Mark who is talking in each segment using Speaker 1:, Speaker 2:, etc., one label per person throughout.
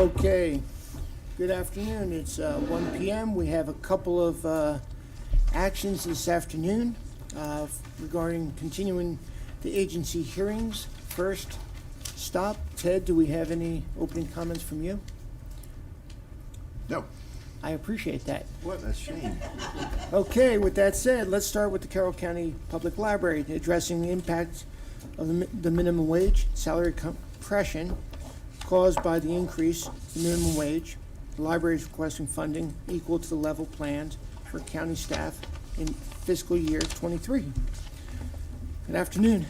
Speaker 1: Okay, good afternoon. It's 1 p.m. We have a couple of actions this afternoon regarding continuing the agency hearings. First, stop. Ted, do we have any opening comments from you?
Speaker 2: No.
Speaker 1: I appreciate that.
Speaker 2: What a shame.
Speaker 1: Okay, with that said, let's start with the Carroll County Public Library, addressing the impact of the minimum wage, salary compression caused by the increase in minimum wage. The library is requesting funding equal to the level planned for county staff in fiscal year 23. Good afternoon.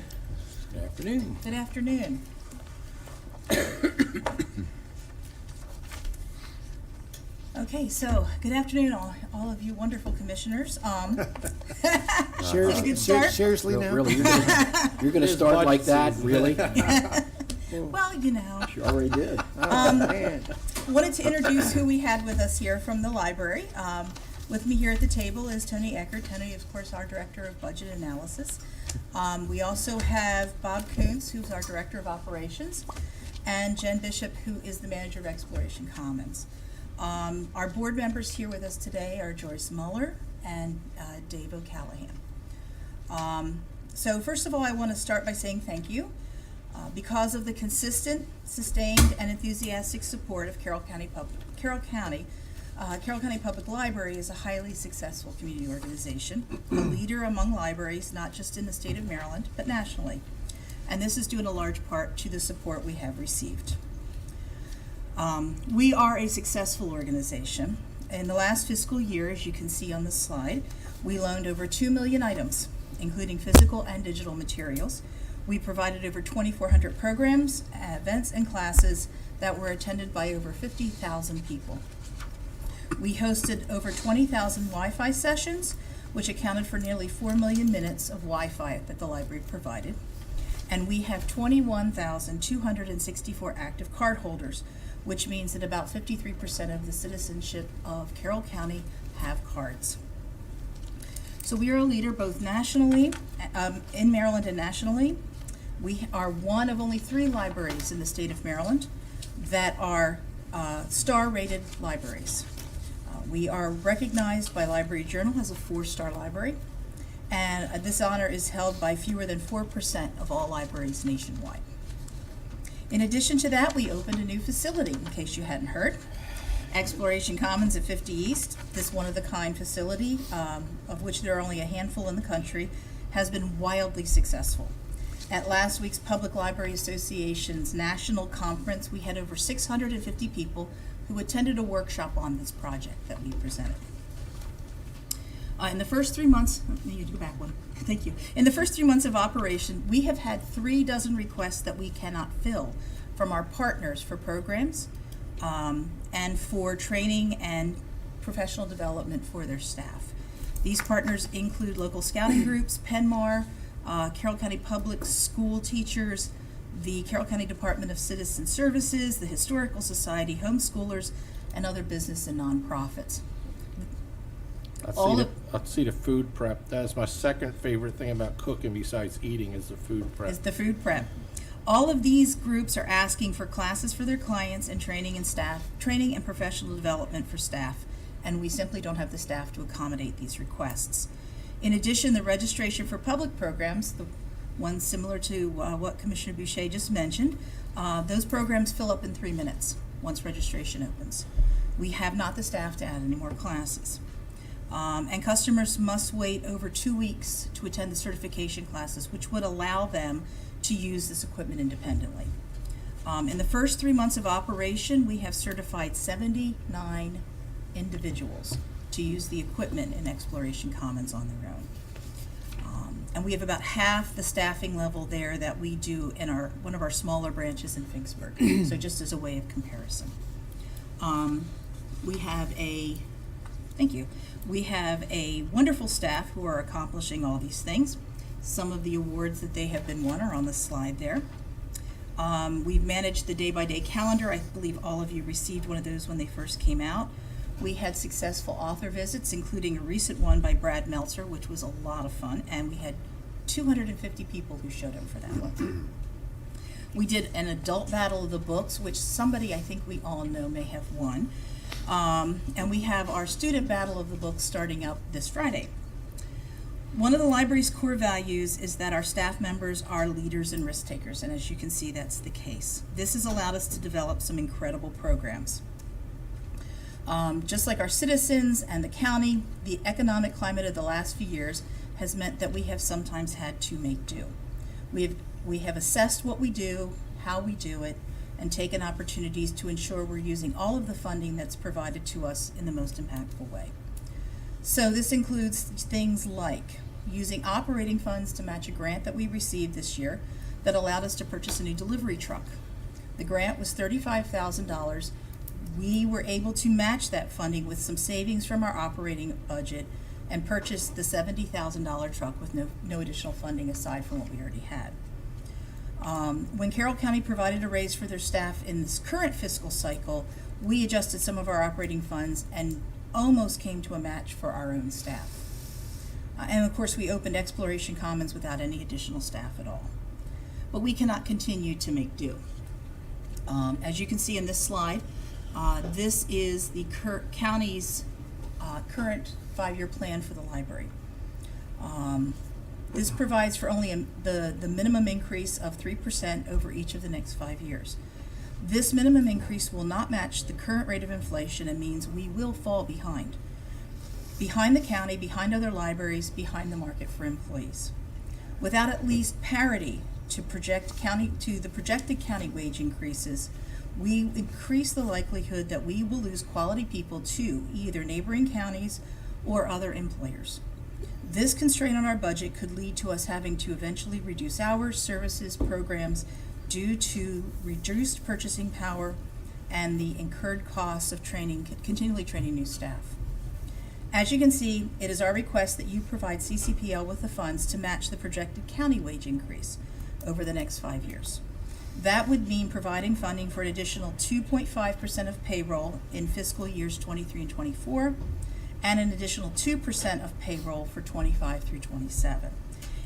Speaker 2: Good afternoon.
Speaker 3: Good afternoon. Okay, so good afternoon, all of you wonderful commissioners.
Speaker 1: Seriously now?
Speaker 4: Really, you're gonna start like that, really?
Speaker 3: Well, you know.
Speaker 4: You already did.
Speaker 1: Oh, man.
Speaker 3: Wanted to introduce who we had with us here from the library. With me here at the table is Tony Eckert. Tony, of course, our Director of Budget Analysis. We also have Bob Koontz, who's our Director of Operations, and Jen Bishop, who is the Manager of Exploration Commons. Our board members here with us today are Joyce Muller and Dave O'Callahan. So first of all, I want to start by saying thank you. Because of the consistent, sustained, and enthusiastic support of Carroll County Public Library is a highly successful community organization, a leader among libraries, not just in the state of Maryland, but nationally. And this is due in a large part to the support we have received. We are a successful organization. In the last fiscal year, as you can see on the slide, we loaned over 2 million items, including physical and digital materials. We provided over 2,400 programs, events, and classes that were attended by over 50,000 people. We hosted over 20,000 Wi-Fi sessions, which accounted for nearly 4 million minutes of Wi-Fi that the library provided. And we have 21,264 active card holders, which means that about 53% of the citizenship of Carroll County have cards. So we are a leader both nationally, in Maryland and nationally. We are one of only 3 libraries in the state of Maryland that are star-rated libraries. We are recognized by Library Journal as a 4-star library, and this honor is held by fewer than 4% of all libraries nationwide. In addition to that, we opened a new facility, in case you hadn't heard. Exploration Commons at 50 East, this one-of-the-kind facility, of which there are only a handful in the country, has been wildly successful. At last week's Public Library Association's national conference, we had over 650 people who attended a workshop on this project that we presented. In the first 3 months, you go back one. Thank you. In the first 3 months of operation, we have had 36 requests that we cannot fill from our partners for programs and for training and professional development for their staff. These partners include local scouting groups, Penmar, Carroll County Public School teachers, the Carroll County Department of Citizen Services, the Historical Society, homeschoolers, and other business and nonprofits.
Speaker 4: I'd see the food prep. That's my second favorite thing about cooking besides eating is the food prep.
Speaker 3: Is the food prep. All of these groups are asking for classes for their clients and training and professional development for staff, and we simply don't have the staff to accommodate these requests. In addition, the registration for public programs, the ones similar to what Commissioner Boucher just mentioned, those programs fill up in 3 minutes once registration opens. We have not the staff to add any more classes. And customers must wait over 2 weeks to attend the certification classes, which would allow them to use this equipment independently. In the first 3 months of operation, we have certified 79 individuals to use the equipment in Exploration Commons on their own. And we have about half the staffing level there that we do in one of our smaller branches in Finksburg. So just as a way of comparison. We have a wonderful staff who are accomplishing all these things. Some of the awards that they have been won are on the slide there. We've managed the day-by-day calendar. I believe all of you received one of those when they first came out. We had successful author visits, including a recent one by Brad Meltzer, which was a lot of fun, and we had 250 people who showed up for that one. We did an adult battle of the books, which somebody I think we all know may have won. And we have our student battle of the books starting up this Friday. One of the library's core values is that our staff members are leaders and risk takers, and as you can see, that's the case. This has allowed us to develop some incredible programs. Just like our citizens and the county, the economic climate of the last few years has meant that we have sometimes had to make do. We have assessed what we do, how we do it, and taken opportunities to ensure we're using all of the funding that's provided to us in the most impactful way. So this includes things like using operating funds to match a grant that we received this year that allowed us to purchase a new delivery truck. The grant was $35,000. We were able to match that funding with some savings from our operating budget and purchase the $70,000 truck with no additional funding aside from what we already had. When Carroll County provided a raise for their staff in this current fiscal cycle, we adjusted some of our operating funds and almost came to a match for our own staff. And of course, we opened Exploration Commons without any additional staff at all. But we cannot continue to make do. As you can see in this slide, this is the county's current 5-year plan for the library. This provides for only the minimum increase of 3% over each of the next 5 years. This minimum increase will not match the current rate of inflation and means we will fall behind the county, behind other libraries, behind the market for employees. Without at least parity to the projected county wage increases, we increase the likelihood that we will lose quality people to either neighboring counties or other employers. This constraint on our budget could lead to us having to eventually reduce hours, services, programs due to reduced purchasing power and the incurred costs of continually training new staff. As you can see, it is our request that you provide CCPL with the funds to match the projected county wage increase over the next 5 years. That would mean providing funding for an additional 2.5% of payroll in fiscal years 23 and 24, and an additional 2% of payroll for 25 through 27.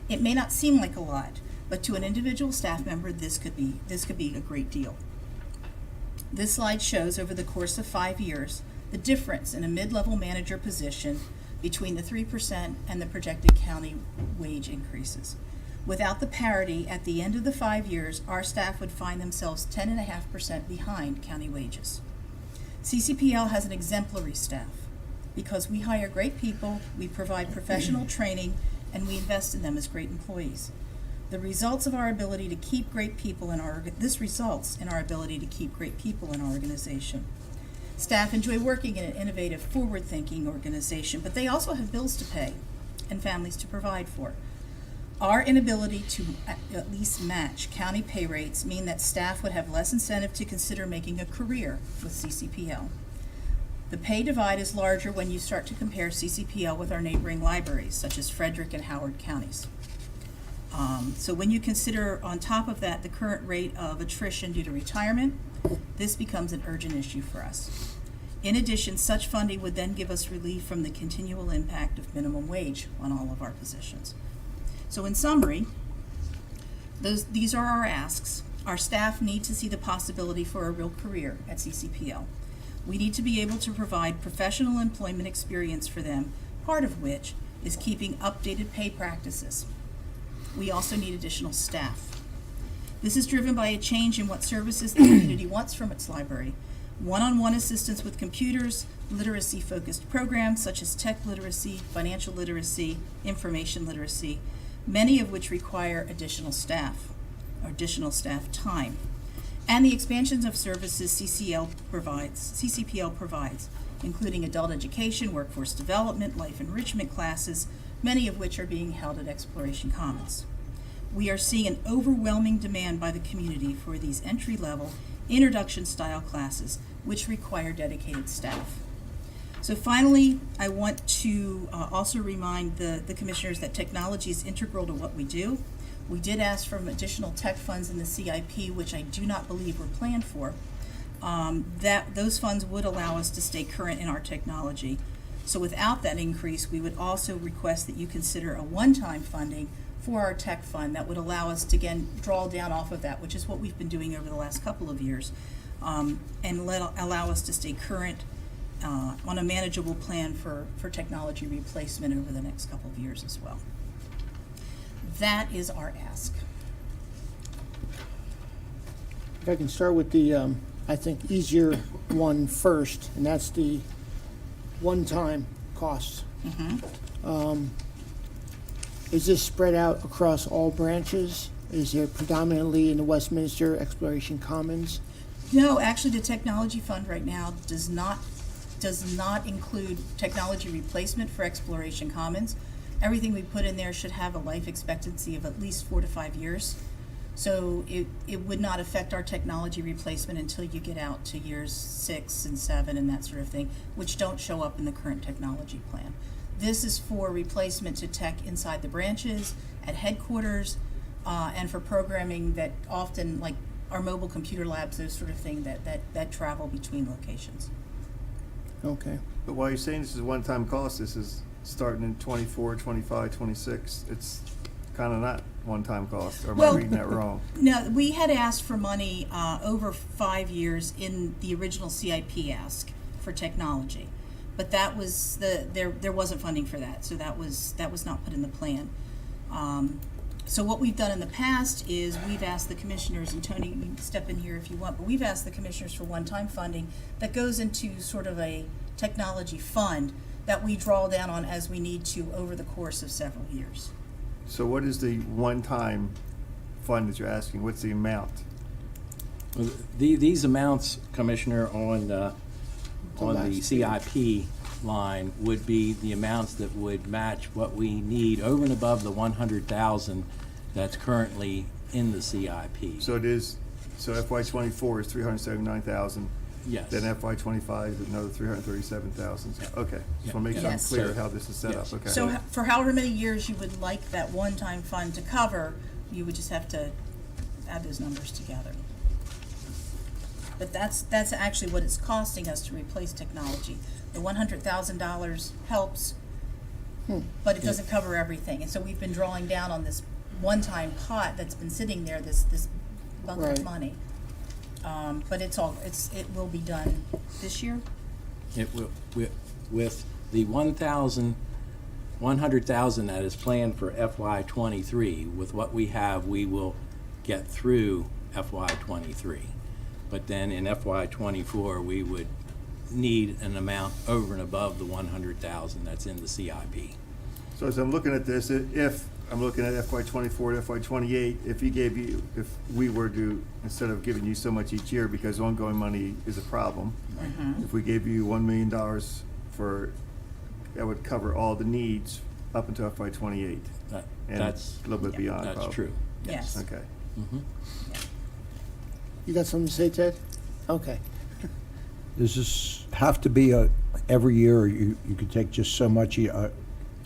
Speaker 3: It may not seem like a lot, but to an individual staff member, this could be a great deal. This slide shows over the course of 5 years the difference in a mid-level manager position between the 3% and the projected county wage increases. Without the parity, at the end of the 5 years, our staff would find themselves 10.5% behind county wages. CCPL has an exemplary staff because we hire great people, we provide professional training, and we invest in them as great employees. This results in our ability to keep great people in our organization. Staff enjoy working in an innovative, forward-thinking organization, but they also have bills to pay and families to provide for. Our inability to at least match county pay rates mean that staff would have less incentive to consider making a career with CCPL. The pay divide is larger when you start to compare CCPL with our neighboring libraries, such as Frederick and Howard counties. So when you consider on top of that the current rate of attrition due to retirement, this becomes an urgent issue for us. In addition, such funding would then give us relief from the continual impact of minimum wage on all of our positions. So in summary, these are our asks. Our staff need to see the possibility for a real career at CCPL. We need to be able to provide professional employment experience for them, part of which is keeping updated pay practices. We also need additional staff. This is driven by a change in what services the community wants from its library. One-on-one assistance with computers, literacy-focused programs such as tech literacy, financial literacy, information literacy, many of which require additional staff time, and the expansions of services CCPL provides, including adult education, workforce development, life enrichment classes, many of which are being held at Exploration Commons. We are seeing an overwhelming demand by the community for these entry-level, introduction-style classes, which require dedicated staff. So finally, I want to also remind the commissioners that technology is integral to what we do. We did ask for additional tech funds in the CIP, which I do not believe were planned for. That those funds would allow us to stay current in our technology. So without that increase, we would also request that you consider a one-time funding for our tech fund that would allow us to, again, draw down off of that, which is what we've been doing over the last couple of years, and allow us to stay current on a manageable plan for technology replacement over the next couple of years as well. That is our ask.
Speaker 1: If I can start with the, I think, easier one first, and that's the one-time costs. Is this spread out across all branches? Is it predominantly in the Westminster Exploration Commons?
Speaker 3: No, actually, the technology fund right now does not include technology replacement for Exploration Commons. Everything we put in there should have a life expectancy of at least 4 to 5 years. So it would not affect our technology replacement until you get out to years 6 and 7 and that sort of thing, which don't show up in the current technology plan. This is for replacement to tech inside the branches, at headquarters, and for programming that often, like our mobile computer labs, those sort of thing that travel between locations.
Speaker 1: Okay.
Speaker 5: But while you're saying this is a one-time cost, this is starting in 24, 25, 26. It's kind of not one-time cost, or am I reading that wrong?
Speaker 3: No, we had asked for money over 5 years in the original CIP ask for technology, but that was there wasn't funding for that, so that was not put in the plan. So what we've done in the past is we've asked the commissioners, and Tony, you can step in here if you want, but we've asked the commissioners for one-time funding that goes into sort of a technology fund that we draw down on as we need to over the course of several years.
Speaker 5: So what is the one-time fund that you're asking? What's the amount?
Speaker 6: Well, these amounts, Commissioner, on the
Speaker 1: last
Speaker 6: CIP line would be the amounts that would match what we need over and above the 100,000 that's currently in the CIP.
Speaker 5: So it is, so FY24 is 379,000.
Speaker 6: Yes.
Speaker 5: Then FY25 is another 337,000. Okay. Just want to make sure I'm
Speaker 3: Yes.
Speaker 5: clear
Speaker 6: So-
Speaker 5: how this is set
Speaker 6: yes.
Speaker 5: up. Okay.
Speaker 3: So for however many years you would like that one-time fund to cover, you would just have to add those numbers together. But that's actually what it's costing us to replace technology. The $100,000 helps, but it doesn't cover everything. And so we've been drawing down on this one-time pot that's been sitting there, this bunk
Speaker 1: Right.
Speaker 3: of money. But it will be done this year.
Speaker 6: It will, with the 100,000 that is planned for FY23, with what we have, we will get through FY23. But then in FY24, we would need an amount over and above the 100,000 that's in the CIP.
Speaker 5: So as I'm looking at this, if I'm looking at FY24 to FY28, if we were to, instead of giving you so much each year because ongoing money is a problem, if we gave you $1 million that would cover all the needs up until FY28. And
Speaker 6: That's
Speaker 5: a little bit beyond.
Speaker 6: That's
Speaker 5: probably.
Speaker 6: true.
Speaker 3: Yes.
Speaker 5: Okay.
Speaker 1: You got something to say, Ted? Okay.
Speaker 7: Does this have to be every year, or you could take just so much,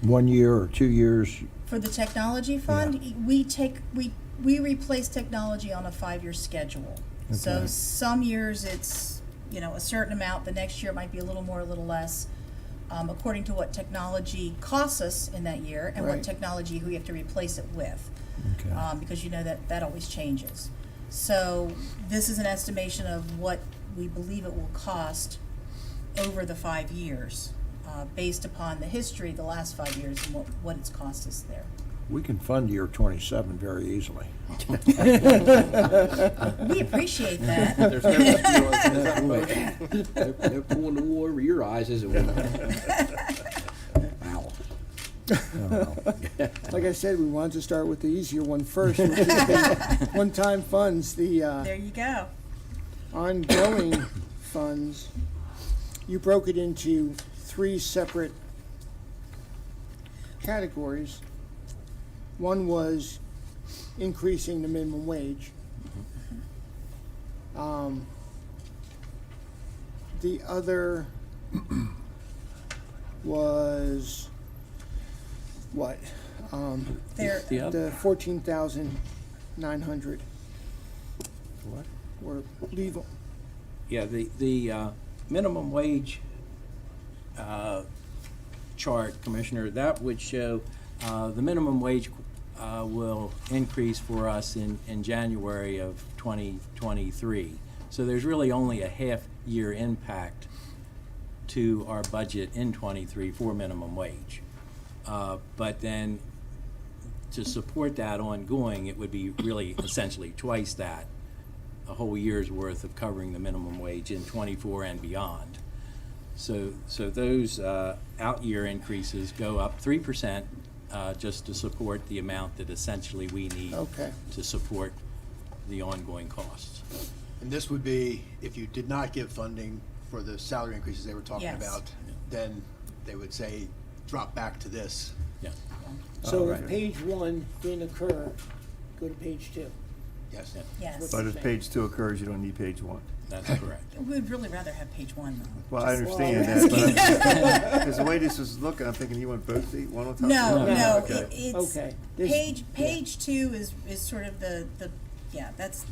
Speaker 7: 1 year or 2 years?
Speaker 3: For the technology fund, we replace technology on a 5-year schedule. So
Speaker 7: Okay.
Speaker 3: some years it's, a certain amount, the next year it might be a little more, a little less, according to what technology costs us in that year and what
Speaker 1: Right.
Speaker 3: technology we have to replace it with.
Speaker 7: Okay.
Speaker 3: Because that always changes. So this is an estimation of what we believe it will cost over the 5 years, based upon the history of the last 5 years and what it's cost us there.
Speaker 7: We can fund year 27 very easily.
Speaker 3: We appreciate that.
Speaker 4: There's no realizing that way.
Speaker 2: They're pulling the wool over your eyes, is it? Wow.
Speaker 1: Like I said, we wanted to start with the easier one first, which is the one-time funds, the
Speaker 3: There you go.
Speaker 1: ongoing funds. You broke it into 3 separate categories. One was increasing the minimum wage. The other was what?
Speaker 3: There,
Speaker 6: The other,
Speaker 1: The 14,900
Speaker 7: What?
Speaker 1: were legal.
Speaker 6: yeah, the minimum wage chart, Commissioner, that would show the minimum wage will increase for us in January of 2023. So there's really only a half-year impact to our budget in '23 for minimum wage. But then to support that ongoing, it would be really essentially twice that, a whole year's worth of covering the minimum wage in '24 and beyond. So those out-year increases go up 3% just to support the amount that essentially we need
Speaker 1: Okay.
Speaker 6: to support the ongoing costs.
Speaker 8: And this would be, if you did not give funding for the salary increases they were talking
Speaker 3: Yes.
Speaker 8: about, then they would say, drop back to this.
Speaker 6: Yeah.
Speaker 1: So
Speaker 7: right.
Speaker 1: if page 1 didn't occur, go to page 2.
Speaker 8: Yes.
Speaker 6: Yeah.
Speaker 3: Yes.
Speaker 5: But if page 2 occurs, you don't need page 1.
Speaker 6: That's correct.
Speaker 3: We'd really rather have page 1 though.
Speaker 5: Well, I
Speaker 3: Just-
Speaker 5: understand that, but because the way this was looking, I'm thinking you want both the, one on top of the
Speaker 3: No,
Speaker 5: other?
Speaker 3: no,
Speaker 5: Okay.
Speaker 3: it's,
Speaker 1: Okay. This-
Speaker 3: page 2 is sort of the, yeah, that's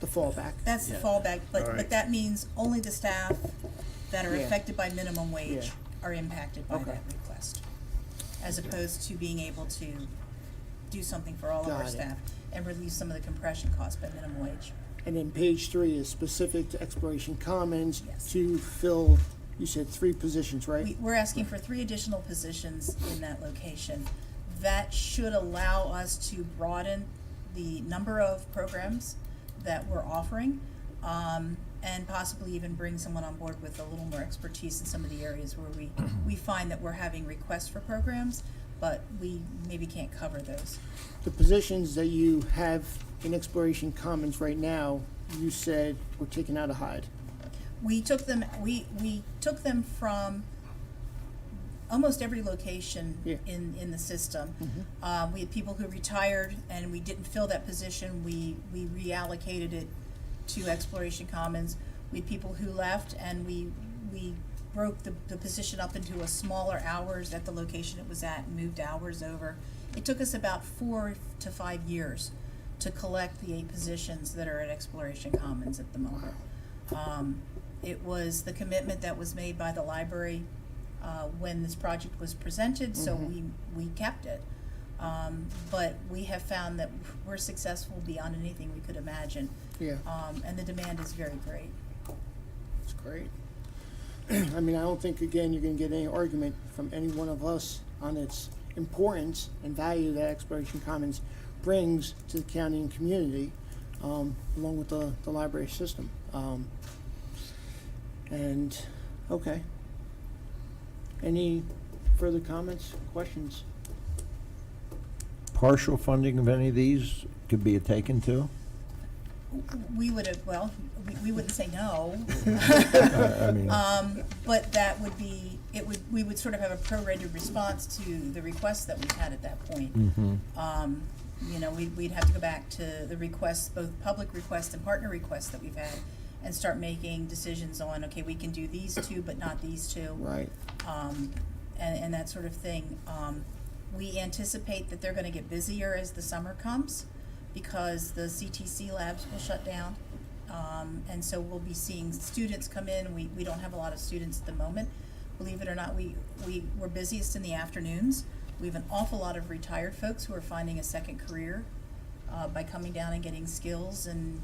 Speaker 1: The fallback.
Speaker 3: the
Speaker 6: Yeah.
Speaker 3: fallback,
Speaker 5: All
Speaker 3: but
Speaker 5: right.
Speaker 3: that means only the staff that are
Speaker 1: Yeah.
Speaker 3: affected by minimum wage
Speaker 1: Yeah.
Speaker 3: are impacted by
Speaker 1: Okay.
Speaker 3: that request. As opposed to being able to do something for all of our
Speaker 1: Got it.
Speaker 3: staff and relieve some of the compression costs by minimum wage.
Speaker 1: And then page 3 is specific to Exploration Commons
Speaker 3: Yes.
Speaker 1: to fill, you said 3 positions, right?
Speaker 3: We're asking for 3 additional positions in that location. That should allow us to broaden the number of programs that we're offering, and possibly even bring someone on board with a little more expertise in some of the areas where we find that we're having requests for programs, but we maybe can't cover those.
Speaker 1: The positions that you have in Exploration Commons right now, you said were taken out of Hyde.
Speaker 3: We took them, we took them from almost every location
Speaker 1: Yeah.
Speaker 3: in the system. We had people who retired and we didn't fill that position, we reallocated it to Exploration Commons. We had people who left and we broke the position up into a smaller hours at the location it was at and moved hours over. It took us about 4 to 5 years to collect the 8 positions that are at Exploration Commons at the moment. It was the commitment that was made by the library when this project was presented, so we kept it. But we have found that we're successful beyond anything we could imagine.
Speaker 1: Yeah.
Speaker 3: And the demand is very great.
Speaker 1: That's great. I mean, I don't think, again, you're gonna get any argument from any one of us on its importance and value that Exploration Commons brings to the county and community, along with the library system. And, okay. Any further comments, questions?
Speaker 7: Partial funding of any of these could be taken too?
Speaker 3: We would have, well, we wouldn't say no.
Speaker 7: I mean,
Speaker 3: But that would be, we would sort of have a prorated response to the requests that we've had at that point. You know, we'd have to go back to the requests, both public requests and partner requests that we've had, and start making decisions on, okay, we can do these 2, but not these 2.
Speaker 1: Right.
Speaker 3: And that sort of thing. We anticipate that they're gonna get busier as the summer comes, because the CTC labs will shut down. And so we'll be seeing students come in. We don't have a lot of students at the moment. Believe it or not, we're busiest in the afternoons. We have an awful lot of retired folks who are finding a second career by coming down and getting skills and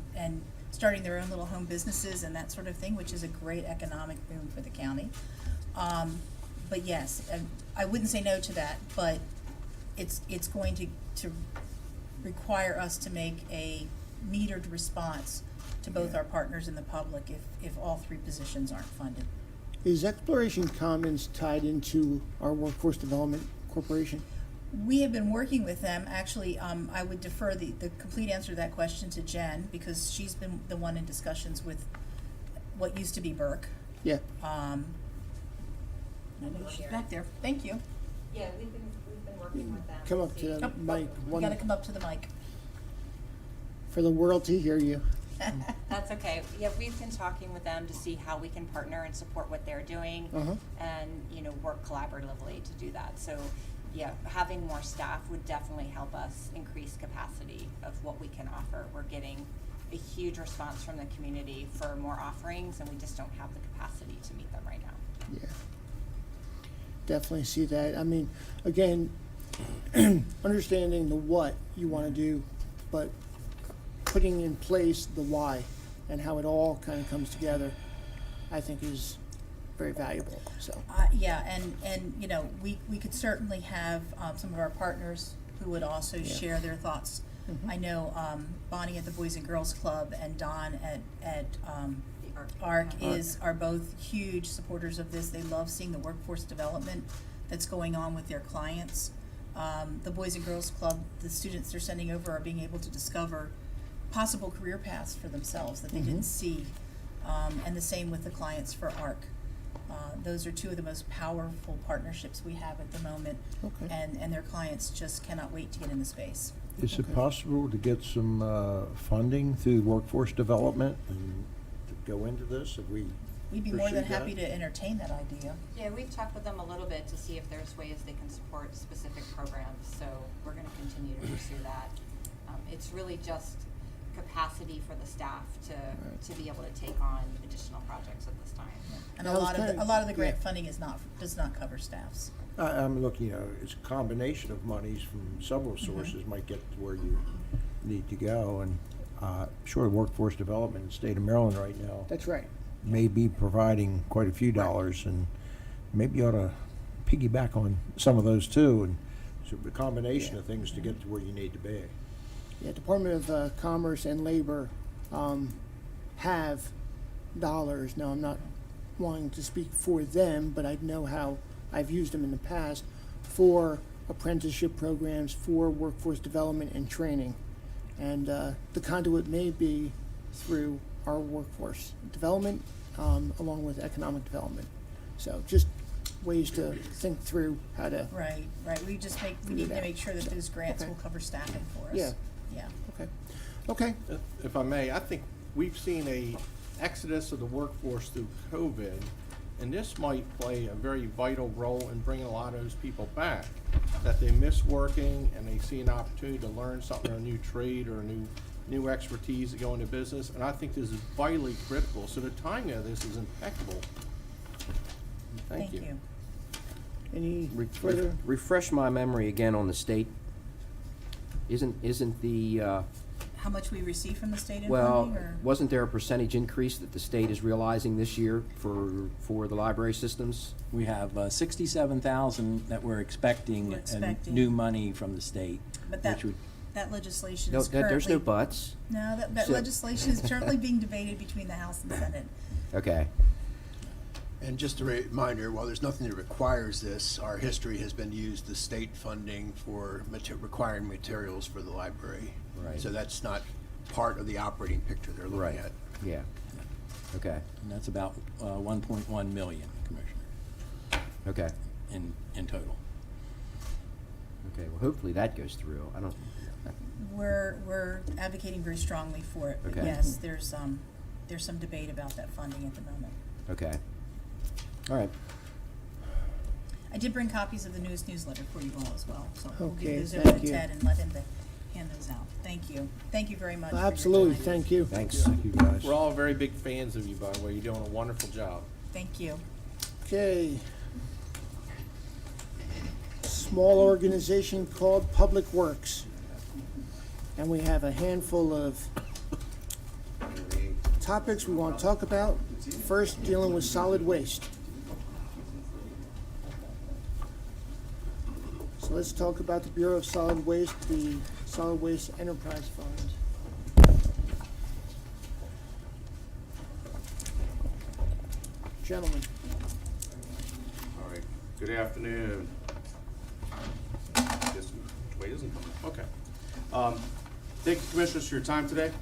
Speaker 3: starting their own little home businesses and that sort of thing, which is a great economic boom for the county. But yes, I wouldn't say no to that, but it's going to require us to make a metered response to both our partners and the public if all 3 positions aren't funded.
Speaker 1: Is Exploration Commons tied into our Workforce Development Corporation?
Speaker 3: We have been working with them. Actually, I would defer the complete answer to that question to Jen, because she's been the one in discussions with what used to be Burke.
Speaker 1: Yeah.
Speaker 3: I know she's back there. Thank you.
Speaker 9: Yeah, we've been working with them.
Speaker 1: Come up to the mic,
Speaker 3: You gotta come up to the mic.
Speaker 1: for the world to hear you.
Speaker 9: That's okay. Yeah, we've been talking with them to see how we can partner and support what they're doing and, you know, work collaboratively to do that. So, yeah, having more staff would definitely help us increase capacity of what we can offer. We're getting a huge response from the community for more offerings, and we just don't have the capacity to meet them right now.
Speaker 1: Yeah. Definitely see that. I mean, again, understanding the what you want to do, but putting in place the why and how it all kind of comes together, I think is very valuable, so.
Speaker 3: Yeah, and, you know, we could certainly have, some of our partners who would also share their thoughts. I know, Bonnie at the Boys and Girls Club and Don at ARC are both huge supporters of this. They love seeing the workforce development that's going on with their clients. The Boys and Girls Club, the students they're sending over are being able to discover possible career paths for themselves that they didn't see. And the same with the clients for ARC. Those are two of the most powerful partnerships we have at the moment.
Speaker 1: Okay.
Speaker 3: And their clients just cannot wait to get in the space.
Speaker 7: Is it possible to get some funding through workforce development and to go into this? Have we
Speaker 3: We'd be more than
Speaker 7: pursued that?
Speaker 3: happy to entertain that idea.
Speaker 9: Yeah, we've talked with them a little bit to see if there's ways they can support specific programs, so we're gonna continue to pursue that. It's really just capacity for the staff to be able to take on additional projects at this time.
Speaker 3: And
Speaker 1: That
Speaker 3: a
Speaker 1: was
Speaker 3: lot of
Speaker 1: kind
Speaker 3: the,
Speaker 1: of-
Speaker 3: a lot of the grant
Speaker 1: yeah.
Speaker 3: funding does not cover staffs.
Speaker 7: I'm looking, it's a combination of monies from several sources might get to where you need to go. And sure, workforce development in the state of Maryland right now
Speaker 1: That's right.
Speaker 7: may be providing quite a few dollars, and maybe you ought to piggyback on some of those too. And so a combination of things to get to where you need to be.
Speaker 1: Yeah, Department of Commerce and Labor have dollars. Now, I'm not wanting to speak for them, but I know how I've used them in the past for apprenticeship programs, for workforce development and training. And the conduit may be through our workforce development along with economic development. So just ways to think through how to,
Speaker 3: Right. We need to make sure that those grants
Speaker 1: Okay.
Speaker 3: will cover staffing for us.
Speaker 1: Yeah.
Speaker 3: Yeah.
Speaker 1: okay.
Speaker 4: If I may, I think we've seen a exodus of the workforce through COVID, and this might play a very vital role in bringing a lot of those people back, that they miss working and they see an opportunity to learn something, or a new trade or a new expertise to go into business, and I think this is vitally critical. So the timing of this is impeccable. Thank you.
Speaker 1: Any further?
Speaker 2: Refresh my memory again on the state. Isn't the,
Speaker 3: How much we receive from the state in
Speaker 2: well,
Speaker 3: funding, or?
Speaker 2: wasn't there a percentage increase that the state is realizing this year for the library systems?
Speaker 6: We have 67,000 that we're expecting,
Speaker 3: We're expecting.
Speaker 6: new money from the state.
Speaker 3: But that,
Speaker 6: which would-
Speaker 3: that legislation
Speaker 2: No,
Speaker 3: is currently.
Speaker 2: there's no buts.
Speaker 3: No, that
Speaker 2: So-
Speaker 3: legislation is currently being debated between the House and Senate.
Speaker 2: Okay.
Speaker 8: And just a reminder, while there's nothing that requires this, our history has been to use the state funding for requiring materials for the library.
Speaker 2: Right.
Speaker 8: So that's not part of the operating picture they're looking
Speaker 2: Right.
Speaker 8: at.
Speaker 2: Yeah. Okay.
Speaker 6: And that's about 1.1 million, Commissioner,
Speaker 2: Okay.
Speaker 6: in total.
Speaker 2: Okay. Well, hopefully that goes through. I don't.
Speaker 3: We're advocating very strongly for it, but
Speaker 2: Okay.
Speaker 3: yes, there's some debate about that funding at the moment.
Speaker 2: Okay. All right.
Speaker 3: I did bring copies of the newest newsletter for you all as well, so we'll
Speaker 1: Okay,
Speaker 3: give those over
Speaker 1: thank
Speaker 3: to
Speaker 1: you.
Speaker 3: Ted and let him hand those out. Thank you. Thank you very much for your
Speaker 1: Absolutely,
Speaker 3: time.
Speaker 1: thank you.
Speaker 2: Thanks.
Speaker 7: Thank you, guys.
Speaker 4: We're all very big fans of you, by the way. You're doing a wonderful job.
Speaker 3: Thank you.
Speaker 1: Okay. Small organization called Public Works. And we have a handful of topics we want to talk about. First, dealing with solid waste. So let's talk about the Bureau of Solid Waste, the Solid Waste Enterprise Fund. Gentlemen.
Speaker 10: All right, good afternoon. This way isn't coming, okay. Thank you, Commissioners, for your time today.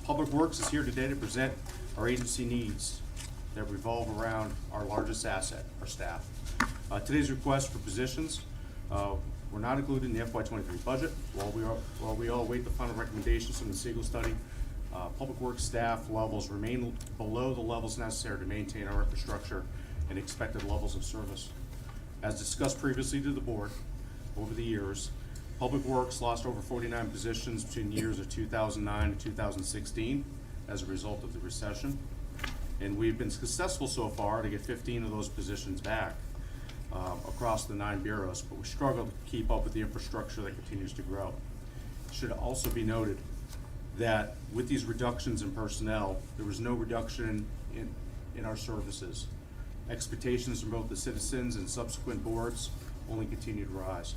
Speaker 10: Public Works is here today to present our agency needs that revolve around our largest asset, our staff. Today's request for positions were not included in the FY23 budget. While we all await the final recommendations from the Siegel study, Public Works staff levels remain below the levels necessary to maintain our infrastructure and expected levels of service. As discussed previously to the board, over the years, Public Works lost over 49 positions between the years of 2009 and 2016 as a result of the recession. And we've been successful so far to get 15 of those positions back. across the 9 bureaus, but we struggle to keep up with the infrastructure that continues to grow. It should also be noted that with these reductions in personnel, there was no reduction in our services. Expectations from both the citizens and subsequent boards only continue to rise.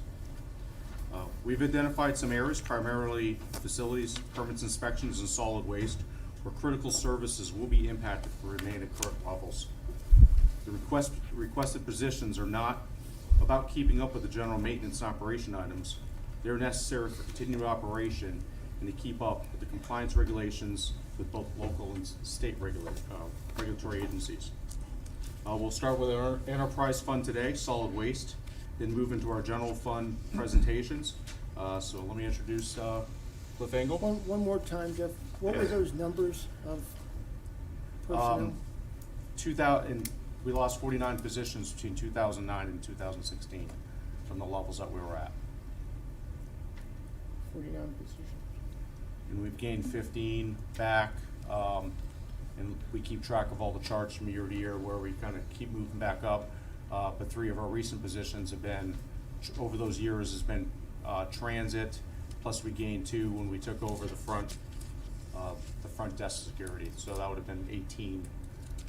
Speaker 10: We've identified some areas, primarily facilities, permits, inspections, and solid waste, where critical services will be impacted to remain at current levels. The requested positions are not about keeping up with the general maintenance and operation items. They're necessary for continued operation and to keep up with the compliance regulations with both local and state regulatory agencies. We'll start with our enterprise fund today, solid waste, then move into our general fund presentations. So let me introduce Cliff Engel.
Speaker 1: One more time, Jeff. What were those numbers of personnel?
Speaker 10: 2000, we lost 49 positions between 2009 and 2016 from the levels that we were at.
Speaker 1: 49 positions.
Speaker 10: And we've gained 15 back, and we keep track of all the charts from year to year where we kind of keep moving back up. But 3 of our recent positions have been, over those years, has been transit, plus we gained 2 when we took over the front desk security. So that would have been 18,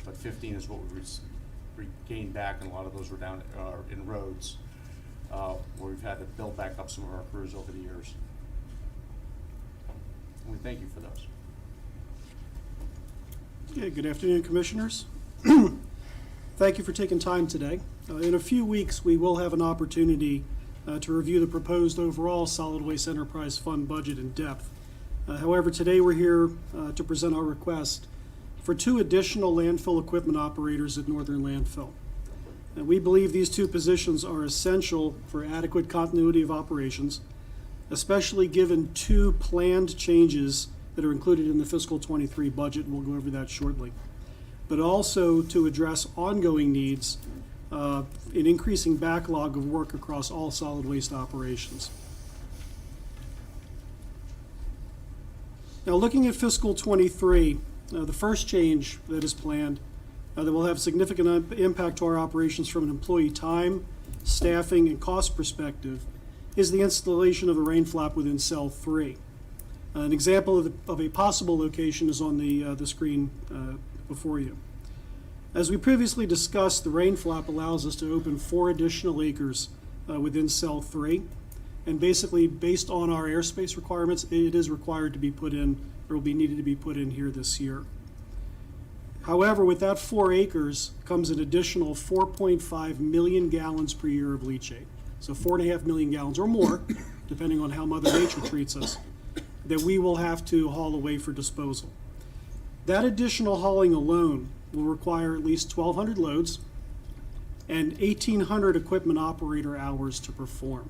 Speaker 10: but 15 is what we gained back, and a lot of those were down in roads, where we've had to build back up some of our crews over the years. And we thank you for those.
Speaker 11: Okay, good afternoon, Commissioners. Thank you for taking time today. In a few weeks, we will have an opportunity to review the proposed overall Solid Waste Enterprise Fund budget in depth. However, today we're here to present our request for 2 additional landfill equipment operators at Northern Landfill. And we believe these 2 positions are essential for adequate continuity of operations, especially given 2 planned changes that are included in the fiscal 23 budget, and we'll go over that shortly. But also to address ongoing needs in increasing backlog of work across all solid waste operations. Now, looking at fiscal 23, the first change that is planned that will have significant impact to our operations from an employee time, staffing, and cost perspective is the installation of a rain flap within cell 3. An example of a possible location is on the screen before you. As we previously discussed, the rain flap allows us to open 4 additional acres within cell 3. And basically, based on our airspace requirements, it is required to be put in, or will be needed to be put in here this year. However, with that 4 acres comes an additional 4.5 million gallons per year of leachate. So 4.5 million gallons or more, depending on how Mother Nature treats us, that we will have to haul away for disposal. That additional hauling alone will require at least 1,200 loads and 1,800 equipment operator hours to perform.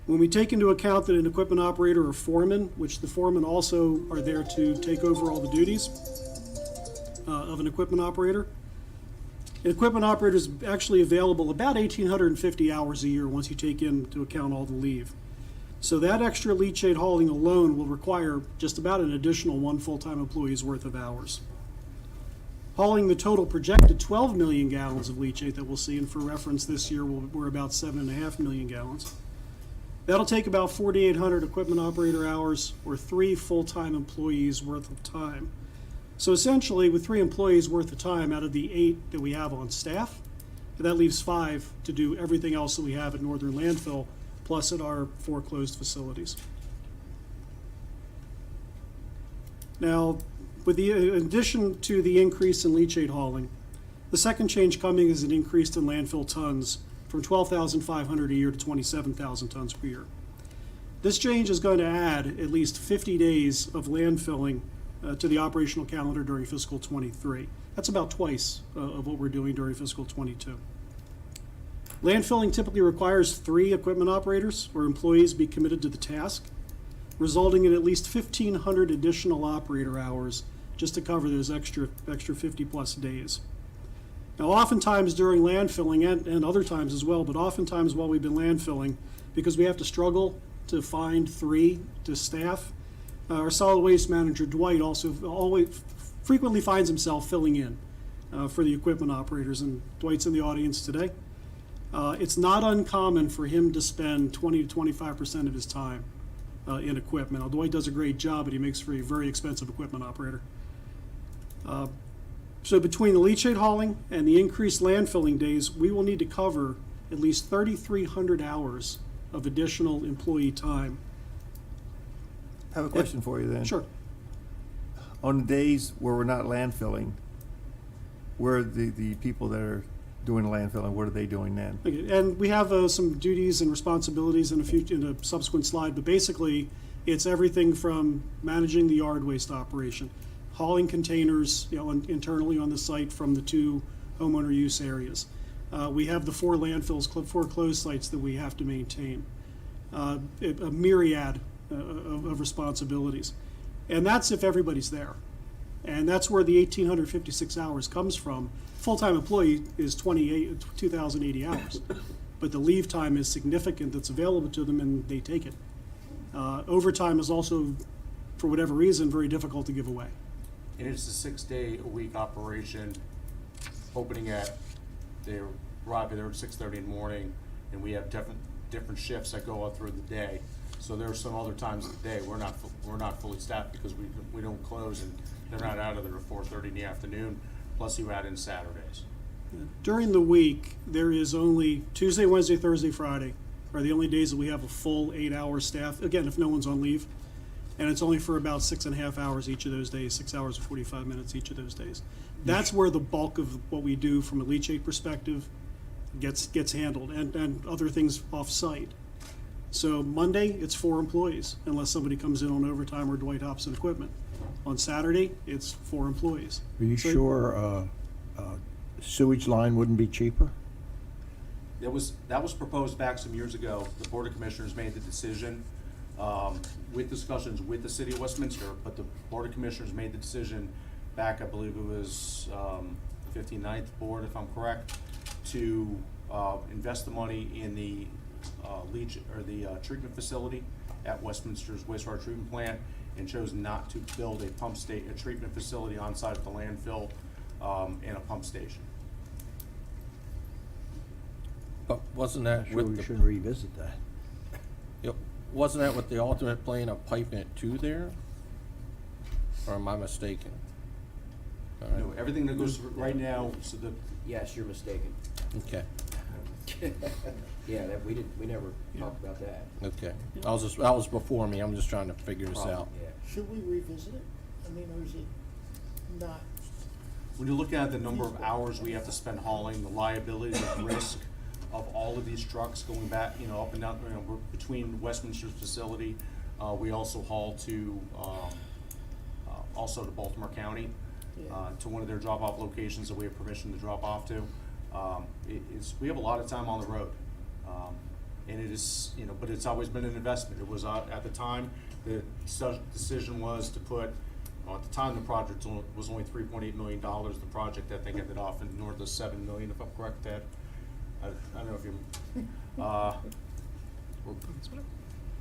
Speaker 11: When we take into account that an equipment operator or foreman, which the foremen also are there to take over all the duties of an equipment operator, an equipment operator is actually available about 1,850 hours a year once you take into account all the leave. So that extra leachate hauling alone will require just about an additional 1 full-time employee's worth of hours. Hauling the total projected 12 million gallons of leachate that we'll see, and for reference this year we're about 7.5 million gallons. That'll take about 4,800 equipment operator hours or 3 full-time employees worth of time. So essentially, with 3 employees worth of time out of the 8 that we have on staff, that leaves 5 to do everything else that we have at Northern Landfill, plus at our 4 closed facilities. Now, with the addition to the increase in leachate hauling, the second change coming is an increase in landfill tons from 12,500 a year to 27,000 tons per year. This change is going to add at least 50 days of landfilling to the operational calendar during fiscal 23. That's about twice of what we're doing during fiscal 22. Landfilling typically requires 3 equipment operators or employees be committed to the task, resulting in at least 1,500 additional operator hours just to cover those extra 50 plus days. Now, oftentimes during landfilling and other times as well, but oftentimes while we've been landfilling, because we have to struggle to find 3 to staff, our solid waste manager, Dwight, also always frequently finds himself filling in for the equipment operators, and Dwight's in the audience today. It's not uncommon for him to spend 20 to 25% of his time in equipment. Although he does a great job, but he makes for a very expensive equipment operator. So between the leachate hauling and the increased landfilling days, we will need to cover at least 3,300 hours of additional employee time.
Speaker 5: I have a question for you then.
Speaker 11: Sure.
Speaker 5: On the days where we're not landfilling, where are the people that are doing the landfilling, what are they doing then?
Speaker 11: Okay, and we have some duties and responsibilities in a subsequent slide, but basically, it's everything from managing the yard waste operation, hauling containers, internally on the site from the 2 homeowner use areas. We have the 4 landfills, 4 closed sites that we have to maintain. A myriad of responsibilities. And that's if everybody's there. And that's where the 1,856 hours comes from. Full-time employee is 2,080 hours. But the leave time is significant that's available to them, and they take it. Overtime is also, for whatever reason, very difficult to give away.
Speaker 10: And it's a 6-day-a-week operation, opening at, they arrive there at 6:30 in the morning, and we have different shifts that go out through the day. So there are some other times of the day we're not fully staffed because we don't close, and they're not out of there at 4:30 in the afternoon. Plus you add in Saturdays.
Speaker 11: During the week, there is only Tuesday, Wednesday, Thursday, Friday are the only days that we have a full 8-hour staff. Again, if no one's on leave. And it's only for about 6.5 hours each of those days, 6 hours and 45 minutes each of those days. That's where the bulk of what we do from a leachate perspective gets handled, and other things off-site. So Monday, it's 4 employees, unless somebody comes in on overtime or Dwight hops in equipment. On Saturday, it's 4 employees.
Speaker 7: Are you
Speaker 11: So-
Speaker 7: sure sewage line wouldn't be cheaper?
Speaker 10: That was proposed back some years ago. The Board of Commissioners made the decision with discussions with the City of Westminster, but the Board of Commissioners made the decision back, I believe it was 59th Board, if I'm correct, to invest the money in the treatment facility at Westminster's wastewater treatment plant, and chose not to build a treatment facility on site at the landfill and a pump station.
Speaker 4: But wasn't that
Speaker 7: Sure,
Speaker 4: with
Speaker 7: we
Speaker 4: the,
Speaker 7: should revisit that.
Speaker 4: wasn't that with the ultimate plan of piping it to there? Or am I mistaken? All right.
Speaker 10: No, everything that goes through right now, so the
Speaker 2: Yes, you're mistaken.
Speaker 4: Okay,
Speaker 2: Yeah, we never talked about that.
Speaker 4: okay. That was before me, I'm just trying to figure this out.
Speaker 2: Yeah.
Speaker 1: Should we revisit it? I mean, or is it not?
Speaker 10: when you look at the number of hours we have to spend hauling, the liability, the risk of all of these trucks going back, up and down, we're between Westminster's facility, we also haul to, also to Baltimore County, to one of their drop-off locations that we have permission to drop off to. We have a lot of time on the road. And it is, but it's always been an investment. It was, at the time, the decision was to put, at the time, the project was only $3.8 million. The project, I think, ended off in north of $7 million, if I'm correct, Ted. I don't know if you,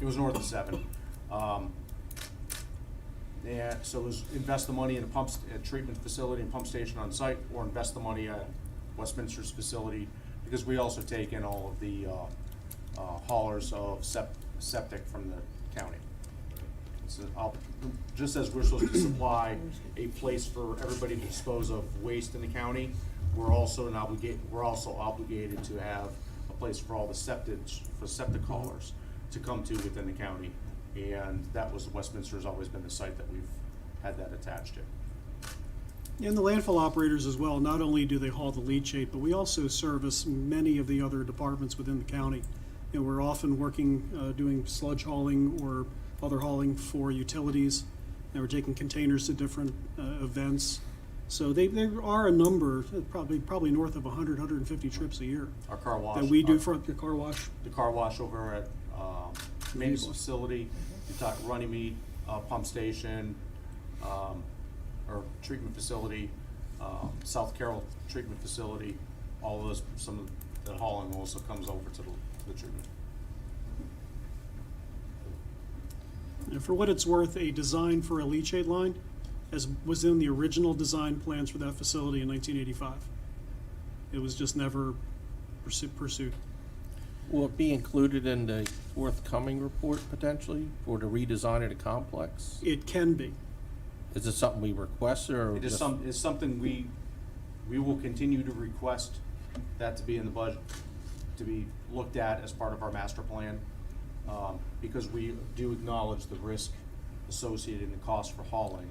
Speaker 10: it was north of 7. Yeah, so it was invest the money in a treatment facility and pump station on site, or invest the money at Westminster's facility, because we also take in all of the haulers of septic from the county. So just as we're supposed to supply a place for everybody to dispose of waste in the county, we're also obligated to have a place for all the septic haulers to come to within the county. And that was, Westminster's always been the site that we've had that attached to.
Speaker 11: And the landfill operators as well, not only do they haul the leachate, but we also service many of the other departments within the county. And we're often working, doing sludge hauling or other hauling for utilities, and we're taking containers to different events. So there are a number, probably north of 100, 150 trips a year
Speaker 10: Our car wash.
Speaker 11: that we do for the car wash.
Speaker 10: The car wash over at maintenance facility, you talk Runnymede pump station, or treatment facility, South Carroll treatment facility, all of those, some of the hauling also comes over to the treatment.
Speaker 11: And for what it's worth, a design for a leachate line was in the original design plans for that facility in 1985. It was just never pursued.
Speaker 4: Will it be included in the forthcoming report potentially for the redesign of the complex?
Speaker 11: It can be.
Speaker 4: Is it something we requested or
Speaker 10: It is
Speaker 4: just?
Speaker 10: it's something we will continue to request that to be in the budget, to be looked at as part of our master plan, because we do acknowledge the risk associated in the cost for hauling.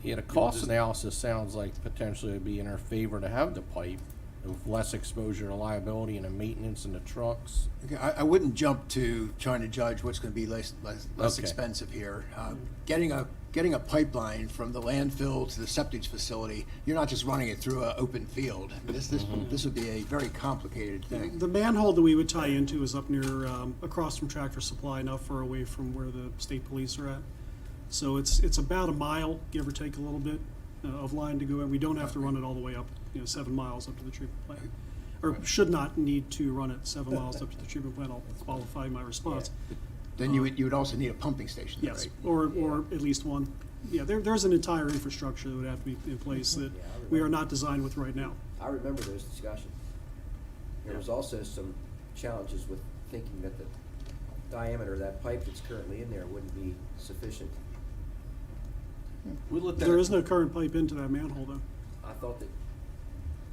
Speaker 4: Yeah, the cost analysis sounds like potentially it'd be in our favor to have the pipe with less exposure to liability and the maintenance and the trucks.
Speaker 8: Okay, I wouldn't jump to trying to judge what's going to be less
Speaker 4: Okay.
Speaker 8: expensive here. Getting a pipeline from the landfill to the septic facility, you're not just running it through an open field. This would be a very complicated thing.
Speaker 11: The manhole that we would tie into is up near, across from Tractor Supply, not far away from where the state police are at. So it's about a mile, give or take a little bit, of line to go in. We don't have to run it all the way up, 7 miles up to the treatment plant. Or should not need to run it 7 miles up to the treatment plant. I'll qualify my response.
Speaker 8: Then you would also need a pumping station,
Speaker 11: Yes,
Speaker 8: right?
Speaker 11: or at least one. Yeah, there's an entire infrastructure that would have to be in place that we are not designed with right now.
Speaker 2: I remember those discussions. There was also some challenges with thinking that the diameter of that pipe that's currently in there wouldn't be sufficient.
Speaker 10: We looked at
Speaker 11: There
Speaker 10: it-
Speaker 11: is no current pipe into that manhole, though.
Speaker 2: I thought that,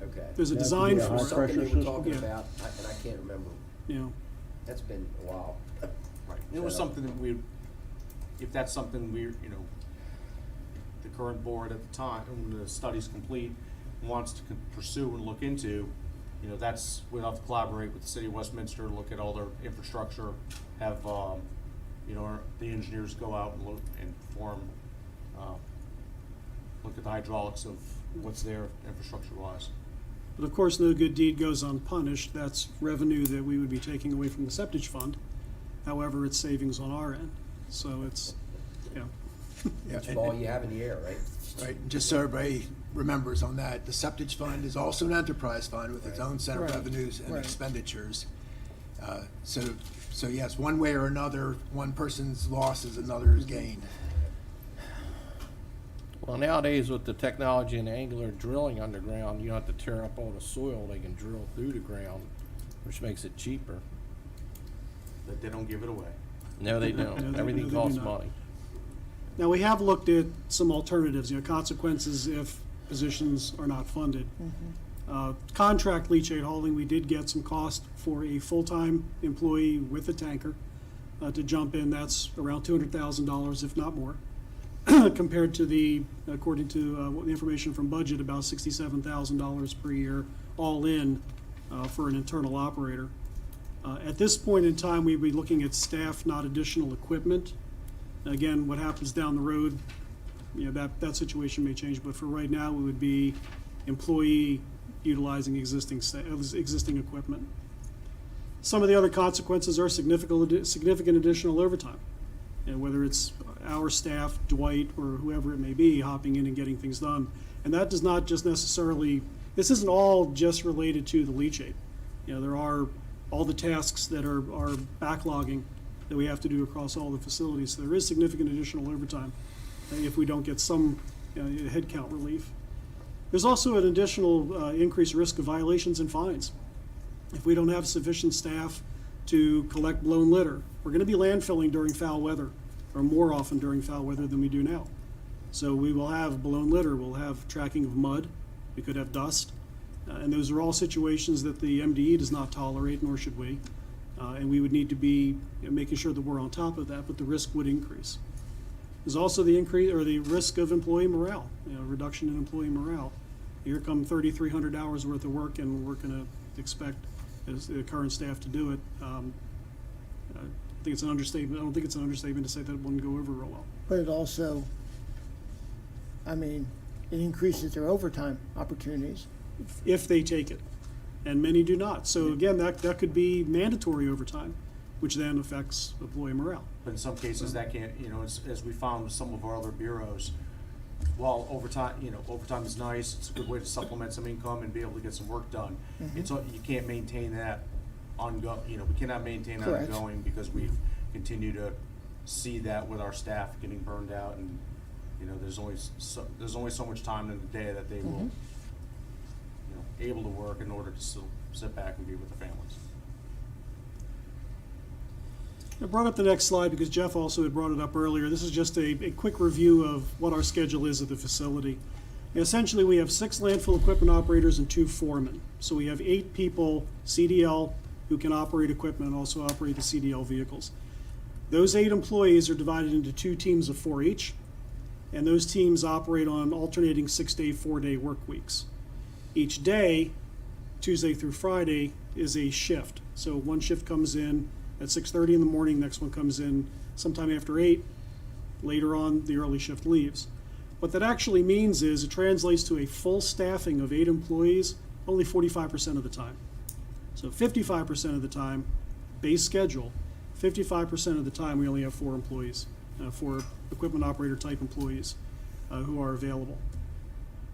Speaker 2: okay.
Speaker 11: There's a
Speaker 7: That'd
Speaker 11: design
Speaker 7: be a
Speaker 11: for
Speaker 7: high
Speaker 11: it.
Speaker 2: Something
Speaker 7: pressure
Speaker 2: they were
Speaker 7: system?
Speaker 2: talking
Speaker 11: Yeah.
Speaker 2: about, and I can't remember.
Speaker 11: You know,
Speaker 2: That's been a while.
Speaker 10: Right. It was something that if that's something the current board at the time, when the study's complete, wants to pursue and look into, we'll have to collaborate with the city of Westminster, look at all their infrastructure, have, the engineers go out and look and perform, look at the hydraulics of what's there infrastructure-wise.
Speaker 11: but of course, no good deed goes unpunished. That's revenue that we would be taking away from the septic fund. However, it's savings on our end. So it's,
Speaker 8: Yeah,
Speaker 2: It's
Speaker 8: and-
Speaker 2: all you have in the air, right?
Speaker 8: Right, and just so everybody remembers on that, the septic fund is also an enterprise fund with its own set of
Speaker 1: Right.
Speaker 8: revenues and
Speaker 1: Right.
Speaker 8: expenditures. So yes, one way or another, one person's loss is another's gain.
Speaker 4: Well, nowadays with the technology and angular drilling underground, you don't have to tear up all the soil. They can drill through the ground, which makes it cheaper.
Speaker 10: But they don't give it away.
Speaker 4: No, they
Speaker 11: No,
Speaker 4: don't.
Speaker 11: they
Speaker 4: Everything
Speaker 11: do
Speaker 4: costs
Speaker 11: not.
Speaker 4: money.
Speaker 11: now we have looked at some alternatives, consequences if positions are not funded. Contract leachate hauling, we did get some cost for a full-time employee with a tanker to jump in. That's around $200,000, if not more, compared to according to the information from budget, about $67,000 per year, all in for an internal operator. At this point in time, we'd be looking at staff, not additional equipment. Again, what happens down the road, that situation may change, but for right now, we would be employee utilizing existing equipment. Some of the other consequences are significant additional overtime. And whether it's our staff, Dwight, or whoever it may be, hopping in and getting things done. And that does not just necessarily, this isn't all just related to the leachate. There are all the tasks that are backlogging that we have to do across all the facilities. So there is significant additional overtime if we don't get some headcount relief. There's also an additional increased risk of violations and fines. If we don't have sufficient staff to collect blown litter, we're going to be landfilling during foul weather, or more often during foul weather than we do now. So we will have blown litter, we'll have tracking of mud, we could have dust, and those are all situations that the MDE does not tolerate, nor should we. And we would need to be making sure that we're on top of that, but the risk would increase. There's also the increase or the risk of employee morale, reduction in employee morale. Here come 3,300 hours worth of work, and we're going to expect as the current staff to do it. I think it's an understatement. I don't think it's an understatement to say that it wouldn't go over real well.
Speaker 1: But it also, it increases their overtime opportunities.
Speaker 11: If they take it, and many do not. So again, that could be mandatory overtime, which then affects employee morale.
Speaker 10: But in some cases, that can't, as we found with some of our other bureaus, while overtime is nice, it's a good way to supplement some income and be able to get some work done. You can't maintain that we cannot maintain that
Speaker 1: Correct.
Speaker 10: ongoing because we continue to see that with our staff getting burned out, and there's only so much time in the day that they will able to work in order to still sit back and be with their families.
Speaker 11: I brought up the next slide because Jeff also had brought it up earlier. This is just a quick review of what our schedule is at the facility. Essentially, we have 6 landfill equipment operators and 2 foremen. So we have 8 people, CDL, who can operate equipment and also operate the CDL vehicles. Those 8 employees are divided into 2 teams of 4 each, and those teams operate on alternating 6-day, 4-day work weeks. Each day, Tuesday through Friday, is a shift. So one shift comes in at 6:30 in the morning, next one comes in sometime after 8. Later on, the early shift leaves. What that actually means is it translates to a full staffing of 8 employees only 45% of the time. So 55% of the time, base schedule, 55% of the time we only have 4 employees, 4 equipment operator type employees who are available.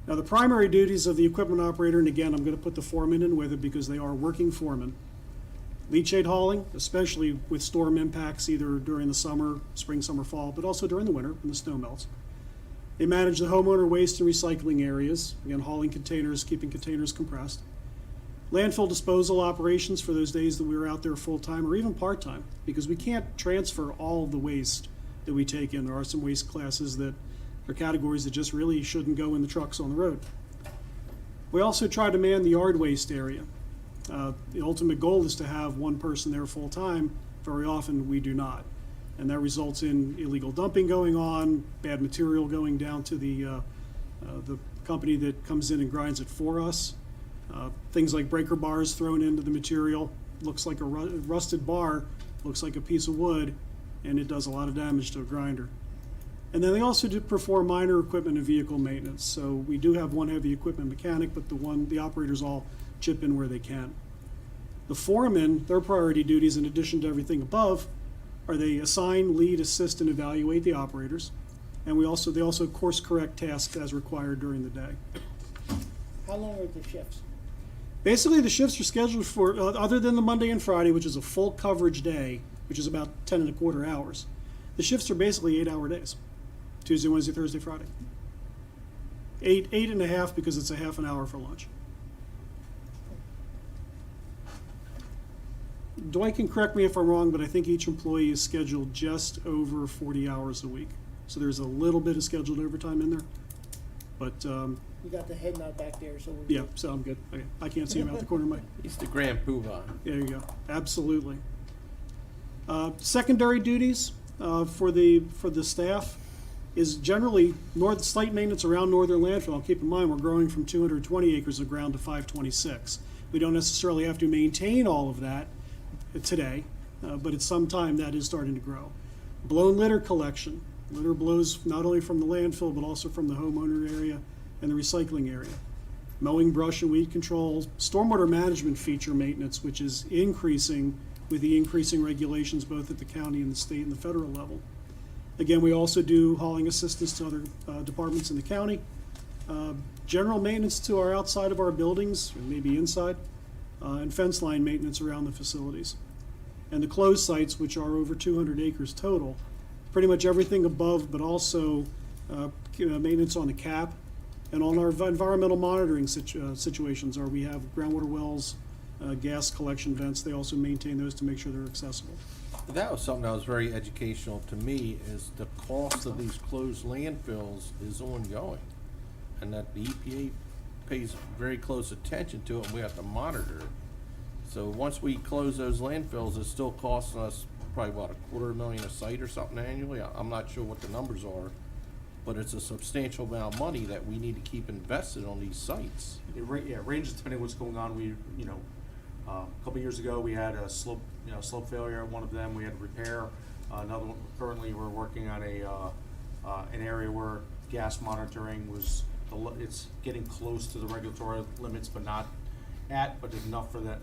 Speaker 11: Now the primary duties of the equipment operator, and again I'm going to put the foreman in with it because they are working foremen. Leachate hauling, especially with storm impacts either during the summer, spring, summer, fall, but also during the winter when the snow melts. They manage the homeowner waste and recycling areas, again hauling containers, keeping containers compressed. Landfill disposal operations for those days that we were out there full-time or even part-time, because we can't transfer all of the waste that we take in. There are some waste classes that are categories that just really shouldn't go in the trucks on the road. We also try to man the yard waste area. The ultimate goal is to have one person there full-time. Very often we do not. And that results in illegal dumping going on, bad material going down to the company that comes in and grinds it for us. Things like breaker bars thrown into the material. Looks like a rusted bar, looks like a piece of wood, and it does a lot of damage to a grinder. And then they also do perform minor equipment and vehicle maintenance. So we do have one heavy equipment mechanic, but the operators all chip in where they can. The foremen, their priority duties, in addition to everything above, are they assign, lead, assist, and evaluate the operators. And they also course correct tasks as required during the day.
Speaker 1: How long are the shifts?
Speaker 11: Basically, the shifts are scheduled for, other than the Monday and Friday, which is a full coverage day, which is about 10 1/4 hours. The shifts are basically 8-hour days. Tuesday, Wednesday, Thursday, Friday. 8.5 because it's a half an hour for lunch. Dwight can correct me if I'm wrong, but I think each employee is scheduled just over 40 hours a week. So there's a little bit of scheduled overtime in there. But,
Speaker 1: You got the head nod back there, so we're
Speaker 11: yeah, so I'm good. Okay. I can't see him out the corner of my...
Speaker 4: He's the grand poobah.
Speaker 11: There you go. Absolutely. Secondary duties for the staff is generally site maintenance around Northern Landfill. Keep in mind, we're growing from 220 acres of ground to 526. We don't necessarily have to maintain all of that today, but at some time that is starting to grow. Blown litter collection. Litter blows not only from the landfill, but also from the homeowner area and the recycling area. Mowing, brush, and weed control. Stormwater management feature maintenance, which is increasing with the increasing regulations both at the county and the state and the federal level. Again, we also do hauling assistance to other departments in the county. General maintenance to our outside of our buildings, or maybe inside, and fence line maintenance around the facilities. And the closed sites, which are over 200 acres total, pretty much everything above, but also maintenance on the cap. And on our environmental monitoring situations, we have groundwater wells, gas collection vents. They also maintain those to make sure they're accessible.
Speaker 4: That was something that was very educational to me, is the cost of these closed landfills is ongoing. And that the EPA pays very close attention to it, and we have to monitor it. So once we close those landfills, it's still costing us probably about $250,000 a site or something annually. I'm not sure what the numbers are, but it's a substantial amount of money that we need to keep invested on these sites.
Speaker 10: It ranges depending on what's going on. A couple years ago, we had a slope failure at one of them. We had to repair another one. Currently, we're working on an area where gas monitoring it's getting close to the regulatory limits, but not but enough for that.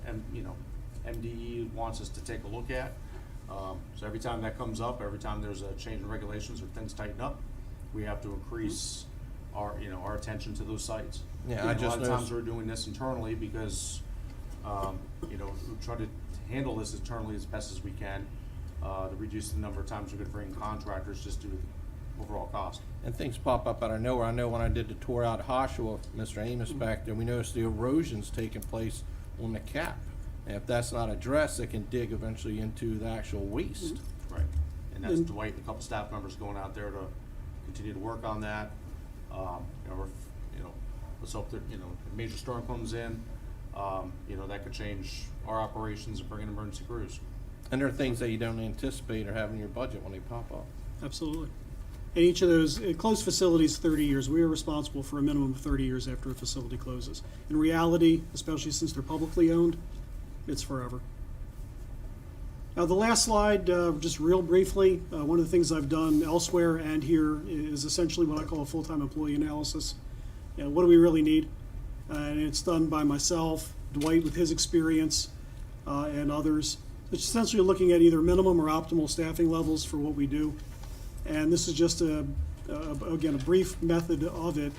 Speaker 10: MDE wants us to take a look at. So every time that comes up, every time there's a change in regulations or things tighten up, we have to increase our attention to those sites.
Speaker 4: Yeah,
Speaker 10: A lot of times we're doing this internally because we try to handle this internally as best as we can to reduce the number of times we're going to bring contractors just due to overall cost.
Speaker 4: And things pop up out of nowhere. I know when I did the tour out of Hoshua, Mr. Amos back there, we noticed the erosion's taking place on the cap. And if that's not addressed, it can dig eventually into the actual waste.
Speaker 10: Right. And that's Dwight and a couple staff members going out there to continue to work on that. Let's hope that, a major storm comes in, that could change our operations and bring in emergency crews.
Speaker 4: And there are things that you don't anticipate or have in your budget when they pop up.
Speaker 11: Absolutely. And each of those, closed facilities, 30 years. We are responsible for a minimum of 30 years after a facility closes. In reality, especially since they're publicly owned, it's forever. Now, the last slide, just real briefly, one of the things I've done elsewhere and here is essentially what I call a full-time employee analysis. What do we really need? And it's done by myself, Dwight with his experience, and others. It's essentially looking at either minimum or optimal staffing levels for what we do. And this is just, again, a brief method of it.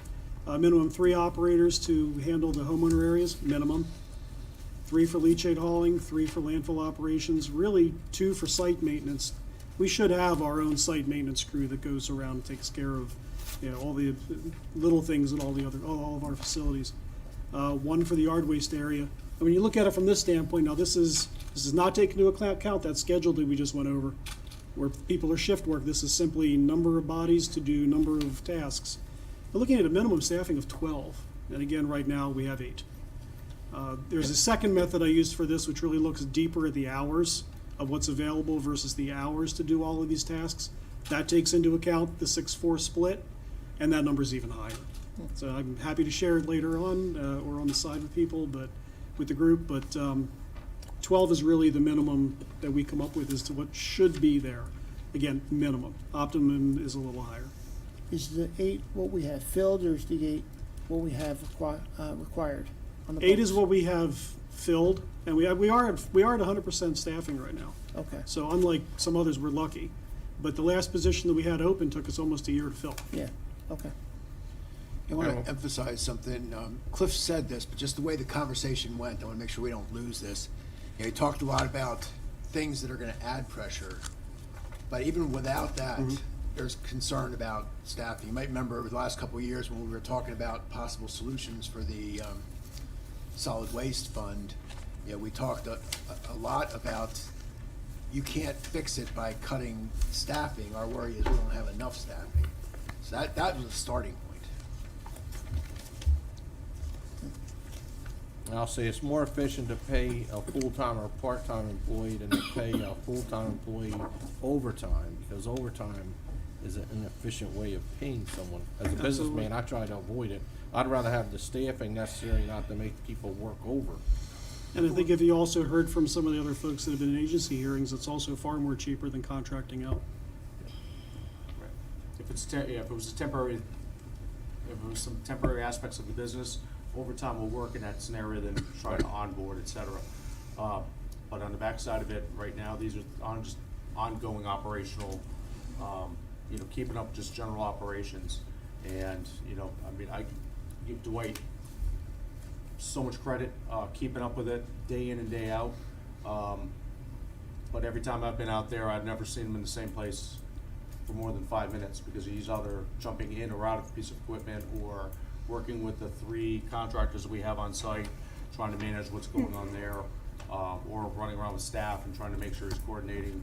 Speaker 11: Minimum 3 operators to handle the homeowner areas, minimum. 3 for leachate hauling, 3 for landfill operations, really 2 for site maintenance. We should have our own site maintenance crew that goes around and takes care of all the little things at all of our facilities. 1 for the yard waste area. And when you look at it from this standpoint, now this is not taking into account that schedule that we just went over, where people are shift work. This is simply number of bodies to do number of tasks. We're looking at a minimum staffing of 12, and again, right now we have 8. There's a second method I used for this, which really looks deeper at the hours of what's available versus the hours to do all of these tasks. That takes into account the 6-4 split, and that number's even higher. So I'm happy to share it later on, or on the side with people, but with the group. But 12 is really the minimum that we come up with as to what should be there. Again, minimum. Optimum is a little higher.
Speaker 1: Is the 8 what we have filled, or is the 8 what we have required? On the
Speaker 11: 8 is
Speaker 1: books?
Speaker 11: what we have filled, and we are at 100% staffing right now.
Speaker 1: Okay,
Speaker 11: So unlike some others, we're lucky. But the last position that we had open took us almost a year to fill.
Speaker 1: yeah, okay.
Speaker 8: I want to emphasize something. Cliff said this, but just the way the conversation went, I want to make sure we don't lose this. He talked a lot about things that are going to add pressure, but even without that, there's concern about staffing. You might remember over the last couple of years when we were talking about possible solutions for the solid waste fund. We talked a lot about you can't fix it by cutting staffing. Our worry is we don't have enough staffing. So that was a starting point.
Speaker 4: And I'll say it's more efficient to pay a full-time or part-time employee than to pay a full-time employee overtime, because overtime is an inefficient way of paying someone. As a businessman, I try to avoid it. I'd rather have the staffing necessary not to make people work over.
Speaker 11: And I think if you also heard from some of the other folks that have been in agency hearings, it's also far more cheaper than contracting out.
Speaker 10: Right. If it was some temporary aspects of the business, overtime will work in that scenario than trying to onboard, et cetera. But on the backside of it, right now, these are just ongoing operational, keeping up just general operations. And, I give Dwight so much credit, keeping up with it day in and day out. But every time I've been out there, I've never seen him in the same place for more than 5 minutes, because he's either jumping in or out of a piece of equipment, or working with the 3 contractors that we have on site, trying to manage what's going on there, or running around with staff and trying to make sure he's coordinating,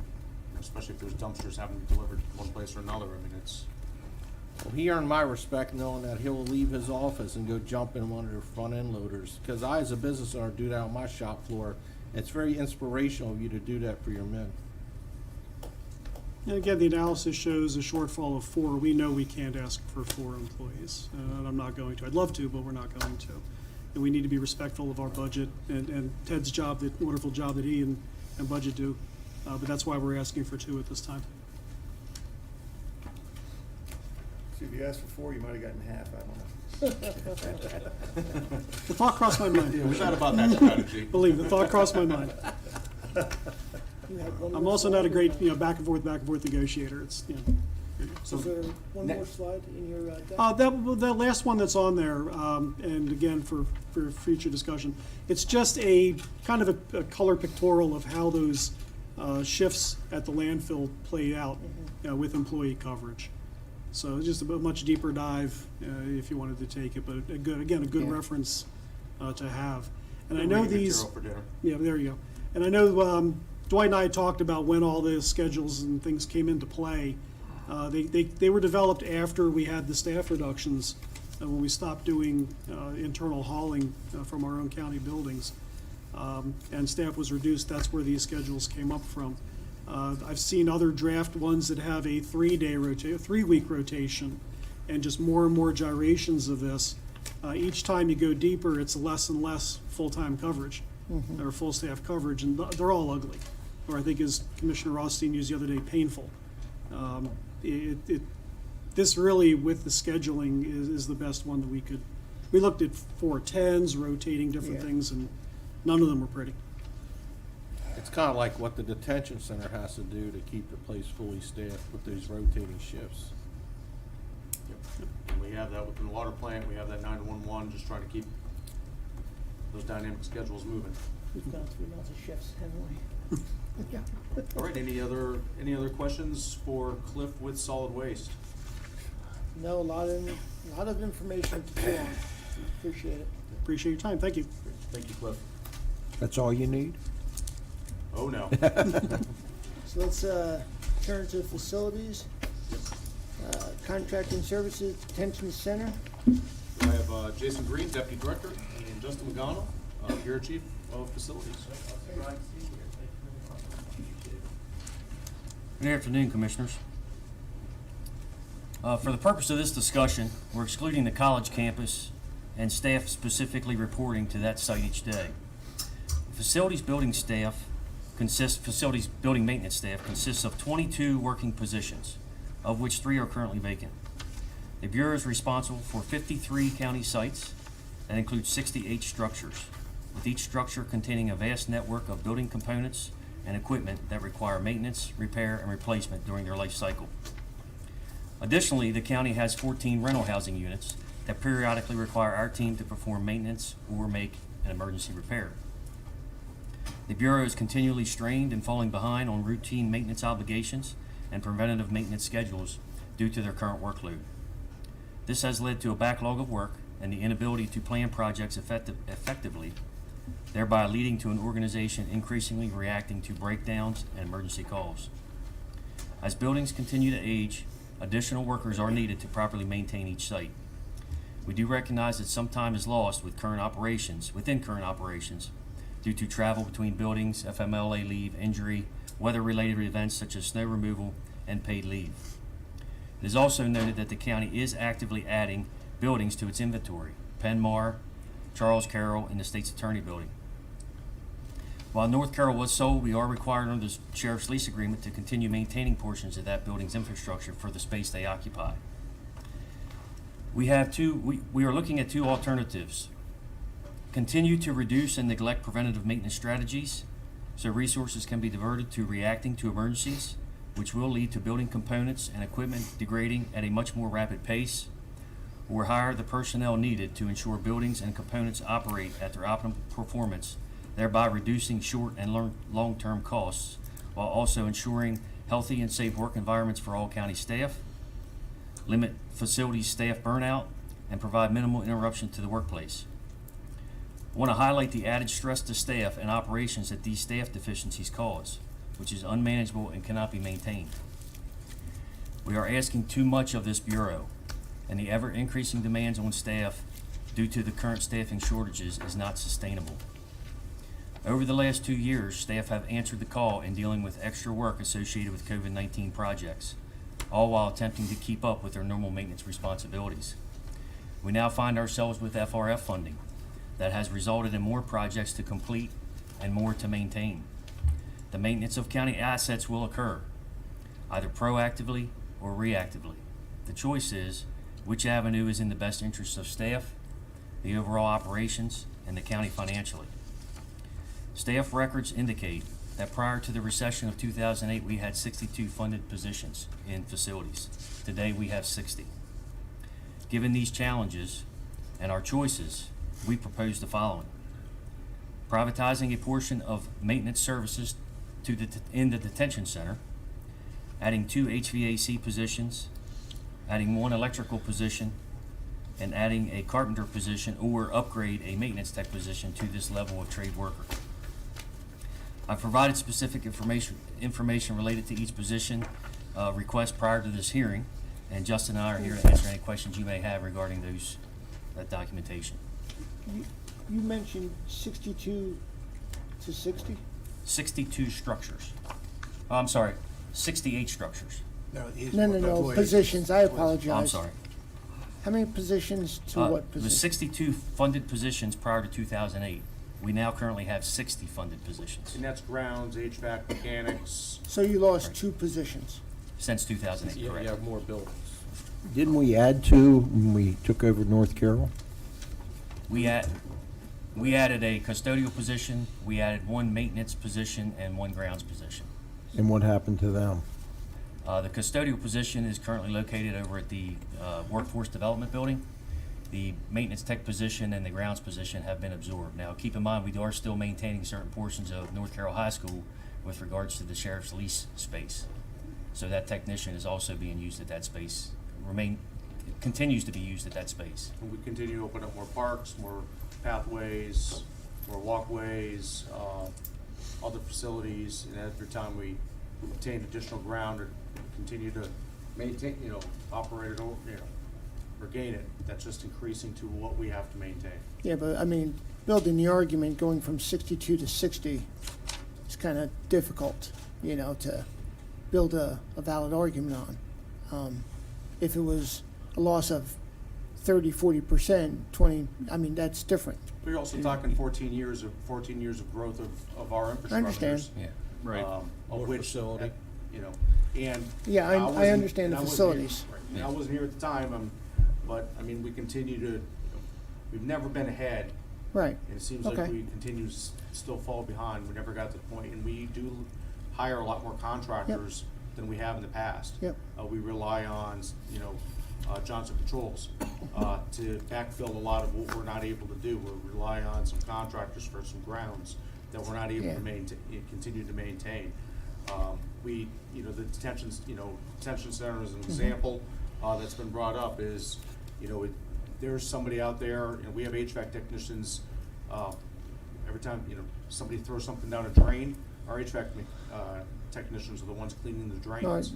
Speaker 10: especially if there's dumpsters having to be delivered one place or another.
Speaker 4: Well, he earned my respect knowing that he'll leave his office and go jump in one of their front-end loaders. Because I, as a business owner, do that on my shop floor. It's very inspirational of you to do that for your men.
Speaker 11: And again, the analysis shows a shortfall of 4. We know we can't ask for 4 employees, and I'm not going to. I'd love to, but we're not going to. And we need to be respectful of our budget and Ted's job, that wonderful job that he and budget do. But that's why we're asking for 2 at this time.
Speaker 5: See, if you asked for 4, you might have gotten half, I don't know.
Speaker 11: The thought crossed my mind.
Speaker 10: Yeah, we thought about that strategy.
Speaker 11: Believe me, the thought crossed my mind.
Speaker 1: You had one
Speaker 11: I'm
Speaker 1: more
Speaker 11: also
Speaker 1: slide?
Speaker 11: not a great, back and forth negotiator. It's,
Speaker 1: Is there one more slide in your deck?
Speaker 11: that last one that's on there, and again, for future discussion, it's just a kind of a color pictorial of how those shifts at the landfill play out with employee coverage. So it's just a much deeper dive if you wanted to take it, but a good
Speaker 1: Yeah.
Speaker 11: reference to have. And I know
Speaker 10: Reading
Speaker 11: these.
Speaker 10: material for dinner.
Speaker 11: Yeah, there you go. And I know Dwight and I talked about when all the schedules and things came into play. They were developed after we had the staff reductions, when we stopped doing internal hauling from our own county buildings. And staff was reduced, that's where these schedules came up from. I've seen other draft ones that have a 3-week rotation, and just more and more gyrations of this. Each time you go deeper, it's less and less full-time coverage, or full staff coverage, and they're all ugly. Or I think, as Commissioner Rothstein used the other day, painful. This really, with the scheduling, is the best one that we looked at 410s, rotating different
Speaker 1: Yeah.
Speaker 11: things, and none of them were pretty.
Speaker 4: It's kind of like what the detention center has to do to keep the place fully staffed with these rotating shifts.
Speaker 10: Yep. And we have that within the water plant, we have that 911, just trying to keep those dynamic schedules moving.
Speaker 1: We've gone through lots of shifts, haven't we? Yeah.
Speaker 10: All right, any other questions for Cliff with solid waste?
Speaker 1: No, a lot of information to chew on. Appreciate it.
Speaker 11: Appreciate your time, thank you.
Speaker 10: Thank you, Cliff.
Speaker 7: That's all you need?
Speaker 10: Oh, no.
Speaker 1: So let's turn to facilities. Contracting services, detention center.
Speaker 10: I have Jason Green, Deputy Director, and Justin Magano, Bureau Chief of Facilities.
Speaker 12: Good afternoon, Commissioners. For the purpose of this discussion, we're excluding the college campus and staff specifically reporting to that site each day. Facilities building maintenance staff consists of 22 working positions, of which 3 are currently vacant. The Bureau is responsible for 53 county sites that include 68 structures, with each structure containing a vast network of building components and equipment that require maintenance, repair, and replacement during their life cycle. Additionally, the county has 14 rental housing units that periodically require our team to perform maintenance or make an emergency repair. The Bureau is continually strained and falling behind on routine maintenance obligations and preventative maintenance schedules due to their current workload. This has led to a backlog of work and the inability to plan projects effectively, thereby leading to an organization increasingly reacting to breakdowns and emergency calls. As buildings continue to age, additional workers are needed to properly maintain each site. We do recognize that some time is lost within current operations, due to travel between buildings, FMLA leave, injury, weather-related events such as snow removal, and paid leave. It is also noted that the county is actively adding buildings to its inventory: Penmar, Charles Carroll, and the State's Attorney Building. While North Carroll was sold, we are required under the sheriff's lease agreement to continue maintaining portions of that building's infrastructure for the space they occupy. We are looking at 2 alternatives. Continue to reduce and neglect preventative maintenance strategies so resources can be diverted to reacting to emergencies, which will lead to building components and equipment degrading at a much more rapid pace, or hire the personnel needed to ensure buildings and components operate at their optimal performance, thereby reducing short and long-term costs, while also ensuring healthy and safe work environments for all county staff, limit facilities staff burnout, and provide minimal interruption to the workplace. I want to highlight the added stress to staff and operations that these staff deficiencies cause, which is unmanageable and cannot be maintained. We are asking too much of this Bureau, and the ever-increasing demands on staff due to the current staffing shortages is not sustainable. Over the last 2 years, staff have answered the call in dealing with extra work associated with COVID-19 projects, all while attempting to keep up with their normal maintenance responsibilities. We now find ourselves with FRF funding that has resulted in more projects to complete and more to maintain. The maintenance of county assets will occur, either proactively or reactively. The choice is which avenue is in the best interest of staff, the overall operations, and the county financially. Staff records indicate that prior to the recession of 2008, we had 62 funded positions in facilities. Today, we have 60. Given these challenges and our choices, we propose the following: privatizing a portion of maintenance services in the detention center, adding 2 HVAC positions, adding one electrical position, and adding a carpenter position or upgrade a maintenance tech position to this level of trade worker. I've provided specific information related to each position request prior to this hearing, and Justin and I are here to answer any questions you may have regarding that documentation.
Speaker 1: You mentioned 62 to 60?
Speaker 12: 62 structures. Oh, I'm sorry, 68 structures.
Speaker 1: No, positions, I apologize.
Speaker 12: I'm sorry.
Speaker 1: How many positions to what
Speaker 12: It was
Speaker 1: position?
Speaker 12: 62 funded positions prior to 2008. We now currently have 60 funded positions
Speaker 10: And that's grounds, HVAC, mechanics.
Speaker 1: So you lost 2 positions.
Speaker 12: since 2008,
Speaker 4: You
Speaker 12: correct?
Speaker 4: have more buildings.
Speaker 7: Didn't we add 2 when we took over North Carroll?
Speaker 12: We added a custodial position, we added 1 maintenance position, and 1 grounds position.
Speaker 7: And what happened to them?
Speaker 12: The custodial position is currently located over at the Workforce Development Building. The maintenance tech position and the grounds position have been absorbed. Now, keep in mind, we are still maintaining certain portions of North Carroll High School with regards to the sheriff's lease space. So that technician is also being used at that space, continues to be used at that space.
Speaker 10: And we continue to open up more parks, more pathways, more walkways, other facilities, and every time we obtain additional ground or continue to maintain, operate it, or gain it, that's just increasing to what we have to maintain.
Speaker 1: Yeah, but I mean, building the argument going from 62 to 60 is kind of difficult, to build a valid argument on. If it was a loss of 30, 40%, 20, I mean, that's different.
Speaker 10: We're also talking 14 years of growth of our infrastructure.
Speaker 1: I understand.
Speaker 12: Yeah.
Speaker 4: Right.
Speaker 10: Of
Speaker 4: More
Speaker 10: which,
Speaker 4: facility.
Speaker 10: And.
Speaker 1: Yeah, I
Speaker 10: wasn't-
Speaker 1: understand the
Speaker 10: and I wasn't here-
Speaker 1: facilities.
Speaker 10: right, and I wasn't here at the time, but, we continue to, we've never been ahead,
Speaker 1: Right.
Speaker 10: and it seems like
Speaker 1: Okay.
Speaker 10: we continue to still fall behind. We never got to the point, and we do hire a lot more contractors than we have in the past.
Speaker 1: Yep.
Speaker 10: We rely on, Johnson Controls, to backfill a lot of what we're not able to do. We rely on some contractors for some grounds that we're not able
Speaker 1: Yeah.
Speaker 10: to continue to maintain. The detention center as an example, that's been brought up is, there's somebody out there, and we have HVAC technicians, every time, somebody throws something down a drain, our HVAC, technicians are the ones cleaning the drains.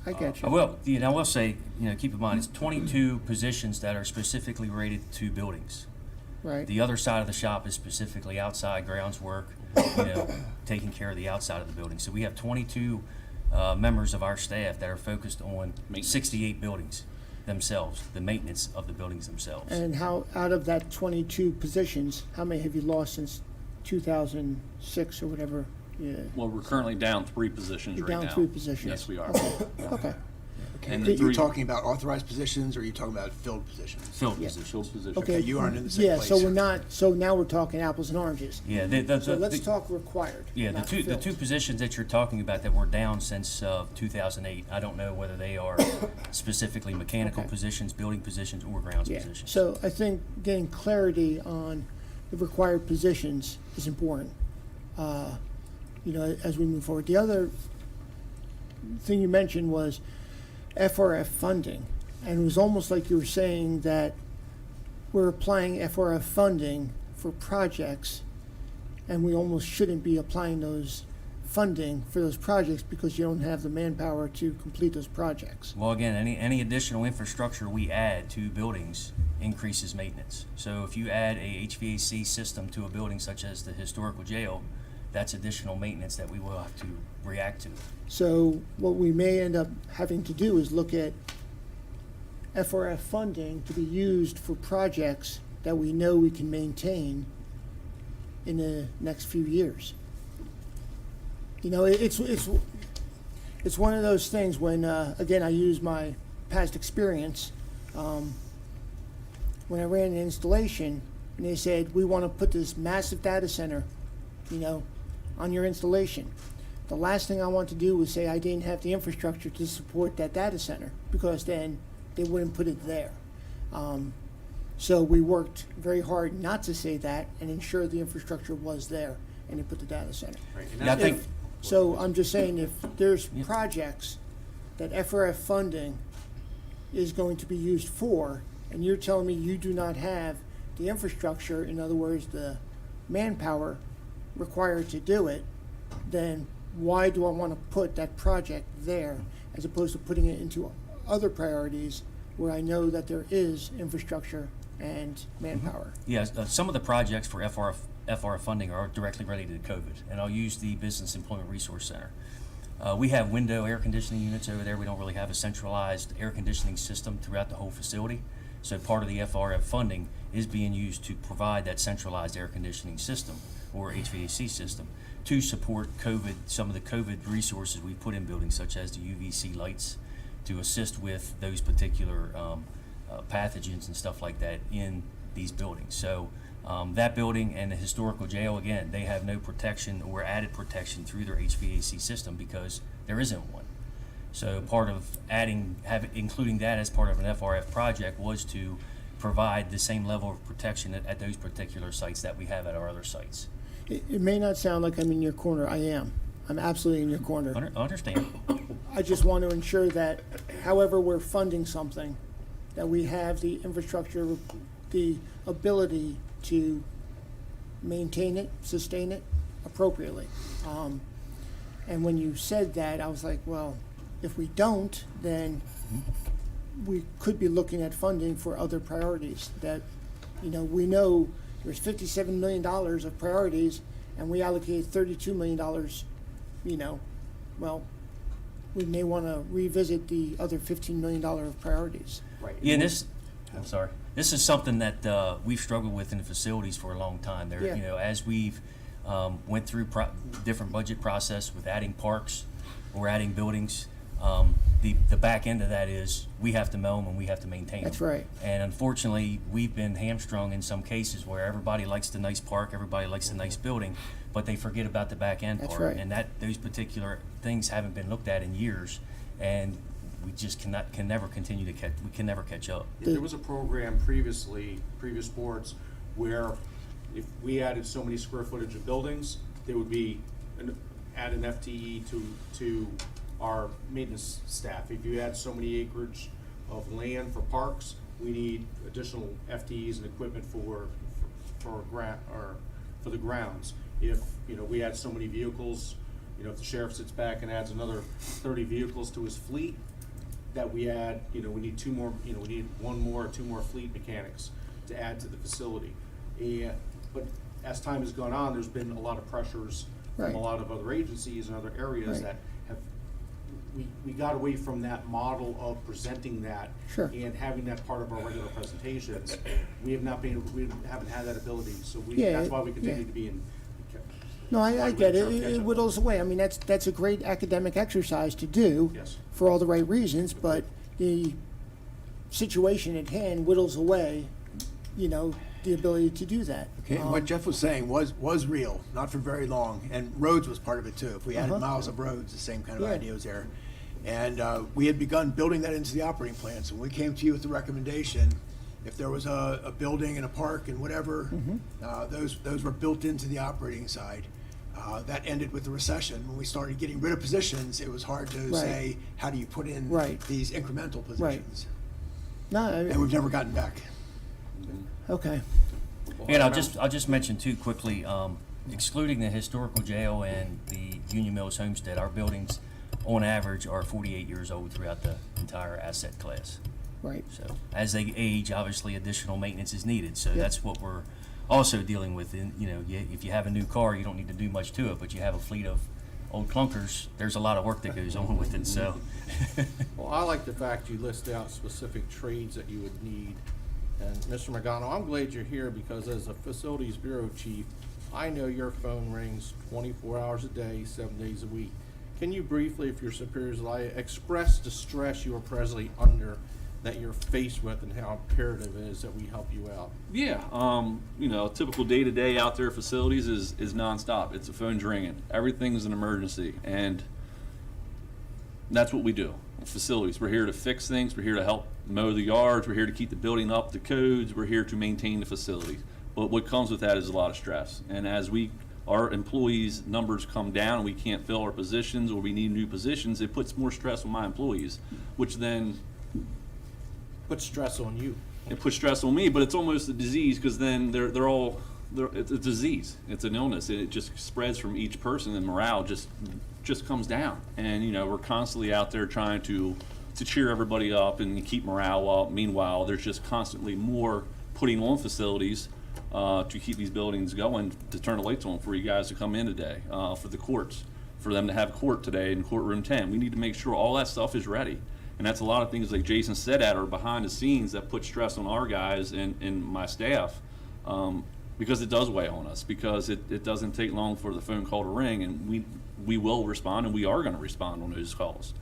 Speaker 1: I get you.
Speaker 12: I will say, keep in mind, it's 22 positions that are specifically rated to buildings.
Speaker 1: Right.
Speaker 12: The other side of the shop is specifically outside grounds work, taking care of the outside of the building. So we have 22 members of our staff that are focused on 68 buildings themselves, the maintenance of the buildings themselves.
Speaker 1: And how, out of that 22 positions, how many have you lost since 2006 or whatever? Yeah.
Speaker 13: Well, we're currently down 3 positions
Speaker 1: You're
Speaker 13: right now.
Speaker 1: down 3 positions.
Speaker 13: Yes, we are.
Speaker 1: Okay.
Speaker 13: And
Speaker 8: Are
Speaker 13: the
Speaker 8: you
Speaker 13: 3
Speaker 8: talking about authorized positions, or are you talking about filled positions?
Speaker 12: Filled
Speaker 1: Yeah.
Speaker 12: positions.
Speaker 13: filled positions.
Speaker 1: Okay.
Speaker 8: You aren't in the same
Speaker 1: Yeah,
Speaker 8: place.
Speaker 1: so now we're talking apples and oranges.
Speaker 12: Yeah,
Speaker 1: So let's talk required.
Speaker 12: Yeah, the
Speaker 1: not
Speaker 12: two
Speaker 1: filled.
Speaker 12: positions that you're talking about that were down since 2008, I don't know whether they are specifically mechanical
Speaker 1: Okay.
Speaker 12: positions, building positions, or grounds
Speaker 1: Yeah,
Speaker 12: positions.
Speaker 1: so I think getting clarity on the required positions is important, as we move forward. The other thing you mentioned was FRF funding, and it was almost like you were saying that we're applying FRF funding for projects, and we almost shouldn't be applying those funding for those projects because you don't have the manpower to complete those projects.
Speaker 12: Well, again, any additional infrastructure we add to buildings increases maintenance. So if you add a HVAC system to a building such as the historical jail, that's additional maintenance that we will have to react to.
Speaker 1: So what we may end up having to do is look at FRF funding to be used for projects that we know we can maintain in the next few years. It's one of those things when, again, I use my past experience. When I ran an installation, and they said, we want to put this massive data center, on your installation. The last thing I want to do was say I didn't have the infrastructure to support that data center, because then they wouldn't put it there. So we worked very hard not to say that and ensure the infrastructure was there, and they put the data center.
Speaker 10: Right, and
Speaker 12: Yeah, I
Speaker 10: that's-
Speaker 12: think,
Speaker 1: So I'm just saying, if there's
Speaker 12: Yeah.
Speaker 1: projects that FRF funding is going to be used for, and you're telling me you do not have the infrastructure, in other words, the manpower required to do it, then why do I want to put that project there as opposed to putting it into other priorities where I know that there is infrastructure and manpower?
Speaker 12: Yes, some of the projects for FR funding are directly related to COVID, and I'll use the Business Employment Resource Center. We have window air conditioning units over there. We don't really have a centralized air conditioning system throughout the whole facility. So part of the FRF funding is being used to provide that centralized air conditioning system or HVAC system to support COVID, some of the COVID resources we put in buildings, such as the UVC lights, to assist with those particular pathogens and stuff like that in these buildings. So that building and the historical jail, again, they have no protection or added protection through their HVAC system because there isn't one. So part of including that as part of an FRF project was to provide the same level of protection at those particular sites that we have at our other sites.
Speaker 1: It may not sound like I'm in your corner. I am. I'm absolutely in your corner.
Speaker 12: Understand.
Speaker 1: I just want to ensure that however we're funding something, that we have the infrastructure, the ability to maintain it, sustain it appropriately. And when you said that, I was like, well, if we don't, then we could be looking at funding for other priorities that, we know there's $57 million of priorities and we allocate $32 million, well, we may want to revisit the other $15 million of priorities.
Speaker 2: Right.
Speaker 12: Yeah, I'm sorry. This is something that we've struggled with in the facilities for a long time. There,
Speaker 1: Yeah.
Speaker 12: As we've went through different budget process with adding parks or adding buildings, the back end of that is we have to mow them and we have to maintain them.
Speaker 1: That's right.
Speaker 12: And unfortunately, we've been hamstrung in some cases where everybody likes the nice park, everybody likes the nice building, but they forget about the back end
Speaker 1: That's
Speaker 12: part.
Speaker 1: right.
Speaker 12: And those particular things haven't been looked at in years, and we just can never catch up.
Speaker 10: There was a program previous boards, where if we added so many square footage of buildings, there would be add an FTE to our maintenance staff. If you add so many acreage of land for parks, we need additional FTEs and equipment for the grounds. If we add so many vehicles, if the sheriff sits back and adds another 30 vehicles to his fleet, that we add, we need two more, we need one more or two more fleet mechanics to add to the facility. But as time has gone on, there's been a lot of pressures
Speaker 1: Right.
Speaker 10: from a lot of other agencies and other areas
Speaker 1: Right.
Speaker 10: that have, we got away from that model of presenting that
Speaker 1: Sure.
Speaker 10: and having that part of our regular presentations. We haven't had that ability, so
Speaker 1: Yeah,
Speaker 10: that's why we continue
Speaker 1: yeah.
Speaker 10: to be in.
Speaker 1: No, I get it.
Speaker 10: Catch
Speaker 1: It
Speaker 10: up.
Speaker 1: whittles away. I mean, that's a great academic exercise to do
Speaker 10: Yes.
Speaker 1: for all the right reasons, but the situation at hand whittles away, the ability to do that.
Speaker 8: Okay, and what Jeff was saying was real, not for very long, and roads was part of it too. If we added miles of roads, the same kind of
Speaker 1: Yeah.
Speaker 8: idea was there. And we had begun building that into the operating plan, so when we came to you with the recommendation, if there was a building and a park and whatever, those were built into the operating side. That ended with the recession. When we started getting rid of positions, it was hard to
Speaker 1: Right.
Speaker 8: say, how do you put in
Speaker 1: Right.
Speaker 8: these incremental positions?
Speaker 1: No,
Speaker 8: And we've never gotten back.
Speaker 1: okay.
Speaker 12: And I'll just mention too quickly, excluding the historical jail and the Union Mills Homestead, our buildings on average are 48 years old throughout the entire asset class.
Speaker 1: Right.
Speaker 12: So as they age, obviously additional maintenance is needed. So
Speaker 1: Yep.
Speaker 12: that's what we're also dealing with. If you have a new car, you don't need to do much to it, but you have a fleet of old clunkers, there's a lot of work that goes on with it, so.
Speaker 4: Well, I like the fact you list out specific trades that you would need. And Mr. Magano, I'm glad you're here because as a facilities bureau chief, I know your phone rings 24 hours a day, 7 days a week. Can you briefly, if your superiors allow you, express the stress you are presently under, that you're faced with, and how imperative it is that we help you out?
Speaker 13: Yeah, typical day-to-day out there facilities is nonstop. It's the phone's ringing. Everything's an emergency, and that's what we do. Facilities, we're here to fix things. We're here to help mow the yards. We're here to keep the building up to codes. We're here to maintain the facilities. But what comes with that is a lot of stress. And as our employees' numbers come down and we can't fill our positions or we need new positions, it puts more stress on my employees, which then
Speaker 4: Put stress on you.
Speaker 13: It puts stress on me, but it's almost a disease, because then it's a disease. It's an illness, and it just spreads from each person, and morale just comes down. And we're constantly out there trying to cheer everybody up and keep morale up. Meanwhile, there's just constantly more putting on facilities to keep these buildings going, to turn the lights on for you guys to come in today, for the courts, for them to have court today in courtroom 10. We need to make sure all that stuff is ready. And that's a lot of things, like Jason said, that are behind the scenes that put stress on our guys and my staff, because it does weigh on us, because it doesn't take long for the phone call to ring, and we will respond, and we are going to respond on those calls.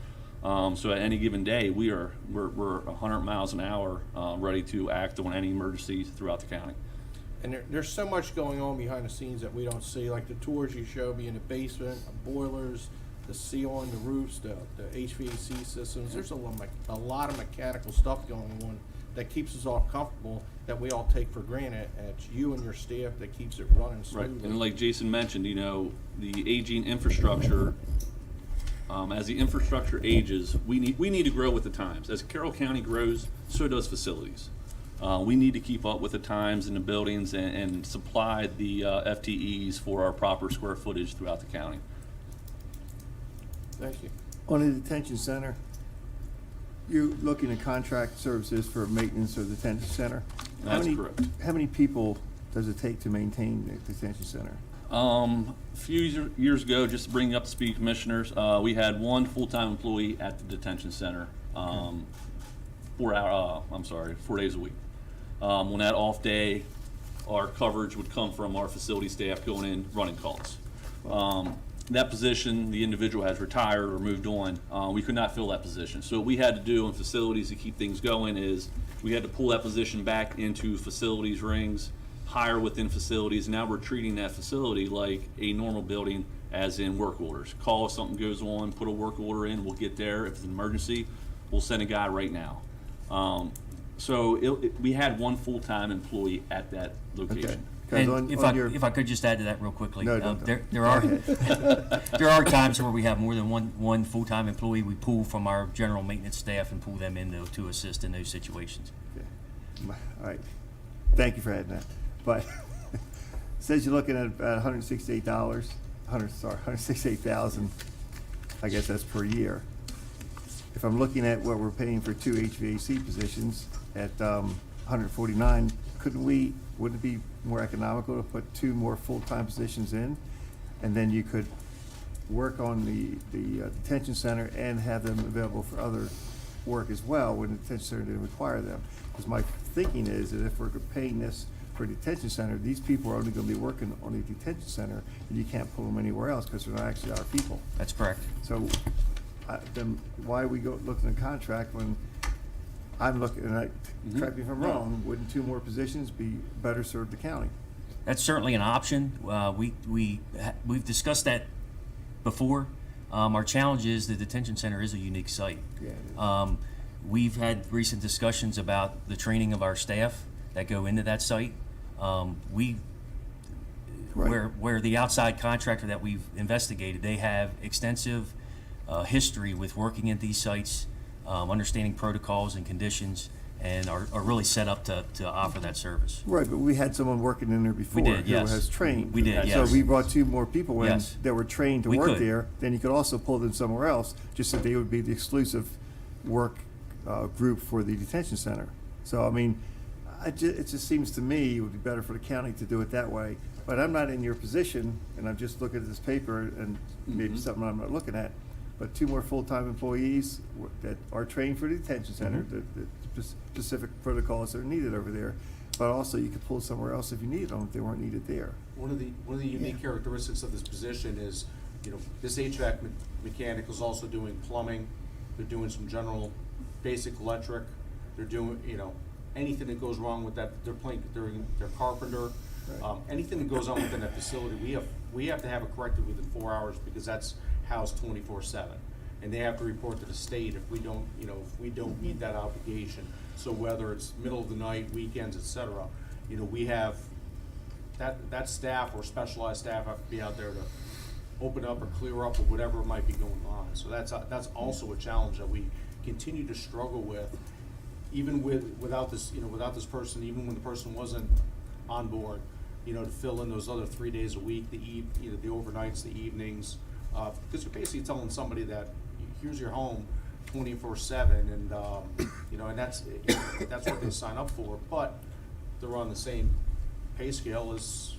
Speaker 13: So at any given day, we're 100 miles an hour, ready to act on any emergency throughout the county.
Speaker 4: And there's so much going on behind the scenes that we don't see, like the tours you show me in the basement, the boilers, the sealing, the roofs, the HVAC systems. There's a lot of mechanical stuff going on that keeps us all comfortable, that we all take for granted. And it's you and your staff that keeps it running
Speaker 13: Right,
Speaker 4: smoothly.
Speaker 13: and like Jason mentioned, the aging infrastructure, as the infrastructure ages, we need to grow with the times. As Carroll County grows, so does facilities. We need to keep up with the times in the buildings and supply the FTEs for our proper square footage throughout the county.
Speaker 4: Thank you.
Speaker 5: On the detention center, you're looking at contract services for maintenance of the detention center.
Speaker 13: That's correct.
Speaker 5: How many people does it take to maintain the detention center?
Speaker 13: A few years ago, just to bring up to speed, commissioners, we had one full-time employee at the detention center, 4 days a week. On that off day, our coverage would come from our facility staff going in, running calls. That position, the individual has retired or moved on. We could not fill that position. So what we had to do in facilities to keep things going is we had to pull that position back into facilities rings, hire within facilities. Now we're treating that facility like a normal building, as in work orders. Call if something goes on, put a work order in, we'll get there. If it's an emergency, we'll send a guy right now. So we had one full-time employee at that location.
Speaker 5: Okay.
Speaker 12: And if I could just add to that real quickly.
Speaker 5: No, don't.
Speaker 12: There are there are times where we have more than one full-time employee. We pull from our general maintenance staff and pull them in to assist in those situations.
Speaker 5: Okay. All right. Thank you for adding that. But it says you're looking at about $168, $168,000. I guess that's per year. If I'm looking at what we're paying for 2 HVAC positions at $149, wouldn't it be more economical to put 2 more full-time positions in? And then you could work on the detention center and have them available for other work as well when the detention center didn't require them. Because my thinking is that if we're paying this for a detention center, these people are only going to be working on the detention center, and you can't pull them anywhere else because they're not actually our people.
Speaker 12: That's correct.
Speaker 5: So then why we go looking at a contract when I'm looking, and correct me if I'm wrong, wouldn't 2 more positions be better served the county?
Speaker 12: That's certainly an option. We've discussed that before. Our challenge is the detention center is a unique site.
Speaker 5: Yeah,
Speaker 12: We've had recent discussions about the training of our staff that go into that site.
Speaker 5: Right.
Speaker 12: Where the outside contractor that we've investigated, they have extensive history with working at these sites, understanding protocols and conditions, and are really set up to offer that service.
Speaker 5: Right, but we had someone working in there before
Speaker 12: did,
Speaker 5: who
Speaker 12: yes.
Speaker 5: has trained.
Speaker 12: We did,
Speaker 5: So
Speaker 12: yes.
Speaker 5: we brought 2 more people in
Speaker 12: Yes.
Speaker 5: that were trained to
Speaker 12: We
Speaker 5: work
Speaker 12: could.
Speaker 5: there. Then you could also pull them somewhere else, just that they would be the exclusive work group for the detention center. So, I mean, it just seems to me it would be better for the county to do it that way. But I'm not in your position, and I'm just looking at this paper, and maybe something I'm not looking at. But 2 more full-time employees that are trained for the detention center, the specific protocols that are needed over there. But also, you could pull somewhere else if you needed them, if they weren't needed there.
Speaker 10: One of the unique characteristics of this position is, this HVAC mechanic is also doing plumbing. They're doing some general basic electric. They're doing, anything that goes wrong with that. They're carpenter.
Speaker 5: Right.
Speaker 10: Anything that goes on within that facility, we have to have it corrected within 4 hours, because that's housed 24/7. And they have to report to the state if we don't meet that obligation. So whether it's middle of the night, weekends, et cetera, we have that staff or specialized staff have to be out there to open up or clear up or whatever might be going on. So that's also a challenge that we continue to struggle with even without this, without this person, even when the person wasn't on board, to fill in those other 3 days a week, the overnights, the evenings, because you're basically telling somebody that here's your home 24/7, and and that's what they sign up for, but they're on the same pay scale as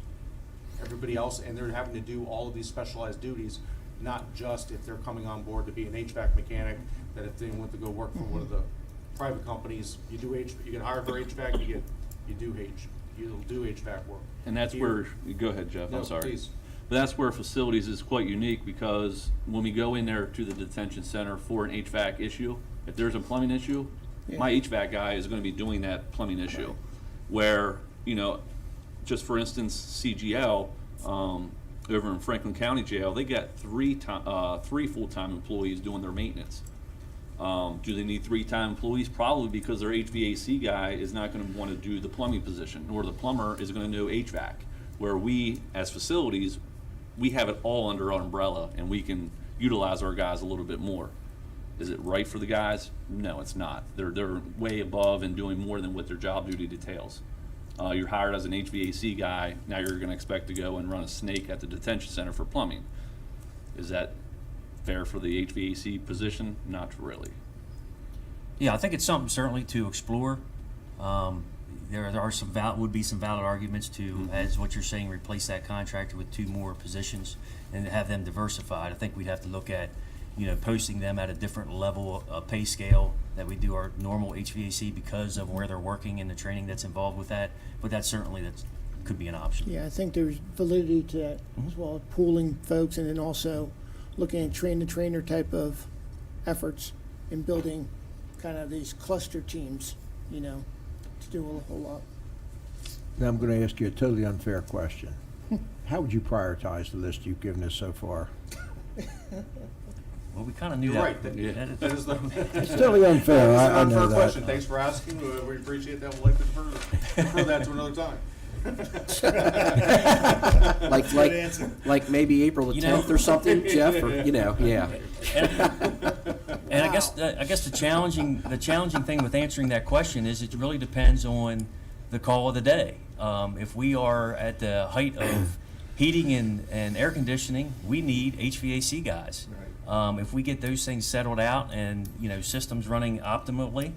Speaker 10: everybody else, and they're having to do all of these specialized duties, not just if they're coming on board to be an HVAC mechanic, that if they want to go work for one of the private companies, you get hired for HVAC, you'll do HVAC work.
Speaker 13: And that's where, go ahead, Jeff,
Speaker 10: No,
Speaker 13: I'm sorry.
Speaker 10: please.
Speaker 13: But that's where facilities is quite unique, because when we go in there to the detention center for an HVAC issue, if there's a plumbing issue, my HVAC guy is gonna be doing that plumbing issue. Where, just for instance, CGL, over in Franklin County Jail, they got three full-time employees doing their maintenance. Do they need 3 employees? Probably, because their HVAC guy is not gonna wanna do the plumbing position, nor the plumber is gonna know HVAC. Where we, as facilities, we have it all under our umbrella, and we can utilize our guys a little bit more. Is it right for the guys? No, it's not. They're way above and doing more than what their job duty details. You're hired as an HVAC guy, now you're gonna expect to go and run a snake at the detention center for plumbing. Is that fair for the HVAC position? Not really.
Speaker 12: Yeah, I think it's something certainly to explore. There are would be some valid arguments to, as what you're saying, replace that contractor with 2 more positions and have them diversified. I think we'd have to look at, posting them at a different level of pay scale that we do our normal HVAC because of where they're working and the training that's involved with that. But that could be an option.
Speaker 1: Yeah, I think there's validity to that as well, pooling folks, and then also looking at train-the-trainer type of efforts in building kind of these cluster teams, to do a whole lot.
Speaker 7: Now I'm going to ask you a totally unfair question. How would you prioritize the list you've given us so far?
Speaker 12: Well, we kind of knew
Speaker 10: You're
Speaker 12: that.
Speaker 10: right. That is the.
Speaker 7: It's totally unfair.
Speaker 10: That is
Speaker 7: I
Speaker 10: an
Speaker 7: know
Speaker 10: unfair
Speaker 7: that.
Speaker 10: question. Thanks for asking. We appreciate that. We'll like to defer that to another time.
Speaker 2: Like maybe April the 10th or something, Jeff, or, yeah.
Speaker 12: And I guess the challenging thing with answering that question is it really depends on the call of the day. If we are at the height of heating and air conditioning, we need HVAC guys. If we get those things settled out and systems running optimally,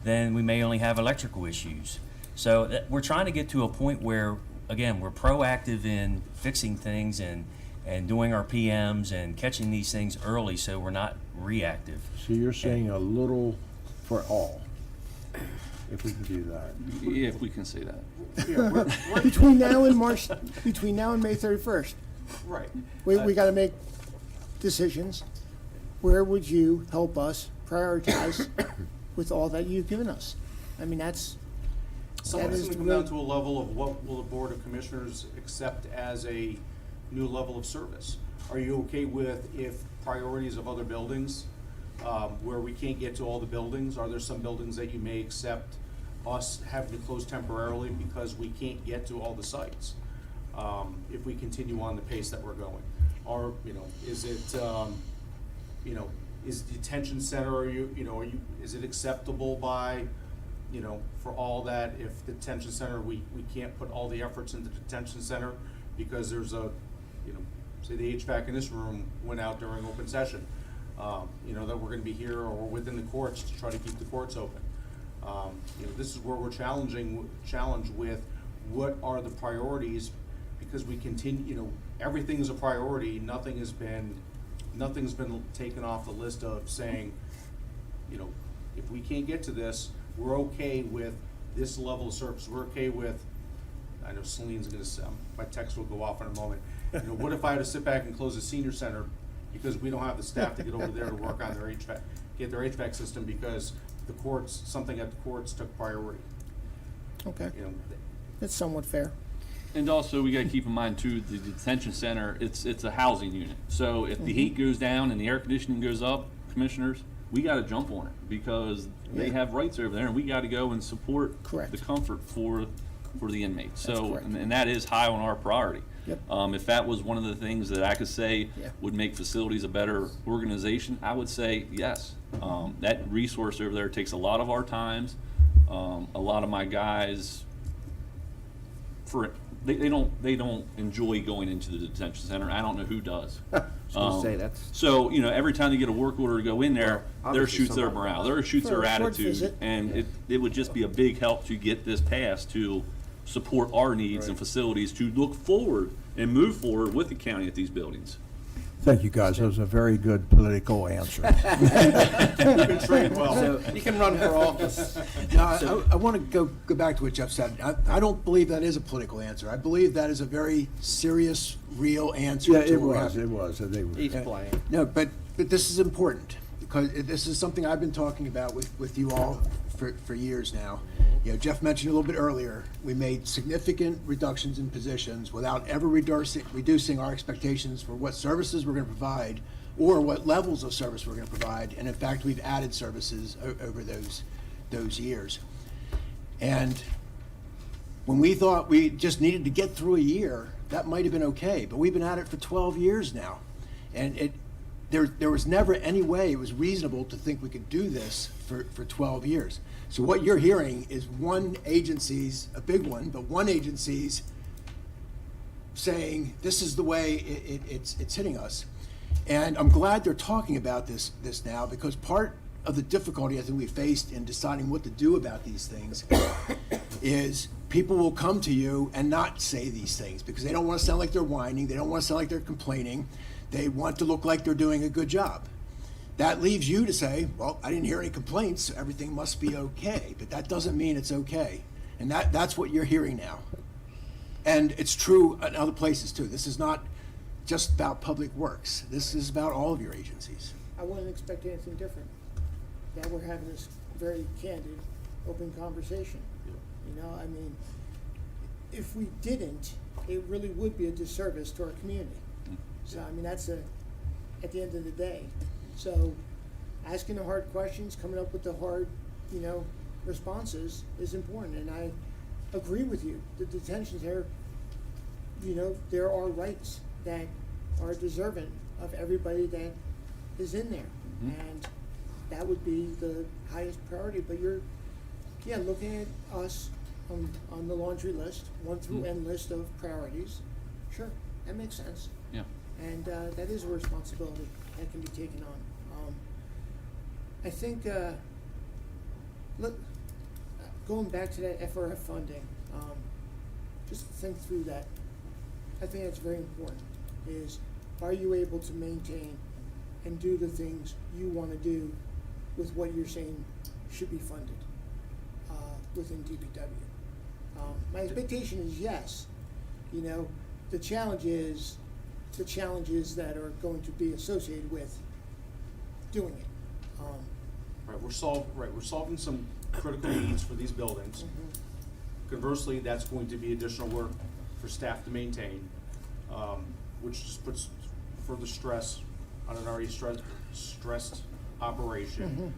Speaker 12: then we may only have electrical issues. So we're trying to get to a point where, again, we're proactive in fixing things and doing our PMs and catching these things early, so we're not reactive.
Speaker 7: So you're saying a little for all, if we can do that.
Speaker 13: Yeah, if we can say that.
Speaker 10: Yeah,
Speaker 1: Between now and May 31st,
Speaker 10: right.
Speaker 1: we got to make decisions. Where would you help us prioritize with all that you've given us? I mean,
Speaker 10: Some of it's going to come down to a level of what will the Board of Commissioners accept as a new level of service. Are you okay with if priorities of other buildings, where we can't get to all the buildings, are there some buildings that you may accept us having to close temporarily because we can't get to all the sites? If we continue on the pace that we're going, or is it is the detention center? Is it acceptable by for all that, if the detention center, we can't put all the efforts into the detention center because there's say the HVAC in this room went out during open session, that we're gonna be here or within the courts to try to keep the courts open. This is where we're challenged with what are the priorities, because we continue, everything's a priority, nothing's been taken off the list of saying, if we can't get to this, we're okay with this level of service. We're okay with, I know Celine's gonna say, my text will go off in a moment. What if I had to sit back and close a senior center because we don't have the staff to get over there to work on their HVAC, get their HVAC system because something at the courts took priority.
Speaker 1: Okay, that's somewhat fair.
Speaker 13: And also, we gotta keep in mind too, the detention center, it's a housing unit. So if the heat goes down and the air conditioning goes up, commissioners, we gotta jump on it because they have rights over there and we gotta go and support the comfort for the inmates. So, and that is high on our priority.
Speaker 1: Yep.
Speaker 13: If that was one of the things that I could say would make facilities a better organization, I would say yes. That resource over there takes a lot of our times, A lot of my guys, they don't enjoy going into the detention center. I don't know who does.
Speaker 8: I was gonna say, that's.
Speaker 13: So, every time they get a work order to go in there,
Speaker 2: Well,
Speaker 13: there
Speaker 2: obviously
Speaker 13: shoots their
Speaker 2: somebody
Speaker 13: morale,
Speaker 2: does.
Speaker 13: there shoots
Speaker 1: For
Speaker 13: their
Speaker 1: a short
Speaker 13: attitude.
Speaker 1: visit.
Speaker 13: And it would just be a big help to get this passed to support our needs and facilities to look forward and move forward with the county at these buildings.
Speaker 7: Thank you, guys. That was a very good political answer.
Speaker 10: You've been trained well.
Speaker 2: So,
Speaker 4: You can run for office.
Speaker 8: No, I want to go back to what Jeff said. I don't believe that is a political answer. I believe that is a very serious, real answer.
Speaker 7: Yeah,
Speaker 8: to
Speaker 7: it
Speaker 8: what
Speaker 7: was,
Speaker 8: happened.
Speaker 7: it was. They were.
Speaker 4: He's playing.
Speaker 8: No, but this is important, because this is something I've been talking about with you all for years now. Jeff mentioned a little bit earlier, we made significant reductions in positions without ever reducing our expectations for what services we're going to provide or what levels of service we're going to provide. And in fact, we've added services over those years. And when we thought we just needed to get through a year, that might have been okay, but we've been at it for 12 years now. And there was never any way it was reasonable to think we could do this for 12 years. So what you're hearing is one agency's, a big one, but one agency's saying, this is the way it's hitting us. And I'm glad they're talking about this now, because part of the difficulty I think we faced in deciding what to do about these things is people will come to you and not say these things because they don't want to sound like they're whining, they don't want to sound like they're complaining, they want to look like they're doing a good job. That leaves you to say, well, I didn't hear any complaints, so everything must be okay. But that doesn't mean it's okay. And that's what you're hearing now. And it's true in other places too. This is not just about Public Works. This is about all of your agencies.
Speaker 1: I wouldn't expect anything different. That we're having this very candid, open conversation. I mean, if we didn't, it really would be a disservice to our community. So, I mean, that's at the end of the day. So, asking the hard questions, coming up with the hard, responses is important. And I agree with you. The detention center, there are rights that are deserving of everybody that is in there. And that would be the highest priority. But you're, looking at us on the laundry list, 1 through N list of priorities. Sure, that makes sense.
Speaker 13: Yeah.
Speaker 1: And that is a responsibility that can be taken on. I think, going back to that FRF funding, just think through that. I think that's very important, is are you able to maintain and do the things you want to do with what you're saying should be funded within DPW? My expectation is yes. The challenges that are going to be associated with doing it.
Speaker 10: We're solving some critical needs for these buildings. Conversely, that's going to be additional work for staff to maintain, which just puts further stress on an already stressed operation.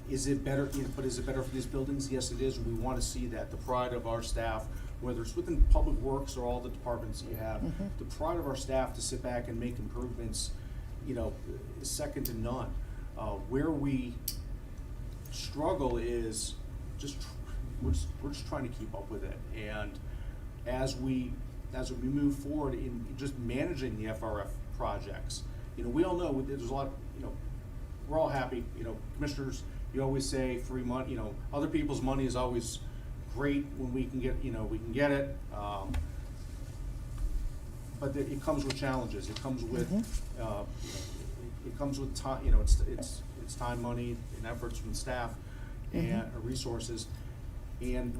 Speaker 10: Is it better, but is it better for these buildings? Yes, it is. We want to see that. The pride of our staff, whether it's within Public Works or all the departments you have, the pride of our staff to sit back and make improvements, is second to none. Where we struggle is we're just trying to keep up with it. And as we move forward in just managing the FRF projects, we all know there's a lot, we're all happy, commissioners, you always say free money, other people's money is always great when we can get, we can get it. But it comes with challenges. It comes with, it comes with time, it's time, money, and efforts from staff and resources. And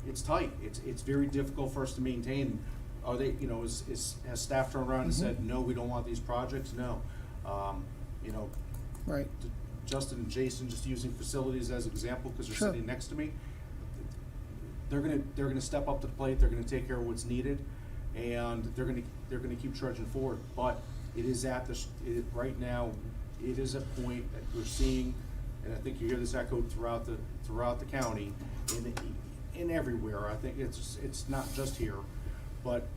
Speaker 10: it's tight. It's very difficult for us to maintain. Are they, has staff turned around and said, no, we don't want these projects? No.
Speaker 1: Right.
Speaker 10: Justin and Jason, just using facilities as an example because they're sitting next to me, they're gonna step up to the plate. They're gonna take care of what's needed, and they're gonna keep trudging forward. But it is right now. It is a point that we're seeing, and I think you hear this echoed throughout the county, and everywhere. I think it's not just here, but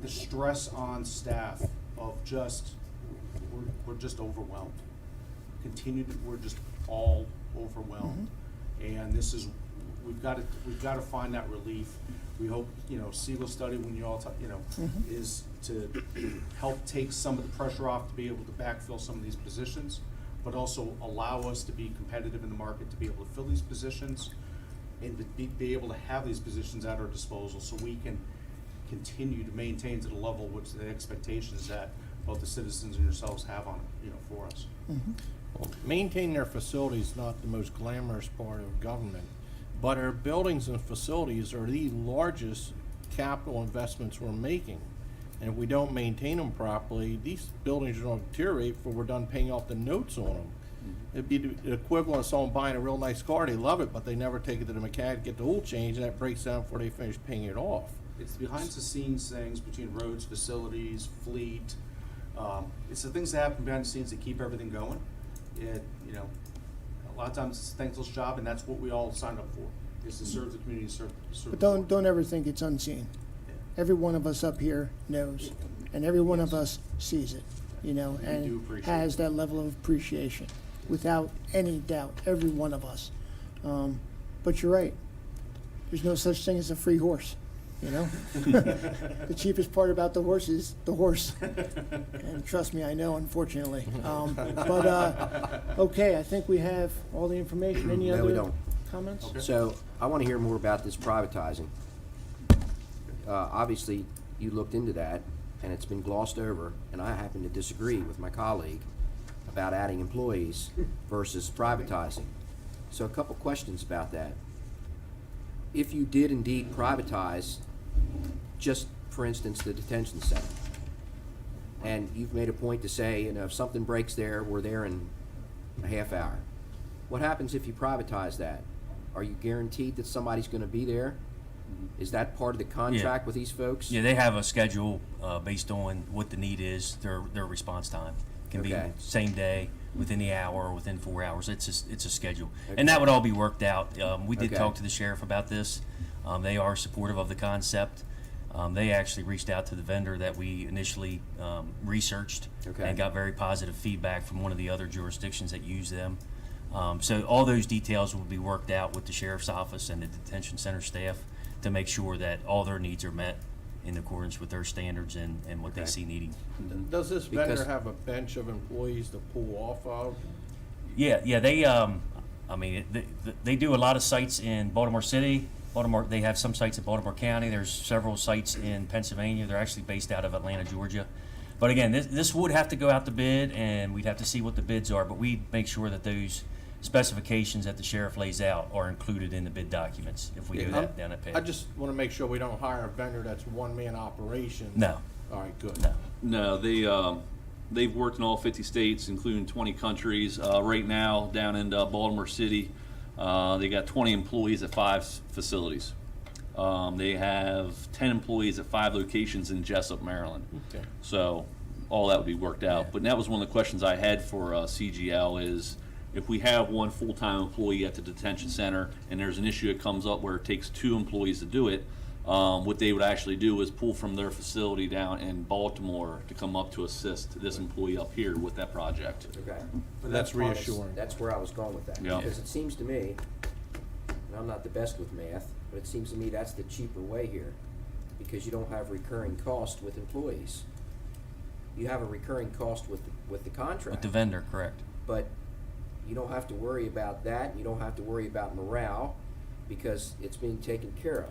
Speaker 10: the stress on staff of we're just overwhelmed. We're just all overwhelmed. And we've got to find that relief. We hope, Siegel study, when you all, is to help take some of the pressure off to be able to backfill some of these positions, but also allow us to be competitive in the market, to be able to fill these positions and to be able to have these positions at our disposal so we can continue to maintain to the level which the expectations that both the citizens and yourselves have on, for us.
Speaker 4: Well, maintaining their facilities is not the most glamorous part of government, but our buildings and facilities are the largest capital investments we're making. And if we don't maintain them properly, these buildings are going to deteriorate before we're done paying off the notes on them. It'd be the equivalent of someone buying a real nice car, they love it, but they never take it to the mechanic, get the oil change, and that breaks down before they finish paying it off.
Speaker 10: It's the behind the scenes things between roads, facilities, fleet. It's the things that happen behind the scenes that keep everything going. A lot of times it's a thankless job, and that's what we all signed up for, is to serve the community, serve
Speaker 1: But
Speaker 10: the board.
Speaker 1: don't ever think it's unseen. Every one of us up here knows, and every one of us sees it,
Speaker 10: We do
Speaker 1: and
Speaker 10: appreciate
Speaker 1: has
Speaker 10: it.
Speaker 1: that level of appreciation, without any doubt, every one of us. But you're right, there's no such thing as a free horse, The cheapest part about the horse is the horse, and trust me, I know, unfortunately. Okay, I think we have all the information. Any
Speaker 2: No, we
Speaker 1: other
Speaker 2: don't.
Speaker 1: comments?
Speaker 10: Okay.
Speaker 2: So I want to hear more about this privatizing. Obviously, you looked into that, and it's been glossed over, and I happen to disagree with my colleague about adding employees versus privatizing. So a couple questions about that. If you did indeed privatize, just for instance, the detention center, and you've made a point to say, if something breaks there, we're there in a half hour. What happens if you privatize that? Are you guaranteed that somebody's going to be there? Is that part of the contract with these folks?
Speaker 12: Yeah, they have a schedule based on what the need is, their response time. Can be
Speaker 2: Okay.
Speaker 12: same day, within the hour, within 4 hours. It's a schedule.
Speaker 2: Okay.
Speaker 12: And that would all be worked out. We did
Speaker 2: Okay.
Speaker 12: talk to the sheriff about this. They are supportive of the concept. They actually reached out to the vendor that we initially researched
Speaker 2: Okay.
Speaker 12: and got very positive feedback from one of the other jurisdictions that use them. So all those details will be worked out with the sheriff's office and the detention center staff to make sure that all their needs are met in accordance with their standards and what they
Speaker 2: Okay.
Speaker 12: see needing.
Speaker 4: Does this
Speaker 2: Because-
Speaker 4: vendor have a bench of employees to pull off of?
Speaker 12: Yeah, they, they do a lot of sites in Baltimore City. They have some sites in Baltimore County. There's several sites in Pennsylvania. They're actually based out of Atlanta, Georgia. But again, this would have to go out to bid, and we'd have to see what the bids are, but we'd make sure that those specifications that the sheriff lays out are included in the bid documents if we go down that path.
Speaker 4: I just want to make sure we don't hire a vendor that's one-man operation.
Speaker 12: No,
Speaker 4: All right, good.
Speaker 12: no.
Speaker 13: No, they've worked in all 50 states, including 20 countries. Right now, down in Baltimore City, they got 20 employees at 5 facilities. They have 10 employees at 5 locations in Jessup, Maryland.
Speaker 4: Okay.
Speaker 13: So all that would be worked out. But that was one of the questions I had for CGL is if we have one full-time employee at the detention center and there's an issue that comes up where it takes 2 employees to do it, what they would actually do is pull from their facility down in Baltimore to come up to assist this employee up here with that project.
Speaker 2: Okay.
Speaker 4: That's reassuring.
Speaker 2: That's where I was going with that.
Speaker 13: Yeah.
Speaker 2: Because it seems to me, and I'm not the best with math, but it seems to me that's the cheaper way here, because you don't have recurring cost with employees. You have a recurring cost with the contract.
Speaker 12: With the vendor, correct.
Speaker 2: But you don't have to worry about that. You don't have to worry about morale because it's being taken care of.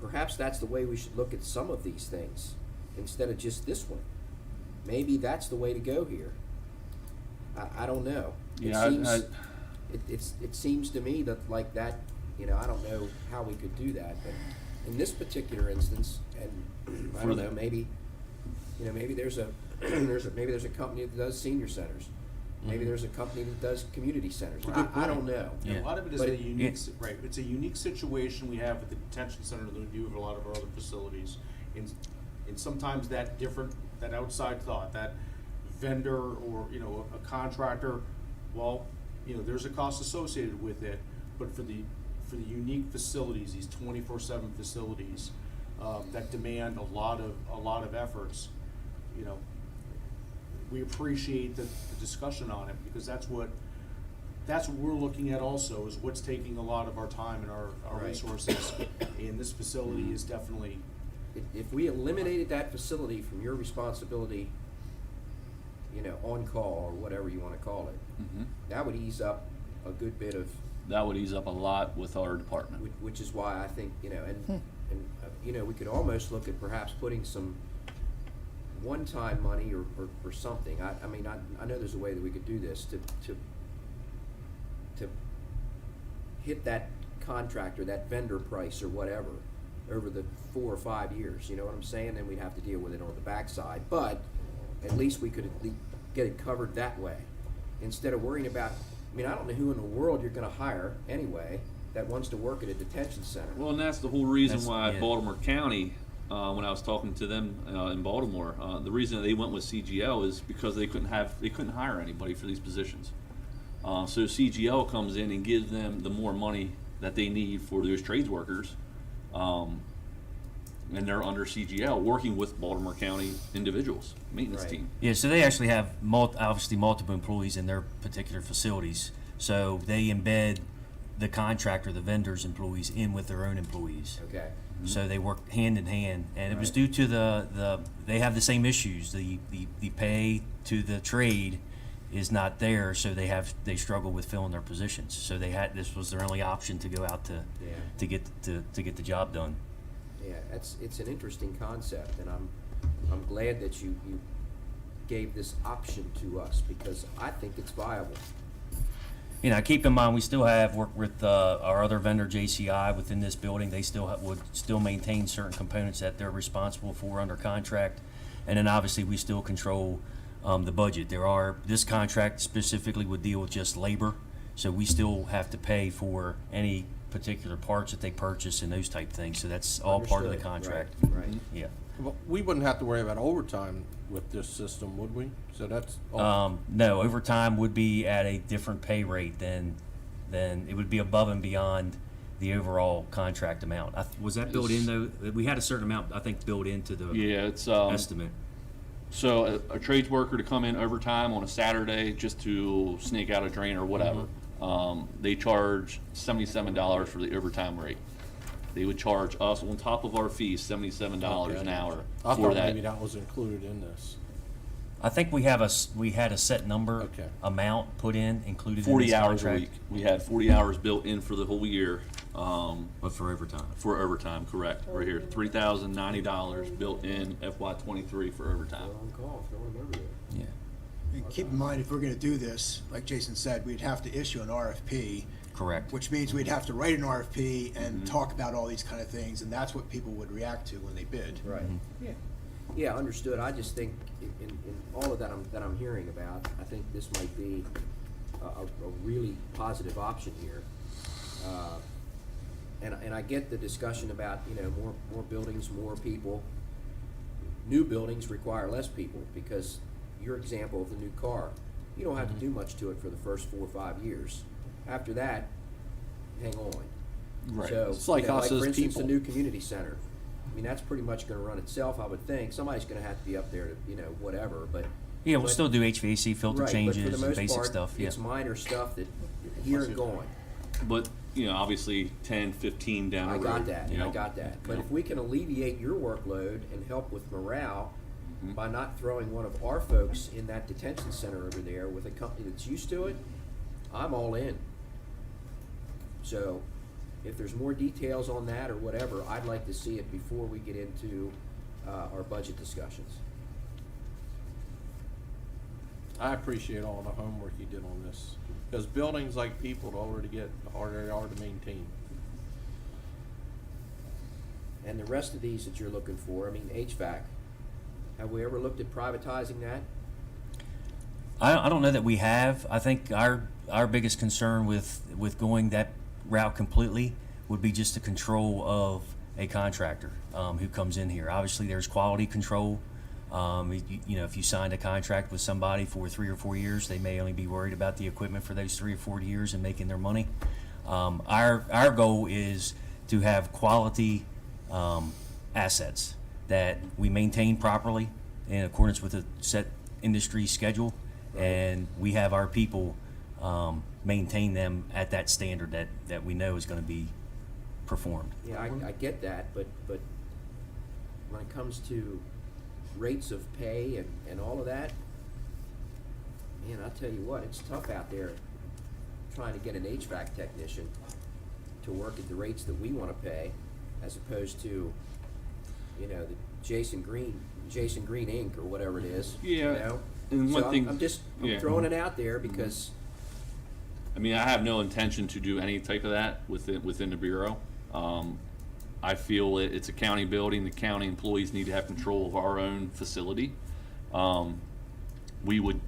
Speaker 2: Perhaps that's the way we should look at some of these things instead of just this one. Maybe that's the way to go here. I don't know.
Speaker 13: Yeah,
Speaker 2: It seems to me that like that, I don't know how we could do that, but in this particular instance, and I don't know, maybe there's a maybe there's a company that does senior centers. Maybe there's a company that does community centers. I don't know.
Speaker 12: Yeah.
Speaker 10: A lot of it is
Speaker 2: But
Speaker 10: a unique, right, it's a unique situation we have at the detention center than we do with a lot of our other facilities. And sometimes that outside thought, that vendor or, a contractor, well, there's a cost associated with it, but for the unique facilities, these 24/7 facilities, that demand a lot of efforts, we appreciate the discussion on it because that's what that's what we're looking at also, is what's taking a lot of our time and our
Speaker 2: Right.
Speaker 10: resources. And this facility is definitely,
Speaker 2: If we eliminated that facility from your responsibility, on call or whatever you wanna call it, that would ease up a good bit of,
Speaker 13: That would ease up a lot with our department.
Speaker 2: which is why I think, we could almost look at perhaps putting some one-time money or something. I know there's a way that we could do this to hit that contract or that vendor price or whatever over the 4 or 5 years, you know what I'm saying? Then we'd have to deal with it on the backside, but at least we could at least get it covered that way. Instead of worrying about, I don't know who in the world you're gonna hire anyway that wants to work at a detention center.
Speaker 13: Well, and that's the whole reason
Speaker 12: That's-
Speaker 13: why
Speaker 12: yeah.
Speaker 13: Baltimore County, when I was talking to them in Baltimore, the reason that they went with CGL is because they couldn't hire anybody for these positions. So CGL comes in and gives them the more money that they need for those trades workers, and they're under CGL working with Baltimore County individuals, maintenance
Speaker 2: Right.
Speaker 13: team.
Speaker 12: Yeah, so they actually have obviously multiple employees in their particular facilities. So they embed the contractor, the vendor's employees in with their own employees.
Speaker 2: Okay,
Speaker 12: So they work hand in hand, and it was
Speaker 2: Right.
Speaker 12: due to they have the same issues. The pay to the trade is not there, so they struggle with filling their positions. So this was their only option to go out to
Speaker 2: Yeah.
Speaker 12: get the job done.
Speaker 2: yeah, it's an interesting concept, and I'm glad that you gave this option to us, because I think it's viable.
Speaker 12: Keep in mind, we still have work with our other vendor, JCI, within this building. They still would still maintain certain components that they're responsible for under contract. And then obviously, we still control the budget. This contract specifically would deal with just labor, so we still have to pay for any particular parts that they purchase and those type things. So that's all part of the
Speaker 2: Understood.
Speaker 12: contract.
Speaker 2: Right.
Speaker 12: Yeah.
Speaker 4: But we wouldn't have to worry about overtime with this system, would we? So that's,
Speaker 12: No, overtime would be at a different pay rate than it would be above and beyond the overall contract amount. Was that built in though? We had a certain amount, I think, built into the
Speaker 13: Yeah, it's
Speaker 12: estimate.
Speaker 13: so a trades worker to come in overtime on a Saturday just to snake out a drain or whatever. They charge $77 for the overtime rate. They would charge us on top of our fees $77 an hour
Speaker 4: I
Speaker 13: for
Speaker 4: thought
Speaker 13: that.
Speaker 4: maybe that was included in this.
Speaker 12: I think we had a set number
Speaker 4: Okay.
Speaker 12: amount put in, included in
Speaker 13: 40
Speaker 12: this
Speaker 13: hours a
Speaker 12: contract.
Speaker 13: week. We had 40 hours built in for the whole year.
Speaker 12: But for overtime.
Speaker 13: For overtime, correct. Right here, $3,090 built in FY23 for overtime.
Speaker 2: They're on call, if you don't remember that.
Speaker 12: Yeah.
Speaker 8: And keep in mind, if we're gonna do this, like Jason said, we'd have to issue an RFP,
Speaker 12: Correct.
Speaker 8: which means we'd have to write an RFP and talk about all these kind of things, and that's what people would react to when they bid.
Speaker 2: Right. Yeah, understood. I just think in all of that I'm hearing about, I think this might be a really positive option here. And I get the discussion about, more buildings, more people. New buildings require less people, because your example of the new car, you don't have to do much to it for the first 4 or 5 years. After that, hang on.
Speaker 13: Right.
Speaker 2: So,
Speaker 4: It's like us
Speaker 2: for
Speaker 4: as
Speaker 2: instance, the
Speaker 4: people.
Speaker 2: new community center. That's pretty much gonna run itself, I would think. Somebody's gonna have to be up there to, whatever, but.
Speaker 12: Yeah, we'll
Speaker 2: but-
Speaker 12: still do HVAC filter
Speaker 2: Right,
Speaker 12: changes
Speaker 2: but for the
Speaker 12: and
Speaker 2: most
Speaker 12: basic
Speaker 2: part,
Speaker 12: stuff. Yeah.
Speaker 2: it's minor stuff that here and gone.
Speaker 13: But, obviously 10, 15 down the
Speaker 2: I
Speaker 13: road.
Speaker 2: got that,
Speaker 13: you know.
Speaker 2: I got that. But
Speaker 13: Yeah.
Speaker 2: if we can alleviate your workload and help with morale by not throwing one of our folks in that detention center over there with a company that's used to it, I'm all in. So, if there's more details on that or whatever, I'd like to see it before we get into our budget discussions.
Speaker 4: I appreciate all the homework you did on this, because buildings like people, the older they get, the harder they are to maintain.
Speaker 2: And the rest of these that you're looking for, HVAC, have we ever looked at privatizing that?
Speaker 12: I don't know that we have. I think our biggest concern with going that route completely would be just the control of a contractor who comes in here. Obviously, there's quality control. If you signed a contract with somebody for 3 or 4 years, they may only be worried about the equipment for those 3 or 4 years and making their money. Our goal is to have quality assets that we maintain properly in accordance with a set industry schedule, and we have our people maintain them at that standard that we know is gonna be performed.
Speaker 2: Yeah, I get that, but when it comes to rates of pay and all of that, man, I'll tell you what, it's tough out there trying to get an HVAC technician to work at the rates that we wanna pay, as opposed to, you know, the Jason Green Inc. or whatever it is, you
Speaker 13: Yeah,
Speaker 2: know?
Speaker 13: and one
Speaker 2: So
Speaker 13: thing-
Speaker 2: I'm
Speaker 13: yeah.
Speaker 2: throwing it out there because,
Speaker 13: I mean, I have no intention to do any type of that within the Bureau. I feel it's a county building, the county employees need to have control of our own facility. We would,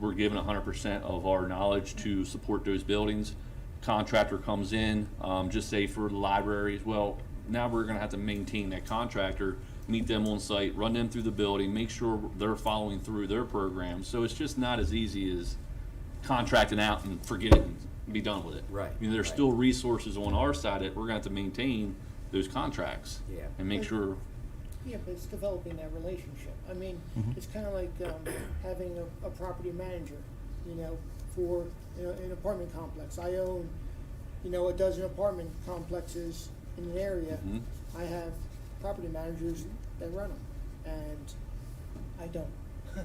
Speaker 13: we're given 100% of our knowledge to support those buildings. Contractor comes in, just say for the libraries, well, now we're gonna have to maintain that contractor, meet them on site, run them through the building, make sure they're following through their program. So it's just not as easy as contracting out and forget it and be done with it.
Speaker 2: Right,
Speaker 13: I mean, there's
Speaker 2: right.
Speaker 13: still resources on our side that we're gonna have to maintain those contracts.
Speaker 2: Yeah.
Speaker 13: And make sure,
Speaker 1: Yeah, but it's developing that relationship. I mean, it's kind of like having a property manager, you know, for, you know, an apartment complex. I own, you know, a dozen apartment complexes in an area.
Speaker 13: Mhm.
Speaker 1: I have property managers that run them, and I don't.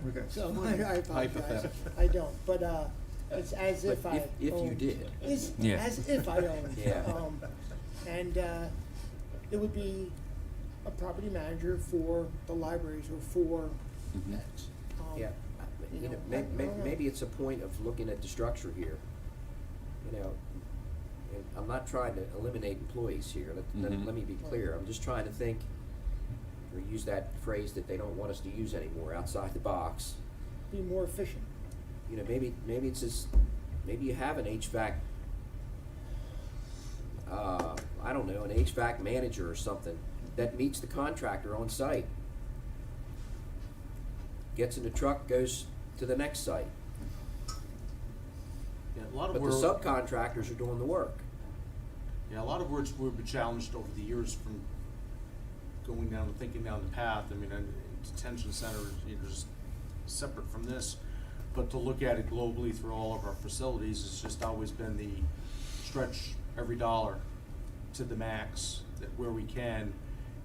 Speaker 5: Okay.
Speaker 1: So I apologize.
Speaker 4: Hypothetical.
Speaker 1: I don't, but it's as if
Speaker 2: but
Speaker 1: I
Speaker 2: if you
Speaker 1: owned.
Speaker 2: did.
Speaker 1: It's
Speaker 12: Yeah.
Speaker 1: as if I owned.
Speaker 2: Yeah.
Speaker 1: And it would be a property manager for the libraries or for
Speaker 13: Mhm.
Speaker 1: X.
Speaker 2: Yeah,
Speaker 1: you
Speaker 2: you know,
Speaker 1: know, I don't know.
Speaker 2: maybe it's a point of looking at the structure here, you know. And I'm not trying to eliminate employees here,
Speaker 13: Mhm.
Speaker 2: let me be clear, I'm just trying to think, or use that phrase that they don't want us to use anymore, outside the box.
Speaker 1: Be more efficient.
Speaker 2: You know, maybe it's just, maybe you have an HVAC, I don't know, an HVAC manager or something that meets the contractor on site. Gets in the truck, goes to the next site.
Speaker 10: Yeah, a lot of
Speaker 2: But the
Speaker 10: where,
Speaker 2: subcontractors are doing the work.
Speaker 10: yeah, a lot of words we've been challenged over the years from thinking down the path. I mean, and detention centers, you know, just separate from this, but to look at it globally through all of our facilities has just always been the stretch every dollar to the max that where we can.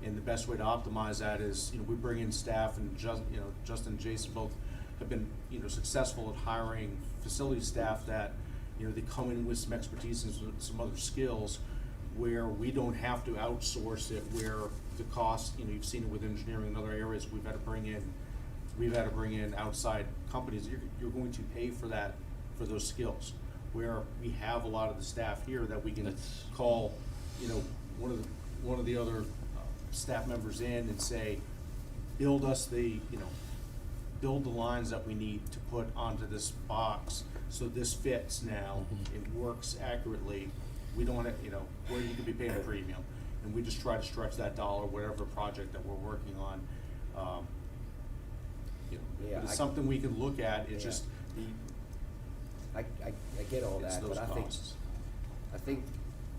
Speaker 10: And the best way to optimize that is, you know, we bring in staff, and Justin and Jason both have been, you know, successful at hiring facility staff that, you know, they come in with some expertise and some other skills where we don't have to outsource it, where the cost, you know, you've seen it with engineering and other areas, we've had to bring in outside companies. You're going to pay for that, for those skills, where we have a lot of the staff here that we can
Speaker 13: That's-
Speaker 10: call, you know, one of the other staff members in and say, build us build the lines that we need to put onto this box, so this fits now, it works accurately. We don't have, you know, where you could be paying a premium, and we just try to stretch that dollar, whatever project that we're working on. You know,
Speaker 2: Yeah,
Speaker 10: but it's
Speaker 2: I-
Speaker 10: something we can look at, it's
Speaker 2: Yeah.
Speaker 10: just,
Speaker 2: I get all
Speaker 10: it's
Speaker 2: that,
Speaker 10: those
Speaker 2: but
Speaker 10: costs.
Speaker 2: I think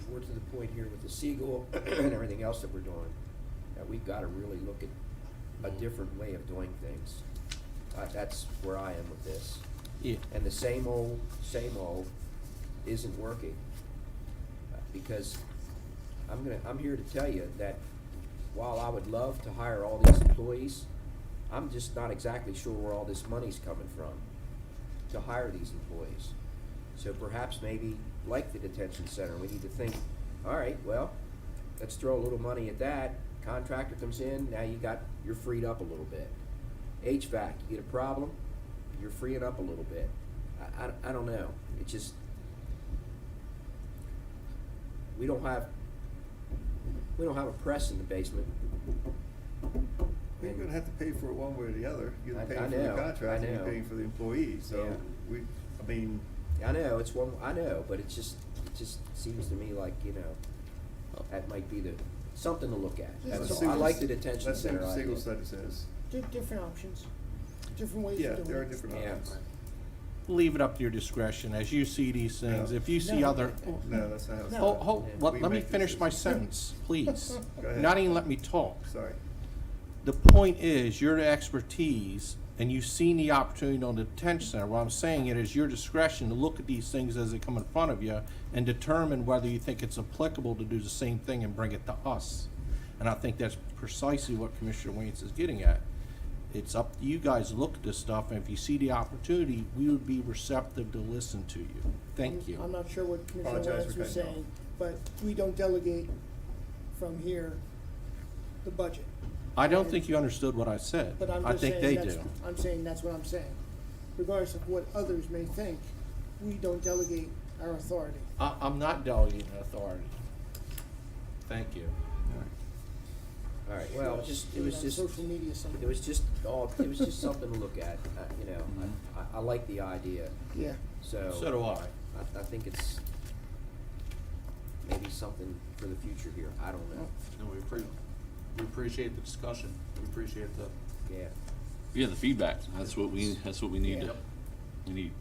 Speaker 2: we're to the point here with the Siegel and everything else that we're doing, that we've gotta really look at a different way of doing things. That's where I am with this.
Speaker 4: Yeah.
Speaker 2: And the same old isn't working. Because I'm here to tell you that while I would love to hire all these employees, I'm just not exactly sure where all this money's coming from to hire these employees. So perhaps maybe, like the detention center, we need to think, all right, well, let's throw a little money at that. Contractor comes in, now you're freed up a little bit. HVAC, you get a problem, you're freeing up a little bit. I don't know, it just, we don't have a press in the basement.
Speaker 5: We're gonna have to pay for it one way or the other. You're
Speaker 2: I
Speaker 5: paying for
Speaker 2: know,
Speaker 5: the contract,
Speaker 2: I
Speaker 5: and you're
Speaker 2: know.
Speaker 5: paying for the employees, so
Speaker 2: Yeah.
Speaker 5: I mean,
Speaker 2: I know, but it just seems to me like, you know, that might be something to look at.
Speaker 1: Let's
Speaker 2: That's
Speaker 1: see
Speaker 2: all. I
Speaker 1: what-
Speaker 2: like the detention
Speaker 5: let's see
Speaker 2: center
Speaker 5: what the
Speaker 2: idea.
Speaker 5: Siegel study says.
Speaker 1: Different options, different ways
Speaker 5: Yeah,
Speaker 1: of doing it.
Speaker 5: there are different
Speaker 2: Yeah.
Speaker 5: options.
Speaker 4: Leave it up to your discretion, as you see these things, if you see
Speaker 1: No.
Speaker 4: other.
Speaker 5: No, that's not how it's
Speaker 1: No.
Speaker 5: done.
Speaker 4: Hold,
Speaker 2: Yeah.
Speaker 4: let
Speaker 5: We
Speaker 4: me
Speaker 5: make
Speaker 4: finish my
Speaker 5: decisions.
Speaker 4: sentence, please.
Speaker 5: Go ahead.
Speaker 4: Not even let me talk.
Speaker 5: Sorry.
Speaker 4: The point is, you're the expertise and you've seen the opportunity on the detention center. What I'm saying it is your discretion to look at these things as they come in front of you and determine whether you think it's applicable to do the same thing and bring it to us. And I think that's precisely what Commissioner Waynes is getting at. It's up to you guys to look at this stuff, and if you see the opportunity, we would be receptive to listen to you. Thank you.
Speaker 1: I'm not sure what Commissioner
Speaker 5: Apologize
Speaker 1: Wentz
Speaker 5: for
Speaker 1: was
Speaker 5: cutting you
Speaker 1: saying, but we don't delegate from here the budget.
Speaker 4: I don't think you understood what I said.
Speaker 1: But I'm
Speaker 4: I
Speaker 1: just
Speaker 4: think
Speaker 1: saying,
Speaker 4: they
Speaker 1: that's,
Speaker 4: do.
Speaker 1: I'm saying that's what I'm saying. Regardless of what others may think, we don't delegate our authority.
Speaker 4: I'm not delegating authority. Thank you.
Speaker 2: All right, well, it was
Speaker 1: On
Speaker 2: just,
Speaker 1: social media somewhere.
Speaker 2: it was just something to look at, you know, I like the idea,
Speaker 1: Yeah.
Speaker 4: So do I.
Speaker 2: I think it's maybe something for the future here, I don't know,
Speaker 10: No, we appreciate the discussion. We appreciate the,
Speaker 2: yeah.
Speaker 13: Yeah, the feedback, that's what we need
Speaker 1: Yeah.
Speaker 13: to, we need.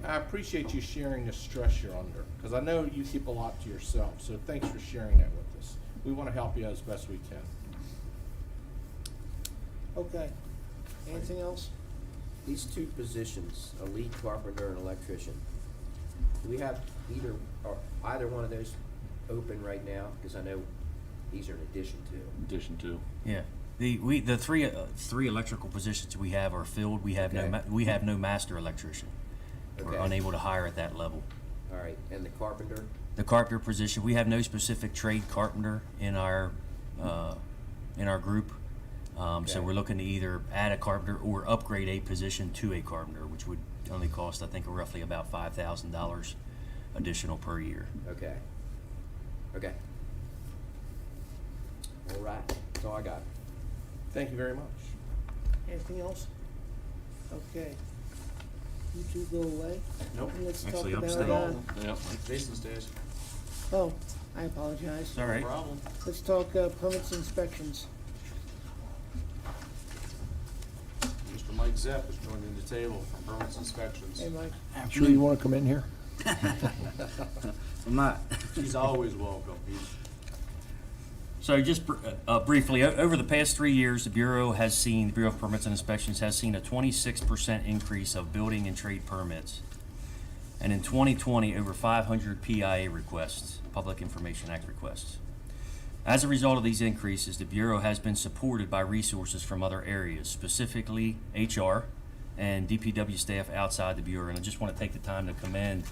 Speaker 4: I appreciate you sharing the stress you're under, because I know you keep a lot to yourself, so thanks for sharing that with us. We want to help you as best we can.
Speaker 1: Okay. Anything else?
Speaker 2: These two positions, a lead carpenter and electrician, do we have either one of those open right now? Because I know these are in addition to.
Speaker 12: Yeah. The three electrical positions we have are filled. We have
Speaker 2: Okay.
Speaker 12: no master electrician. We're
Speaker 2: Okay.
Speaker 12: unable to hire at that level.
Speaker 2: All right, and the carpenter?
Speaker 12: The carpenter position, we have no specific trade carpenter in our group.
Speaker 2: Okay.
Speaker 12: So we're looking to either add a carpenter or upgrade a position to a carpenter, which would only cost, I think, roughly about $5,000 additional per year.
Speaker 2: Okay. Okay. All right, that's all I got.
Speaker 4: Thank you very much.
Speaker 1: Anything else? Okay. You two go away.
Speaker 10: Nope.
Speaker 1: And let's talk
Speaker 12: Actually, I'm
Speaker 1: about,
Speaker 12: staying.
Speaker 13: Yep.
Speaker 10: Jason stays.
Speaker 1: oh, I apologize.
Speaker 12: It's all right.
Speaker 10: No problem.
Speaker 1: Let's talk permits and inspections.
Speaker 10: Mr. Mike Zepp is joining the table from Permits Inspections.
Speaker 1: Hey, Mike.
Speaker 7: Sure you want to come in here?
Speaker 12: I'm not.
Speaker 10: He's always welcome.
Speaker 12: So just briefly, over the past 3 years, the Bureau of Permits and Inspections has seen a 26% increase of building and trade permits. And in 2020, over 500 PIA requests, Public Information Act requests. As a result of these increases, the Bureau has been supported by resources from other areas, specifically HR and DPW staff outside the Bureau. And I just want to take the time to commend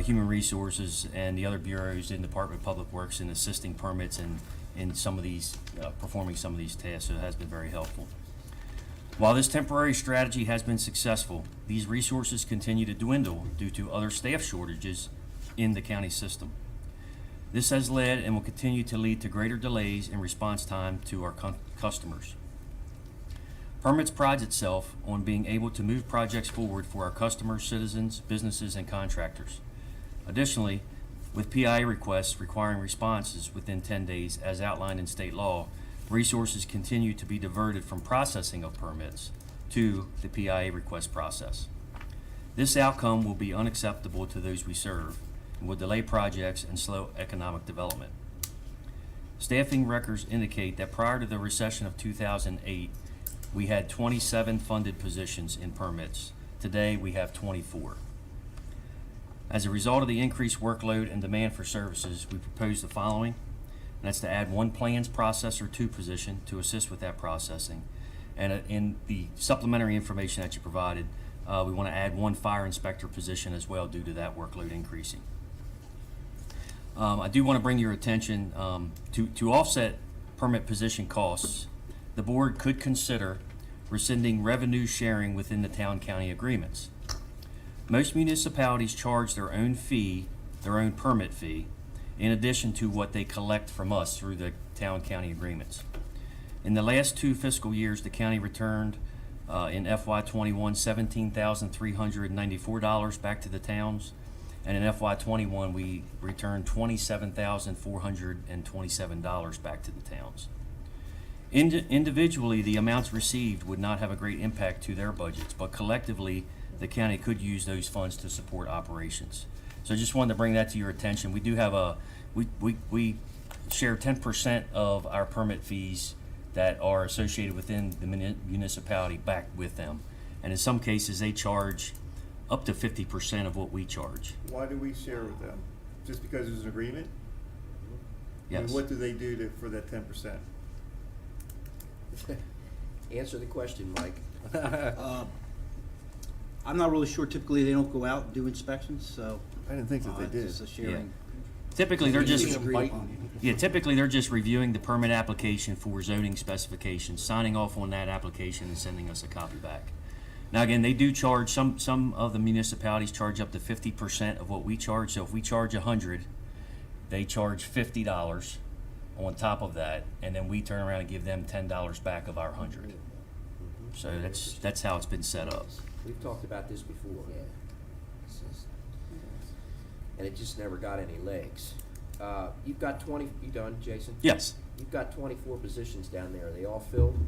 Speaker 12: Human Resources and the other bureaus in Department of Public Works in assisting permits and in some of these, performing some of these tasks, so it has been very helpful. While this temporary strategy has been successful, these resources continue to dwindle due to other staff shortages in the county system. This has led and will continue to lead to greater delays in response time to our customers. Permits prides itself on being able to move projects forward for our customers, citizens, businesses, and contractors. Additionally, with PIA requests requiring responses within 10 days as outlined in state law, resources continue to be diverted from processing of permits to the PIA request process. This outcome will be unacceptable to those we serve and will delay projects and slow economic development. Staffing records indicate that prior to the recession of 2008, we had 27 funded positions in permits. Today, we have 24. As a result of the increased workload and demand for services, we propose the following, and that's to add one plans processor 2 position to assist with that processing. And in the supplementary information that you provided, we want to add one fire inspector position as well due to that workload increasing. I do want to bring your attention to offset permit position costs. The board could consider rescinding revenue sharing within the town-county agreements. Most municipalities charge their own fee, their own permit fee, in addition to what they collect from us through the town-county agreements. In the last 2 fiscal years, the county returned in FY21 $17,394 back to the towns, and in FY21 we returned $27,427 back to the towns. Individually, the amounts received would not have a great impact to their budgets, but collectively, the county could use those funds to support operations. So I just wanted to bring that to your attention. We do have we share 10% of our permit fees that are associated within the municipality back with them. And in some cases, they charge up to 50% of what we charge.
Speaker 5: Why do we share with them? Just because there's an agreement? I mean,
Speaker 12: Yes.
Speaker 5: what do they do for that 10%?
Speaker 2: Answer the question, Mike.
Speaker 14: I'm not really sure. Typically, they don't go out and do inspections, so.
Speaker 5: I didn't think that they did.
Speaker 14: It's a sharing.
Speaker 12: Typically, they're just,
Speaker 14: Agreed upon.
Speaker 12: typically they're just reviewing the permit application for zoning specifications, signing off on that application and sending us a copy back. Now, again, they do charge, some of the municipalities charge up to 50% of what we charge. So if we charge 100, they charge $50 on top of that, and then we turn around and give them $10 back of our 100. So that's how it's been set up.
Speaker 2: We've talked about this before. And it just never got any legs. You've got 20, you done, Jason?
Speaker 12: Yes.
Speaker 2: You've got 24 positions down there. Are they all filled?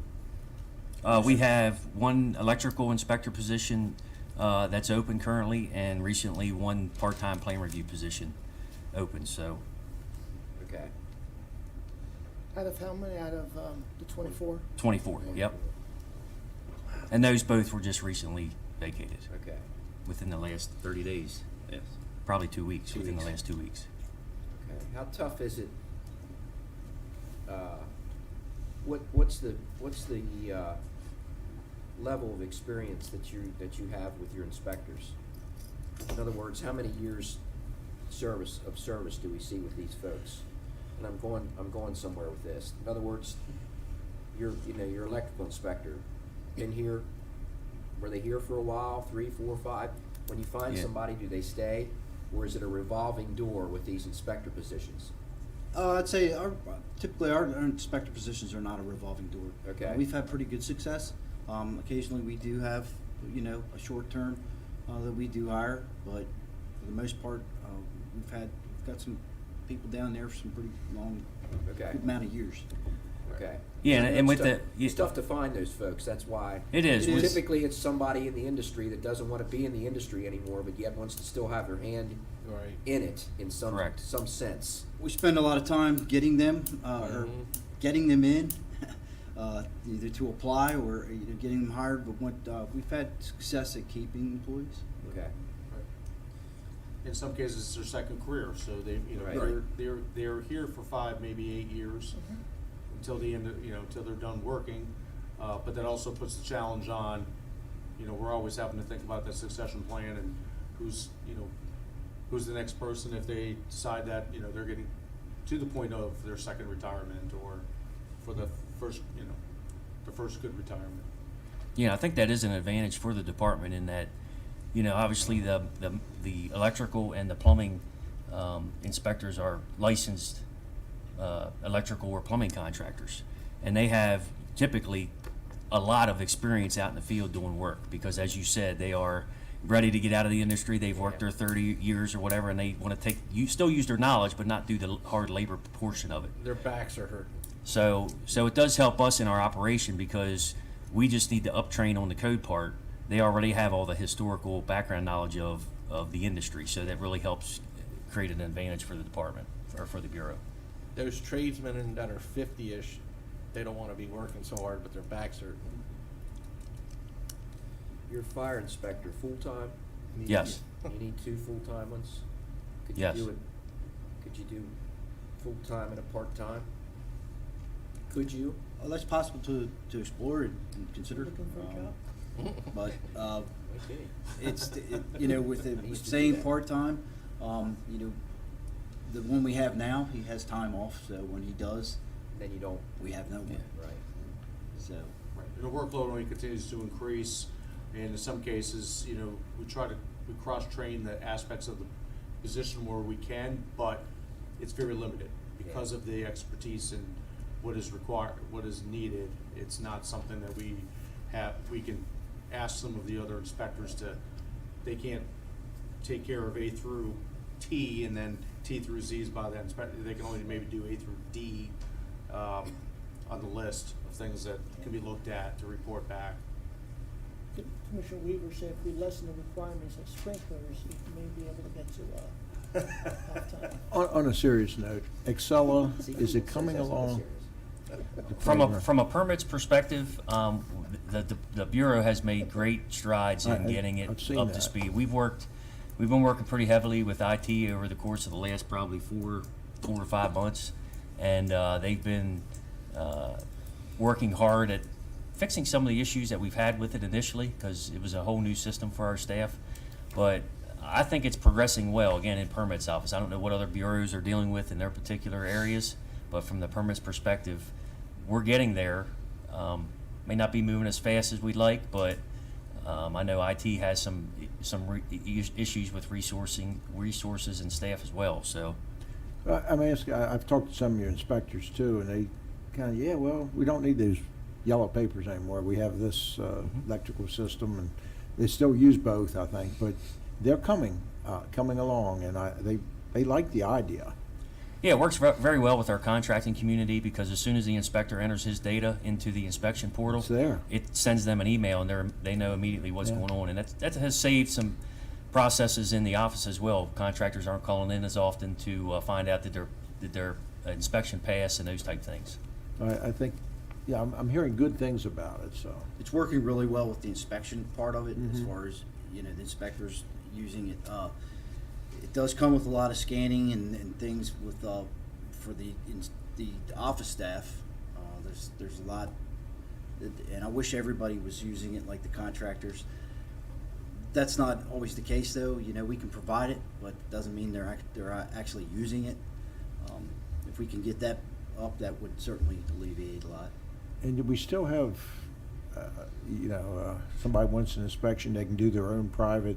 Speaker 12: We have one electrical inspector position that's open currently, and recently one part-time plan review position open, so.
Speaker 2: Okay.
Speaker 1: Out of how many out of the 24?
Speaker 12: 24, yep. And those both were just recently vacated
Speaker 2: Okay.
Speaker 12: within the last 30 days.
Speaker 13: Yes.
Speaker 12: Probably 2 weeks,
Speaker 2: 2
Speaker 12: within the
Speaker 2: weeks.
Speaker 12: last 2 weeks.
Speaker 2: Okay. How tough is it? What's the level of experience that you have with your inspectors? In other words, how many years service do we see with these folks? And I'm going somewhere with this. In other words, your electrical inspector been here. Were they here for a while? 3, 4, 5? When you find
Speaker 12: Yeah.
Speaker 2: somebody, do they stay, or is it a revolving door with these inspector positions?
Speaker 14: I'd say typically our inspector positions are not a revolving door.
Speaker 2: Okay.
Speaker 14: We've had pretty good success. Occasionally we do have, a short term that we do hire, but for the most part, we've got some people down there for some pretty long,
Speaker 2: Okay.
Speaker 14: good amount of years.
Speaker 2: Okay.
Speaker 12: Yeah, and with
Speaker 2: It's
Speaker 12: the.
Speaker 2: it's tough to find those folks. That's why.
Speaker 12: It is.
Speaker 14: It is.
Speaker 2: Typically, it's somebody in the industry that doesn't want to be in the industry anymore, but yet wants to still have their hand
Speaker 4: Right.
Speaker 2: in it in some
Speaker 12: Correct.
Speaker 2: sense.
Speaker 14: We spend a lot of time getting them, or getting them in, either to apply or getting them hired. But we've had success at keeping employees.
Speaker 2: Okay.
Speaker 10: In some cases, it's their second career, so they,
Speaker 2: Right.
Speaker 10: they're here for 5, maybe 8 years until the end of, until they're done working. But that also puts the challenge on, we're always having to think about that succession plan and who's the next person if they decide that, they're getting to the point of their second retirement or for the first, the first good retirement.
Speaker 12: Yeah, I think that is an advantage for the department in that, obviously the electrical and the plumbing inspectors are licensed electrical or plumbing contractors. And they have typically a lot of experience out in the field doing work because, as you said, they are ready to get out of the industry. They've worked their 30 years or whatever, and they want to still use their knowledge, but not do the hard labor portion of it.
Speaker 4: Their backs are hurting.
Speaker 12: So it does help us in our operation because we just need to uptrain on the code part. They already have all the historical background knowledge of the industry, so that really helps create an advantage for the department or for the bureau.
Speaker 4: Those tradesmen that are 50-ish, they don't want to be working so hard, but their backs hurt.
Speaker 2: Your fire inspector, full-time?
Speaker 12: Yes.
Speaker 2: You need 2 full-time ones? Could you
Speaker 12: Yes.
Speaker 2: do it? Could you do full-time and a part-time? Could you?
Speaker 14: Well, that's possible to explore and consider.
Speaker 1: Looking for a job?
Speaker 14: But
Speaker 2: Okay.
Speaker 14: it's with
Speaker 2: He
Speaker 14: the
Speaker 2: used to do
Speaker 14: staying
Speaker 2: that.
Speaker 14: part-time, the one we have now, he has time off, so when he does,
Speaker 2: Then you don't.
Speaker 14: we have no one.
Speaker 2: Right.
Speaker 14: So,
Speaker 10: Right. And the workload only continues to increase, and in some cases, we cross-train the aspects of the position where we can, but it's very limited because of the expertise and what is required, what is needed. It's not something that we can ask some of the other inspectors they can't take care of A through T and then T through Z is by the inspector. They can only maybe do A through D on the list of things that can be looked at to report back.
Speaker 1: Commissioner Weaver said if we lessen the requirements of sprinklers, you may be able to get to halftime.
Speaker 7: On a serious note, Excella,
Speaker 2: See,
Speaker 7: is it
Speaker 2: says
Speaker 7: coming
Speaker 2: that's not
Speaker 7: along?
Speaker 2: serious.
Speaker 12: From a permits perspective, the Bureau has made great strides in getting it
Speaker 7: I've seen
Speaker 12: up to
Speaker 7: that.
Speaker 12: speed. We've been working pretty heavily with IT over the course of the last probably 4 or 5 months, and they've been working hard at fixing some of the issues that we've had with it initially, because it was a whole new system for our staff. But I think it's progressing well, again, in permits office. I don't know what other bureaus are dealing with in their particular areas, but from the permits perspective, we're getting there. May not be moving as fast as we'd like, but I know IT has some issues with resources and staff as well, so.
Speaker 7: I've talked to some of your inspectors too, and they kind of, well, we don't need those yellow papers anymore. We have this electrical system, and they still use both, I think, but they're coming along, and they like the idea.
Speaker 12: Yeah, it works very well with our contracting community, because as soon as the inspector enters his data into the inspection portal,
Speaker 7: It's there.
Speaker 12: it sends them an email, and they know immediately what's
Speaker 7: Yeah.
Speaker 12: going on, and that has saved some processes in the office as well. Contractors aren't calling in as often to find out that their inspection passed and those type things.
Speaker 7: I think, I'm hearing good things about it, so.
Speaker 14: It's working really well with the inspection part of it, as
Speaker 7: Mhm.
Speaker 14: far as, the inspectors using it. It does come with a lot of scanning and things with, for the office staff. There's a lot, and I wish everybody was using it like the contractors. That's not always the case, though. We can provide it, but it doesn't mean they're actually using it. If we can get that up, that would certainly alleviate a lot.
Speaker 7: And do we still have, somebody wants an inspection, they can do their own private,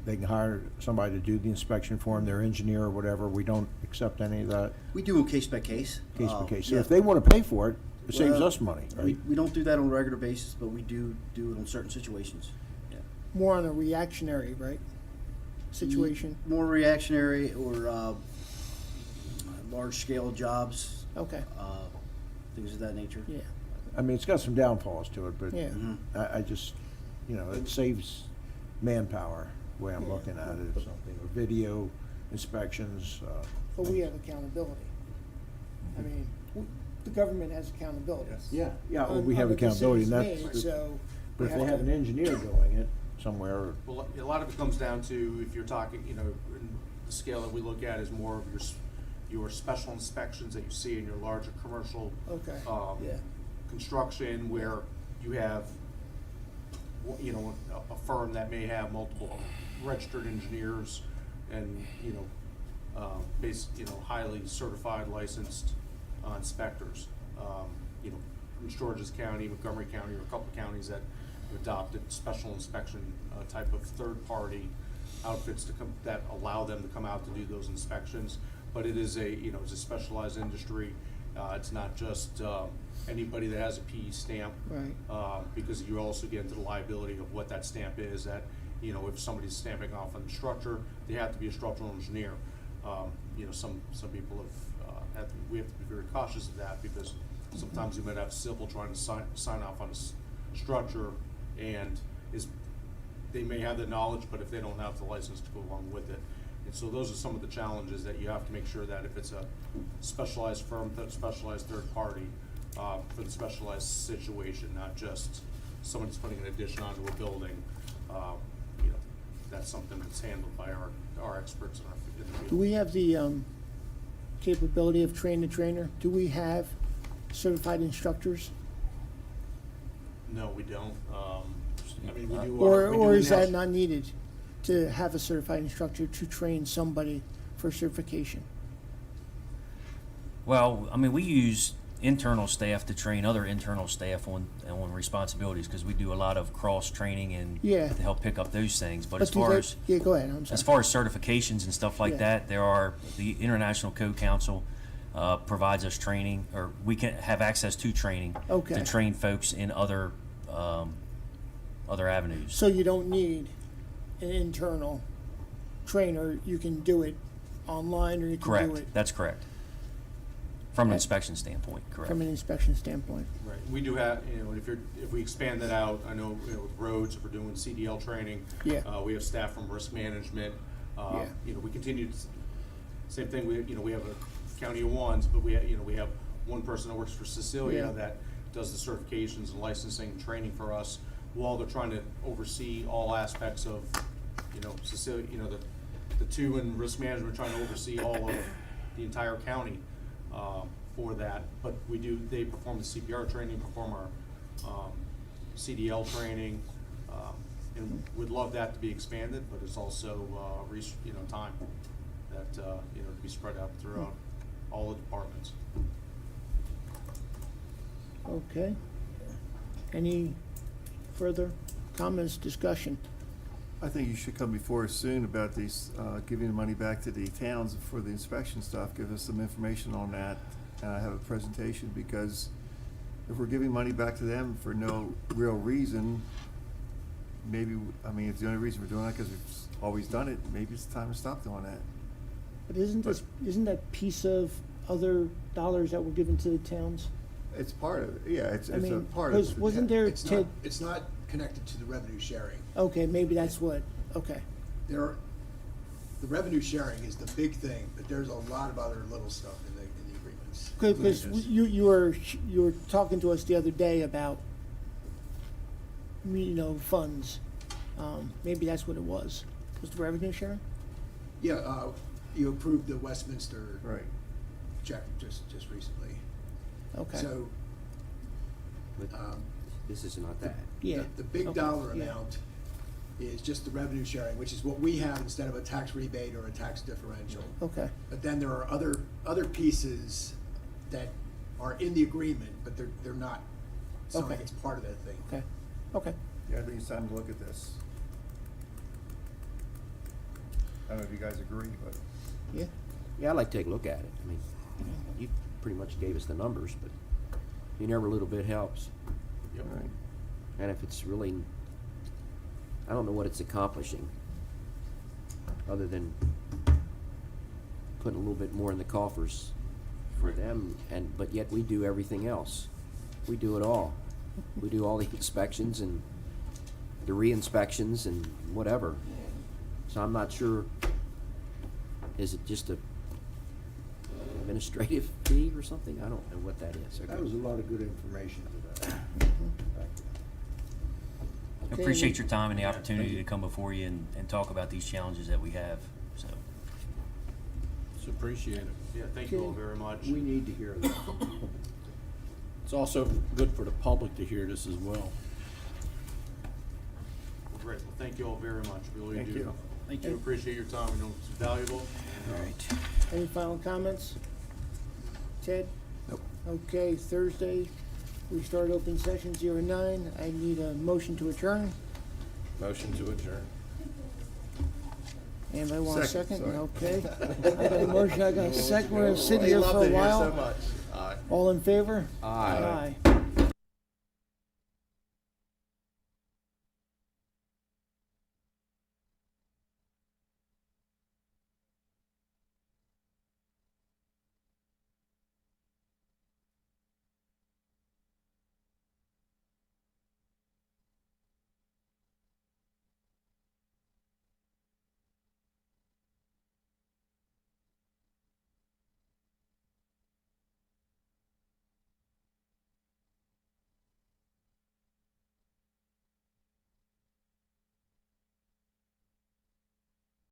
Speaker 7: they can hire somebody to do the inspection for them, their engineer or whatever. We don't accept any of that,
Speaker 14: We do it case by case.
Speaker 7: case by case. So
Speaker 14: Yeah.
Speaker 7: if they want to pay for it, it saves
Speaker 14: Well,
Speaker 7: us money,
Speaker 14: We,
Speaker 7: right?
Speaker 14: we don't do that on a regular basis, but we do it on certain situations. Yeah.
Speaker 1: More on a reactionary, right, situation?
Speaker 14: More reactionary or large-scale jobs,
Speaker 1: Okay,
Speaker 14: things of that nature.
Speaker 1: yeah.
Speaker 7: I mean, it's got some downfalls to it, but
Speaker 1: Yeah.
Speaker 14: Mhm.
Speaker 7: I just, it saves manpower, the way I'm
Speaker 1: Yeah.
Speaker 7: looking at it or something, or video inspections.
Speaker 1: But we have accountability. I mean, the government has accountability.
Speaker 7: Yeah, well,
Speaker 1: on-
Speaker 7: we have
Speaker 1: on the
Speaker 7: accountability, and
Speaker 1: decisions
Speaker 7: that's,
Speaker 1: made, so
Speaker 7: but
Speaker 1: we
Speaker 7: if they have an
Speaker 1: to-
Speaker 7: engineer doing it somewhere,
Speaker 10: Well, a lot of it comes down to, if you're talking, the scale that we look at is more of your special inspections that you see in your larger commercial
Speaker 1: Okay, yeah.
Speaker 10: construction, where you have, a firm that may have multiple registered engineers and, highly certified, licensed inspectors. From Georges County, Montgomery County, or a couple counties that have adopted special inspection type of third-party outfits that allow them to come out to do those inspections. But it is it's a specialized industry. It's not just anybody that has a PE stamp.
Speaker 1: Right.
Speaker 10: Because you also get into the liability of what that stamp is, that, if somebody's stamping off on the structure, they have to be a structural engineer. Some people we have to be very cautious of that, because sometimes you might have civil trying to sign off on a structure, and they may have the knowledge, but if they don't have the license to go along with it. And so those are some of the challenges that you have to make sure that if it's a specialized firm, specialized third party, for the specialized situation, not just somebody's putting an addition onto a building, that's something that's handled by our experts in the field.
Speaker 1: Do we have the capability of train the trainer? Do we have certified instructors?
Speaker 10: No, we don't. We do.
Speaker 1: Or is that not needed to have a certified instructor to train somebody for certification?
Speaker 12: Well, we use internal staff to train other internal staff on responsibilities, because we do a lot of cross-training and
Speaker 1: Yeah.
Speaker 12: to help pick up those things. But as
Speaker 1: do
Speaker 12: far
Speaker 1: they-
Speaker 12: as
Speaker 1: Yeah, go ahead, I'm sorry.
Speaker 12: As far as certifications and stuff like
Speaker 1: Yeah.
Speaker 12: that, the International Code Council provides us training, or we can have access to training
Speaker 1: Okay.
Speaker 12: to train folks in other avenues.
Speaker 1: So you don't need an internal trainer, you can do it online, or you can do
Speaker 12: Correct.
Speaker 1: it
Speaker 12: That's correct. From an inspection standpoint, correct.
Speaker 1: from an inspection standpoint.
Speaker 10: Right, we do have, if we expand that out, I know, with roads, if we're doing CDL training.
Speaker 1: Yeah.
Speaker 10: We have staff from risk management.
Speaker 1: Yeah.
Speaker 10: We continue to, same thing, we have a county of ones, but we have one person that works for Cecilia
Speaker 1: Yeah.
Speaker 10: that does the certifications and licensing and training for us while they're trying to oversee all aspects of, Cecilia, the two in risk management, trying to oversee all of the entire county, for that. But they perform the CPR training, perform our, CDL training, and would love that to be expanded, but it's also, time that, to be spread out throughout all the departments.
Speaker 1: Okay. Any further comments, discussion?
Speaker 5: I think you should come before us soon about these, giving the money back to the towns for the inspection stuff. Give us some information on that, and have a presentation, because if we're giving money back to them for no real reason, maybe, if the only reason we're doing it because we've always done it, maybe it's time to stop doing that.
Speaker 1: But isn't that piece of other dollars that were given to the towns?
Speaker 5: It's part of it, yeah, it's
Speaker 1: I
Speaker 5: a
Speaker 1: mean,
Speaker 5: part of it.
Speaker 1: because wasn't there, Ted?
Speaker 8: It's not connected to the revenue sharing.
Speaker 1: Okay, maybe that's what, okay.
Speaker 8: The revenue sharing is the big thing, but there's a lot of other little stuff in the agreements.
Speaker 1: Because you were talking to us the other day about, funds. Maybe that's what it was the revenue sharing?
Speaker 8: Yeah, you approved the Westminster
Speaker 5: Right.
Speaker 8: check just recently.
Speaker 1: Okay.
Speaker 8: So,
Speaker 2: But this is not that.
Speaker 1: Yeah.
Speaker 8: the big
Speaker 1: Okay,
Speaker 8: dollar
Speaker 1: yeah.
Speaker 8: amount is just the revenue sharing, which is what we have instead of a tax rebate or a tax differential.
Speaker 1: Okay,
Speaker 8: But then there are other pieces that are in the agreement, but they're not, sound like
Speaker 1: Okay.
Speaker 8: it's part of that thing.
Speaker 1: okay.
Speaker 5: Yeah, I think it's time to look at this. I don't know if you guys agree, but.
Speaker 1: Yeah,
Speaker 2: Yeah, I'd like to take a look at it. You pretty much gave us the numbers, but every little bit helps.
Speaker 10: Yep.
Speaker 5: Right.
Speaker 2: And if it's really, I don't know what it's accomplishing, other than putting a little bit more in the coffers for them, but yet we do everything else. We do it all. We do all the inspections and the re-inspections and whatever. So I'm not sure, is it just a administrative fee or something? I don't know what that is.
Speaker 7: That was a lot of good information today.
Speaker 1: Okay.
Speaker 12: Appreciate your time and the opportunity to come before you and talk about these challenges that we have, so.
Speaker 4: It's appreciated.
Speaker 10: Yeah, thank you all very much.
Speaker 7: We need to hear that.
Speaker 4: It's also good for the public to hear this as well.
Speaker 10: Great, well, thank you all very much, really
Speaker 5: Thank
Speaker 10: do.
Speaker 5: you.
Speaker 10: Thank you. Appreciate your time, we know it's valuable.
Speaker 12: All right.
Speaker 1: Any final comments? Ted?
Speaker 5: Nope.
Speaker 1: Okay, Thursday, we start open session 09. I need a motion to adjourn.
Speaker 4: Motion to adjourn.
Speaker 1: Anybody want a
Speaker 5: Second,
Speaker 1: second?
Speaker 5: sorry.
Speaker 1: Okay. I got a motion, I got a second. We're gonna sit here for a while.
Speaker 4: Aye.
Speaker 1: All in favor?
Speaker 2: Aye.
Speaker 1: Aye.